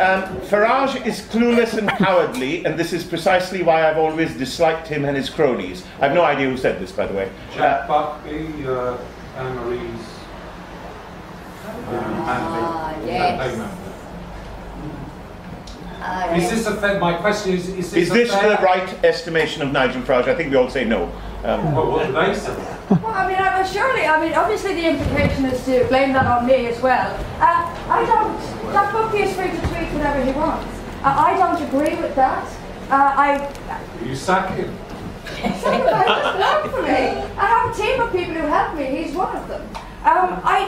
Farage is clueless and cowardly, and this is precisely why I've always disliked him and his cronies. I have no idea who said this, by the way. Jack Buckby, Anne-Marie's yes. Is this a fair, my question is this the right estimation of Nigel Farage? I think we all say no. Well, what do they say? Well, I mean, obviously the implication is to blame that on me as well. I don't, Jack Buckby is free to tweet whatever he wants. I don't agree with that. You sack him. It's work for me. I have a team of people who help me. He's one of them.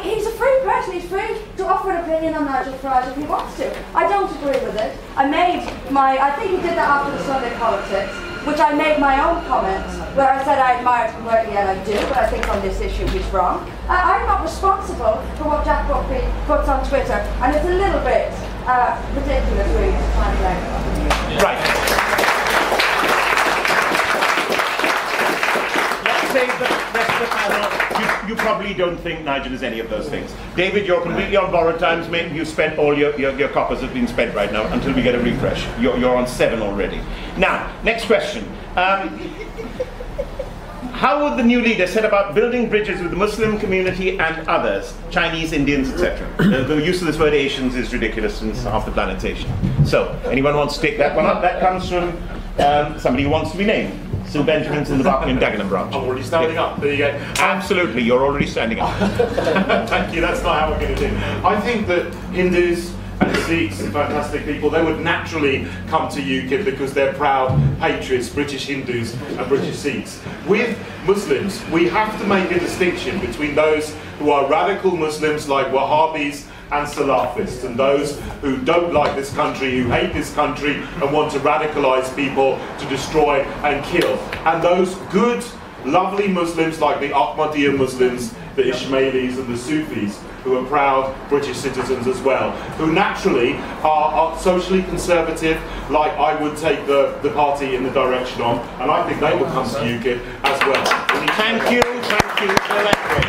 He's a free person. He's free to offer an opinion on Nigel Farage if he wants to. I don't agree with it. I think he did that after the Sunday Politics, which I made my own comments, where I said I admire him greatly, and I do, but I think on this issue he's wrong. I'm not responsible for what Jack Buckby puts on Twitter, and it's a little bit ridiculous, really, to try and blame him. Right. Say the rest of the panel, you probably don't think Nigel is any of those things. David, you're completely on borrowed times, mate. You spent all your coppers have been spent right now until we get a refresh. You're on 7 already. Now, next question. How would the new leader set about building bridges with the Muslim community and others, Chinese, Indians, etc.? The use of this word Asians is ridiculous since half the planet's Asian. So, anyone wants to take that one up? That comes from somebody who wants to be named. Sue Benjamin's in the Barking and Dagenham branch. I'm already standing up. There you go. Absolutely, you're already standing up. Thank you, that's not how we're going to do. I think that Hindus and Sikhs and fantastic people, they would naturally come to UKIP because they're proud patriots, British Hindus and British Sikhs. With Muslims, we have to make a distinction between those who are radical Muslims like Wahhabis and Salafists, and those who don't like this country, who hate this country and want to radicalise people to destroy and kill. And those good, lovely Muslims like the Ahmadiyya Muslims, the Ismailis and the Sufis, who are proud British citizens as well, who naturally are socially conservative, like I would take the party in the direction on, and I think they will come to UKIP as well. Thank you for elaborating.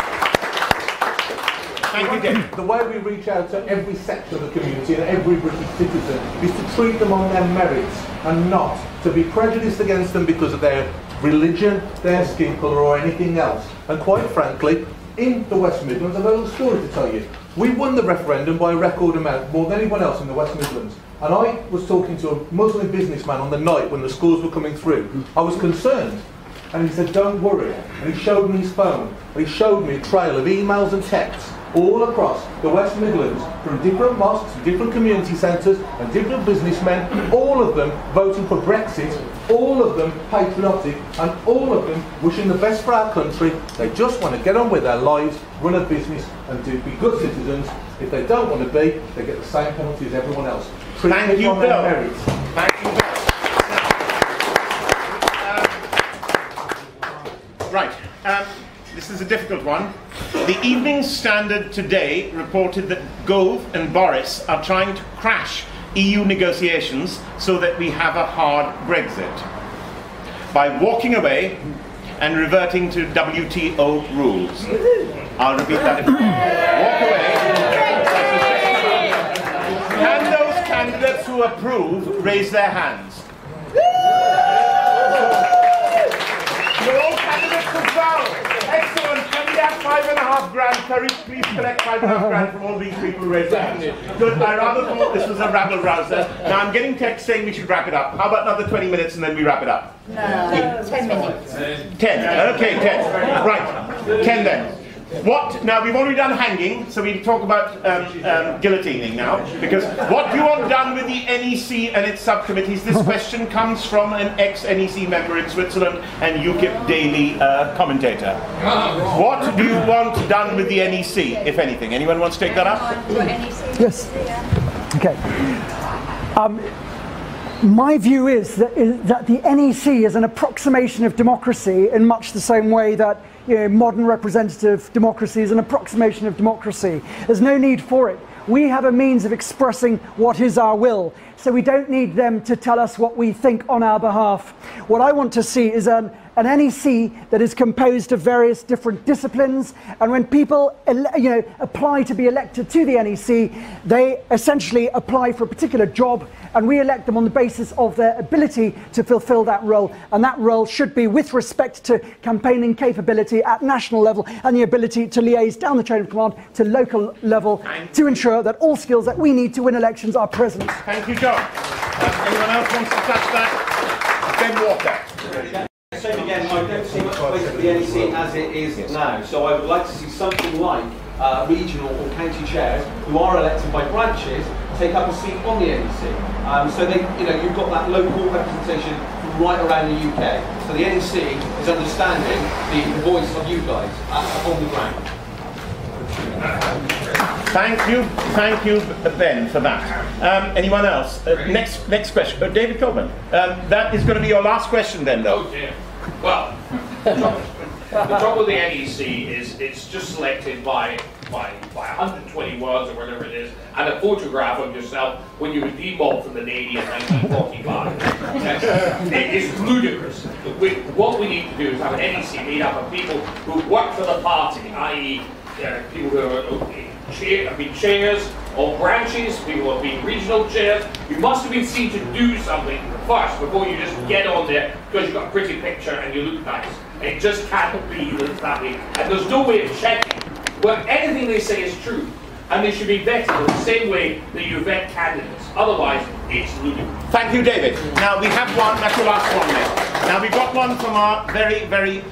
Thank you, David. The way we reach out to every section of the community and every British citizen is to treat them on their merits and not to be prejudiced against them because of their religion, their skin colour or anything else. And quite frankly, in the West Midlands, I've got a little story to tell you. We won the referendum by a record amount, more than anyone else in the West Midlands. And I was talking to a Muslim businessman on the night when the scores were coming through. I was concerned. And he said, don't worry. And he showed me his phone. And he showed me a trail of emails and texts all across the West Midlands from different mosques, different community centres and different businessmen, all of them voting for Brexit, all of them patriotic and all of them wishing the best for our country. They just want to get on with their lives, run a business and be good citizens. If they don't want to be, they get the same penalty as everyone else. Thank you, Bill. Thank you, Bill. Right. This is a difficult one. The Evening Standard today reported that Gove and Boris are trying to crash EU negotiations so that we have a hard Brexit by walking away and reverting to WTO rules. I'll repeat that again. Walk away. Can those candidates who approve raise their hands? You're all candidates as well. Excellent. Can we have £5.5 Courage, please collect £5.5 from all these people who raised their hands. Good. I rather thought this was a rabble rouser. Now I'm getting text saying we should wrap it up. How about another 20 minutes and then we wrap it up? No, 10 minutes. 10. Okay, 10. Right. 10 then. What? Now we've already done hanging, so we talk about guillotining now. Because what do you want done with the NEC and its subcommittees? This question comes from an ex-NEC member in Switzerland and UKIP daily commentator. What do you want done with the NEC, if anything? Anyone wants to take that up? Yes. Okay. My view is that the NEC is an approximation of democracy in much the same way that modern representative democracy is an approximation of democracy. There's no need for it. We have a means of expressing what is our will, so we don't need them to tell us what we think on our behalf. What I want to see is an an NEC that is composed of various different disciplines, and when people apply to be elected to the NEC, they essentially apply for a particular job, and we elect them on the basis of their ability to fulfill that role, and that role should be with respect to campaigning capability at national level and the ability to liaise down the chain of command to local level to ensure that all skills that we need to win elections are present. Thank you, John. Anyone else wants to touch that? Ben Walker. Same again, I don't see much place for the NEC as it is now, so I would like to see something like regional or county chairs who are elected by branches take up a seat on the NEC. So they, you've got that local representation from right around the UK. So the NEC is understanding the voice of you guys on the ground. Thank you, Ben, for that. Anyone else? Next question. David Kurten. That is going to be your last question then, though. Oh dear. Well, the trouble with the NEC is it's just selected by 120 words or whatever it is, and a photograph of yourself when you were demobbed from the Navy in 1945. It is ludicrous. What we need to do is have an NEC made up of people who work for the party, i.e. people who have been chairs of branches, people who have been regional chairs. You must have been seen to do something first before you just get on there because you've got a pretty picture and you look nice. It just can't be that way. And there's no way of checking whether anything they say is true. And they should be vetted in the same way that you vet candidates. Otherwise, it's ludicrous. Thank you, David. Now we have one, that's your last one now. Now we've got one from our very, very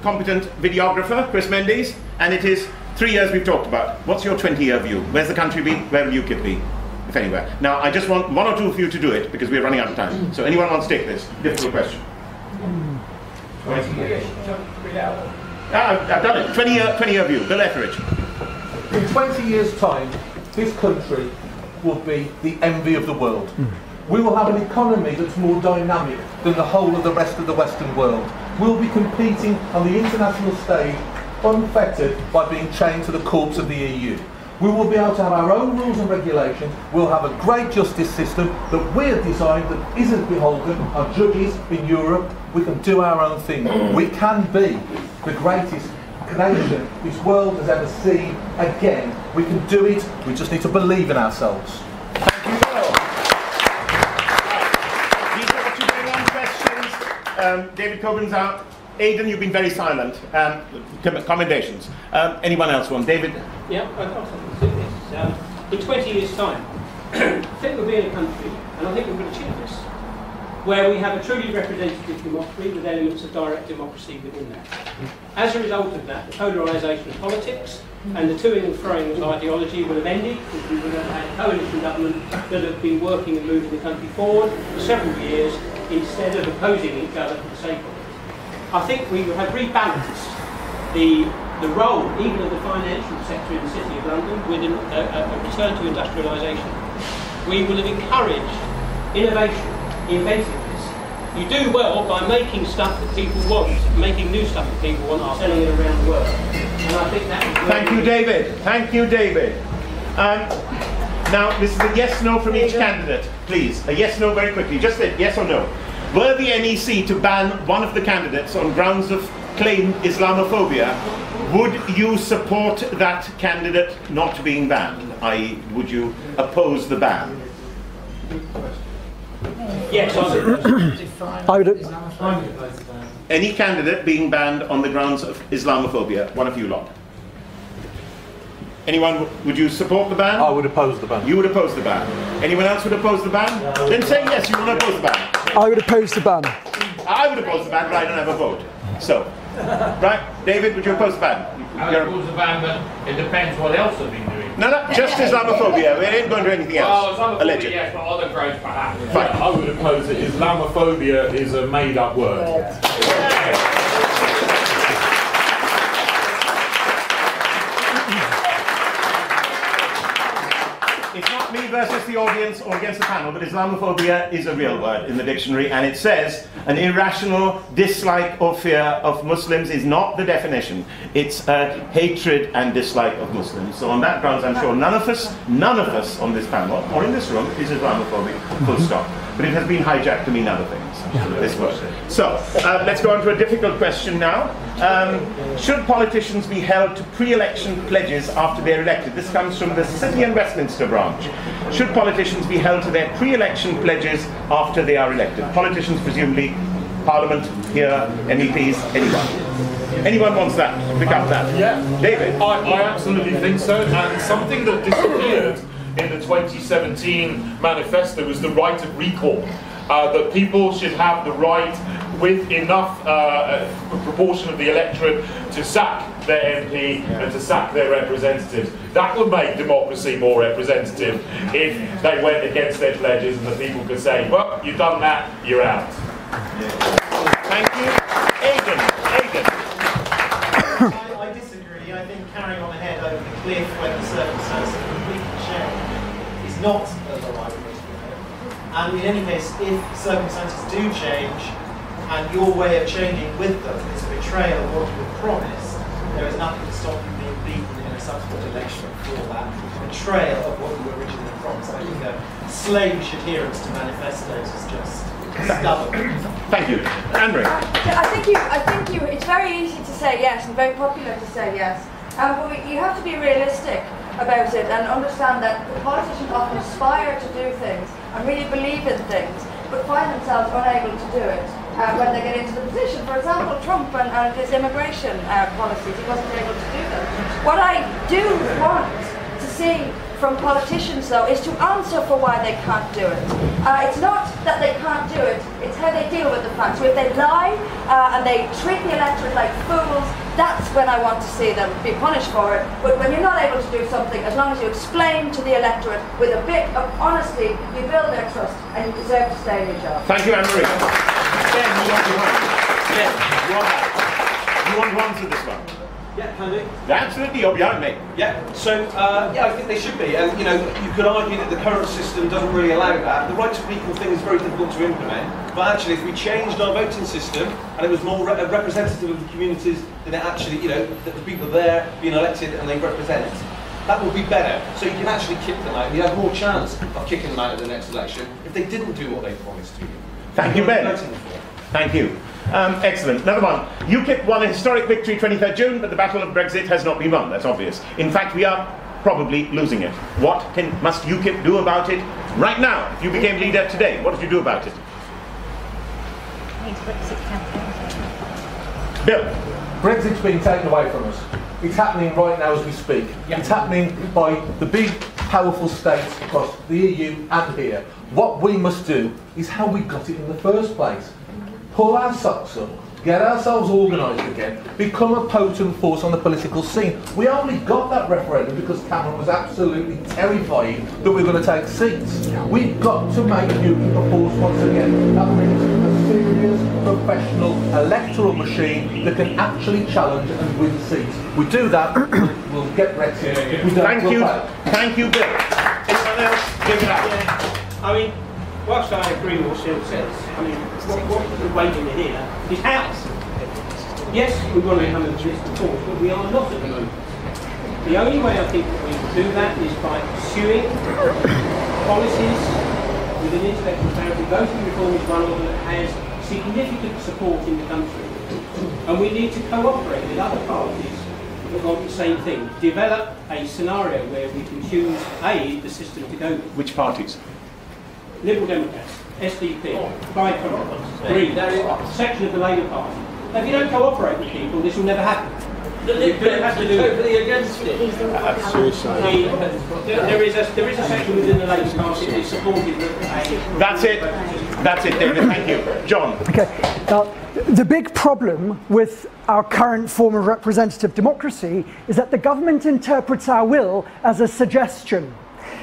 competent videographer, Chris Mendes, and it is 3 years we've talked about. What's your 20-year view? Where's the country be? Where will UKIP be? If anywhere. Now I just want one or two of you to do it because we're running out of time. So anyone wants to take this? Difficult question. 20 years. I've done it. 20-year view. Bill Etheridge. In 20 years' time, this country will be the envy of the world. We will have an economy that's more dynamic than the whole of the rest of the Western world. We'll be competing on the international stage unfettered by being chained to the corpse of the EU. We will be able to have our own rules and regulations. We'll have a great justice system that we have designed that isn't beholden on judges in Europe. We can do our own thing. We can be the greatest nation this world has ever seen again. We can do it. We just need to believe in ourselves. Thank you, Bill. These are the two very long questions. David Kurten's out. Aidan, you've been very silent. Commendations. Anyone else want? David? Yeah, I've got something to do this. In 20 years' time, I think we'll be in a country, and I think we're going to achieve this, where we have a truly representative democracy with elements of direct democracy within that. As a result of that, the polarisation of politics and the toing and froing of ideology will have ended, because we will have had coalition government that have been working and moving the country forward for several years instead of opposing each other for the sake of it. I think we will have rebalanced the role, even of the financial sector in the City of London, with a return to industrialisation. We will have encouraged innovation, inventiveness. You do well by making stuff that people want, making new stuff that people want, and selling it around the world. And I think that is Thank you, David. Thank you, David. Now, this is a yes-no from each candidate, please. A yes-no very quickly. Just a yes or no. Were the NEC to ban one of the candidates on grounds of claimed Islamophobia, would you support that candidate not being banned? I.e., would you oppose the ban? Yes, I would. Any candidate being banned on the grounds of Islamophobia, one of you lot. Anyone, would you support the ban? I would oppose the ban. You would oppose the ban. Anyone else would oppose the ban? Then say yes, you want to oppose the ban. I would oppose the ban. I would oppose the ban, but I don't have a vote. So, right, David, would you oppose the ban? I would oppose the ban, but it depends what else they've been doing. No, just Islamophobia. We ain't going to do anything else. Well, Islamophobia, alleged. yes, but other grounds perhaps. Fine. I would oppose it. Islamophobia is a made-up word. It's not me versus against the audience or against the panel, but Islamophobia is a real word in the dictionary, and it says an irrational dislike or fear of Muslims is not the definition. It's a hatred and dislike of Muslims. So on that grounds, I'm sure none of us on this panel or in this room is Islamophobic, full stop. But it has been hijacked to mean other things, this word. So, let's go on to a difficult question now. Should politicians be held to pre-election pledges after they're elected? This comes from the City and Westminster branch. Should politicians be held to their pre-election pledges after they are elected? Politicians, presumably, Parliament, here, MEPs, anyone. Anyone wants that? Pick up that. Yeah. David? I absolutely think so, and something that disappeared in the 2017 manifesto was the right of recall. That people should have the right, with enough proportion of the electorate, to sack their MP and to sack their representatives. That would make democracy more representative if they went against their pledges and the people could say, well, you've done that, you're out. Thank you. Aidan. I disagree. I think carrying on ahead over the cliff when the circumstances completely change is not the right way to go. And in any case, if circumstances do change and your way of changing with them is a betrayal of what you had promised, there is nothing to stop you being beaten in a subsequent election for that betrayal of what you originally promised. I think a slavish adherence to manifestos is just stubborn. Thank you. Anne-Marie. I think you. It's very easy to say yes and very popular to say yes. But you have to be realistic about it and understand that the politicians often aspire to do things and really believe in things, but find themselves unable to do it when they get into the position. For example, Trump and his immigration policies, he wasn't able to do them. What I do want to see from politicians, though, is to answer for why they can't do it. It's not that they can't do it, it's how they deal with the facts. So if they lie and they treat the electorate like fools, that's when I want to see them be punished for it. But when you're not able to do something, as long as you explain to the electorate with a bit of honesty, you build their trust and you deserve to stay in your job. Thank you, Anne-Marie. Ben, you want to answer this one? Yeah, can do. Absolutely, you're behind me. Yeah, so, yeah, I think they should be. And, you know, you could argue that the current system doesn't really allow that. The right to recall thing is very difficult to implement. But actually, if we changed our voting system and it was more representative of the communities than it actually, you know, that the people there being elected and they represent, that would be better. So you can actually kick them out. You have more chance of kicking them out at the next election if they didn't do what they promised to you. Thank you, Ben. Thank you. Excellent. Another one. UKIP won a historic victory 23rd June, but the battle of Brexit has not been won. That's obvious. In fact, we are probably losing it. What must UKIP do about it right now? If you became leader today, what would you do about it? Bill. Brexit's being taken away from us. It's happening right now as we speak. It's happening by the big, powerful states across the EU and here. What we must do is how we got it in the first place. Pull our socks up, get ourselves organised again, become a potent force on the political scene. We only got that referendum because Cameron was absolutely terrified that we were going to take seats. We've got to make UKIP a force once again. That means a serious, professional electoral machine that can actually challenge and win seats. We do that, we'll get Brexit. If we don't, Thank you. Thank you, Bill. Anyone else? Give it up. I mean, whilst I agree with what Sil says, I mean, what we're waiting to hear is house. Yes, we want to become a political force, but we are not at the moment. The only way I think that we can do that is by pursuing policies with an intellectual clarity. Voting reform is one of them that has significant support in the country. And we need to cooperate with other parties that want the same thing. Develop a scenario where we can choose, the system to go with. Which parties? Liberal Democrats, SDP, Plaid Greens, section of the Labour Party. Now, if you don't cooperate with people, this will never happen. They're totally against it. That's suicide. There is a section within the Labour Party that is supportive of That's it. That's it, David. Thank you. John. Okay. Now, the big problem with our current form of representative democracy is that the government interprets our will as a suggestion.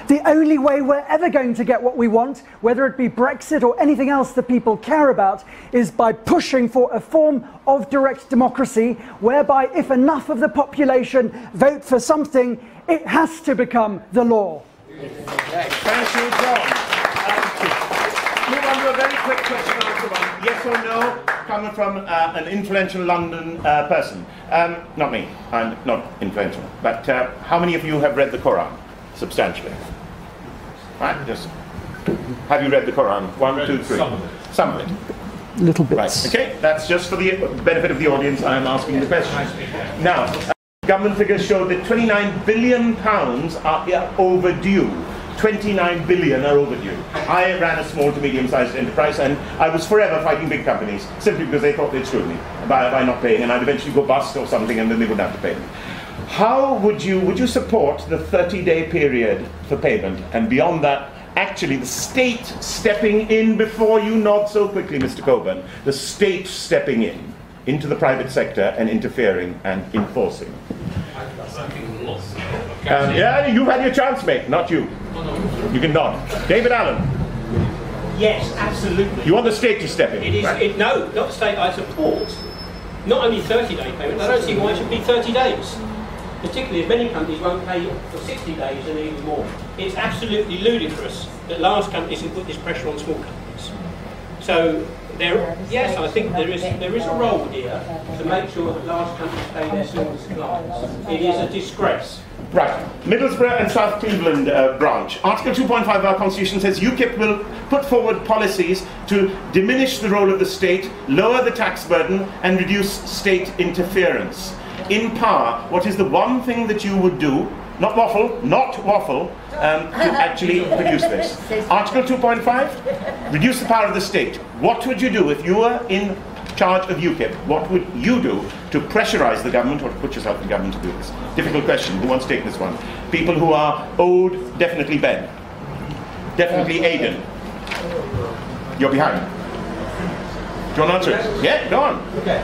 The only way we're ever going to get what we want, whether it be Brexit or anything else that people care about, is by pushing for a form of direct democracy whereby if enough of the population vote for something, it has to become the law. Thank you, John. Move on to a very quick question after one. Yes or no, coming from an influential London person. Not me, I'm not influential. But how many of you have read the Quran substantially? Right, just have you read the Quran? 1, 2, 3. Some of it. Little bits. Right, okay, that's just for the benefit of the audience. I'm asking the question. Now, government figures show that £29 billion are overdue. 29 billion are overdue. I ran a small to medium-sized enterprise, and I was forever fighting big companies simply because they thought they'd screwed me by not paying, and I'd eventually go bust or something, and then they wouldn't have to pay me. How would you support the 30-day period for payment, and beyond that, actually the state stepping in before you nod so quickly, Mr. Coburn, the state stepping in into the private sector and interfering and enforcing? Yeah, you've had your chance, mate, not you. You can nod. David Allen. Yes, absolutely. You want the state to step in? It is. Right? No, not the state. I support not only 30-day payment. I don't see why it should be 30 days. Particularly if many companies won't pay for 60 days and even more. It's absolutely ludicrous that large companies have put this pressure on small companies. So yes, I think there is a role here to make sure that large companies pay their small suppliers. It is a disgrace. Right. Middlesbrough and South Cleveland branch. Article 2.5 of our Constitution says UKIP will put forward policies to diminish the role of the state, lower the tax burden, and reduce state interference. In power, what is the one thing that you would do, not waffle, to actually produce this? Article 2.5, reduce the power of the state. What would you do if you were in charge of UKIP? What would you do to pressurize the government or to put yourself in government to do this? Difficult question. Who wants to take this one? People who are owed, definitely Ben. Definitely Aidan. You're behind. Do you want to answer it? Yeah, go on. Okay.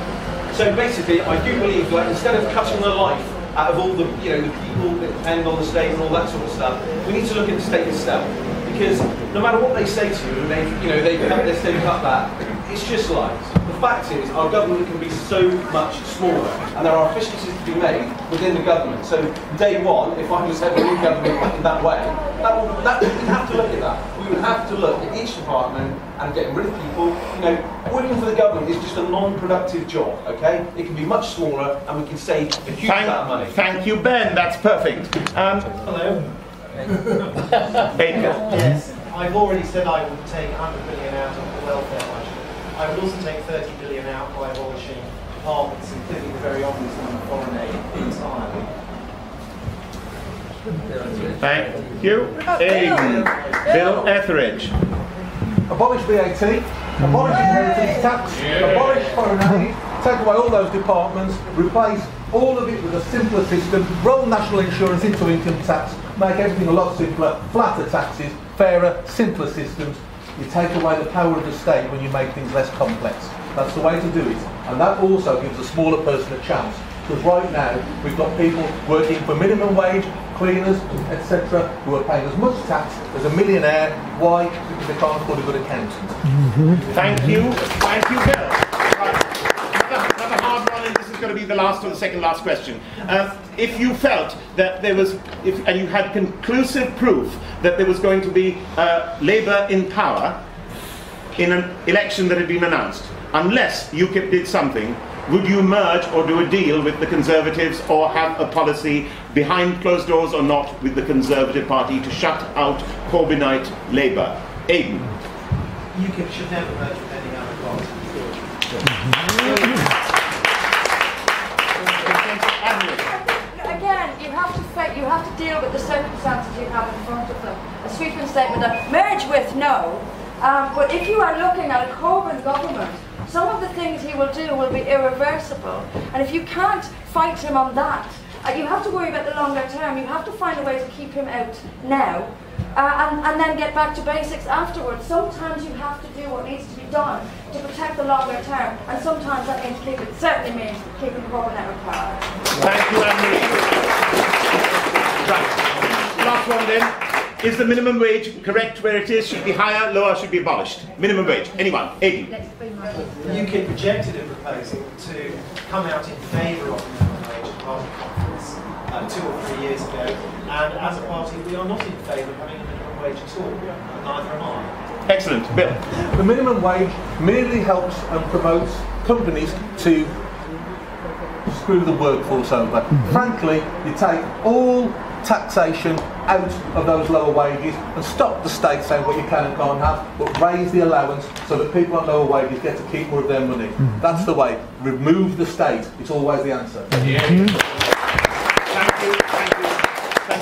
So basically, I do believe, like, instead of cutting the life out of all the, the people that depend on the state and all that sort of stuff, we need to look at the state itself. Because no matter what they say to you, and they've cut this, they've cut that, it's just lies. The fact is, our government can be so much smaller, and there are efficiencies to be made within the government. So day one, if I was head of a new government in that way, we'd have to look at that. We would have to look at each department and getting rid of people. Working for the government is just a non-productive job, okay? It can be much smaller, and we can save a huge amount of money. Thank you, Ben. That's perfect. Hello. Yes, I've already said I would take 100 billion out of the welfare budget. I would also take 30 billion out by abolishing departments, including the very obvious one of foreign aid, entirely. Thank you. Bill Etheridge. Abolish VAT, abolish inheritance tax, abolish foreign aid, take away all those departments, replace all of it with a simpler system, roll national insurance into income tax, make everything a lot simpler, flatter taxes, fairer, simpler systems. You take away the power of the state when you make things less complex. That's the way to do it. And that also gives a smaller person a chance. Because right now, we've got people working for minimum wage, cleaners, etc., who are paying as much tax as a millionaire. Why? Because they can't afford a good accountant. Thank you, Bill. Another hard one, and this is going to be the last or the second last question. If you felt that there was, and you had conclusive proof that there was going to be Labour in power in an election that had been announced, unless UKIP did something, would you merge or do a deal with the Conservatives or have a policy behind closed doors or not with the Conservative Party to shut out Corbynite Labour? Aidan. UKIP should never merge with any other party. Again, you have to deal with the circumstances you have in front of them. A sweeping statement that merge with, no. But if you are looking at a Corbyn government, some of the things he will do will be irreversible. And if you can't fight him on that, you have to worry about the longer term. You have to find a way to keep him out now and then get back to basics afterwards. Sometimes you have to do what needs to be done to protect the longer term, and sometimes that means certainly means keeping Corbyn out of power. Thank you, Anne-Marie. Right. Last one then. Is the minimum wage correct where it is? Should be higher, lower, should be abolished? Minimum wage. Anyone? Aidan. UKIP rejected a proposal to come out in favour of minimum wage at Party Conference 2 or 3 years ago, and as a party we are not in favour of having a minimum wage at all, neither am I. Excellent. Bill? The minimum wage merely helps and promotes companies to screw the workforce over. Frankly, you take all taxation out of those lower wages and stop the state saying what you can and can't have, but raise the allowance so that people on lower wages get to keep more of their money. That's the way. Remove the state. It's always the answer. Thank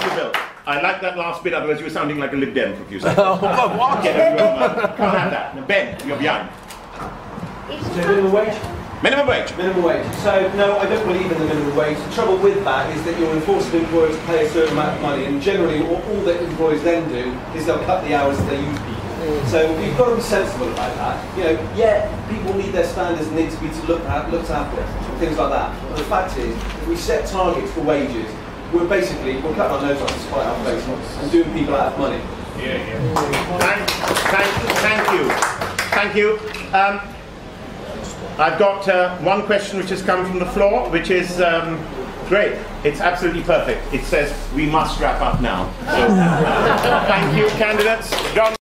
you, Bill. I like that last bit, otherwise you were sounding like a Lib Dem for a few seconds. What? Can't have that. Now, Ben, you're behind. Minimum wage? Minimum wage. Minimum wage. So, no, I don't believe in the minimum wage. The trouble with that is that you're enforcing employers to pay a certain amount of money, and generally all that employers then do is they'll cut the hours that they use people. So you've got to be sensible about that. You know, yeah, people need their standards and need to be looked after, things like that. But the fact is, if we set targets for wages, we're cutting our nose off to spite our face and doing people out of money. Thank you. I've got one question which has come from the floor, which is great. It's absolutely perfect. It says we must wrap up now. So, thank you, candidates. John.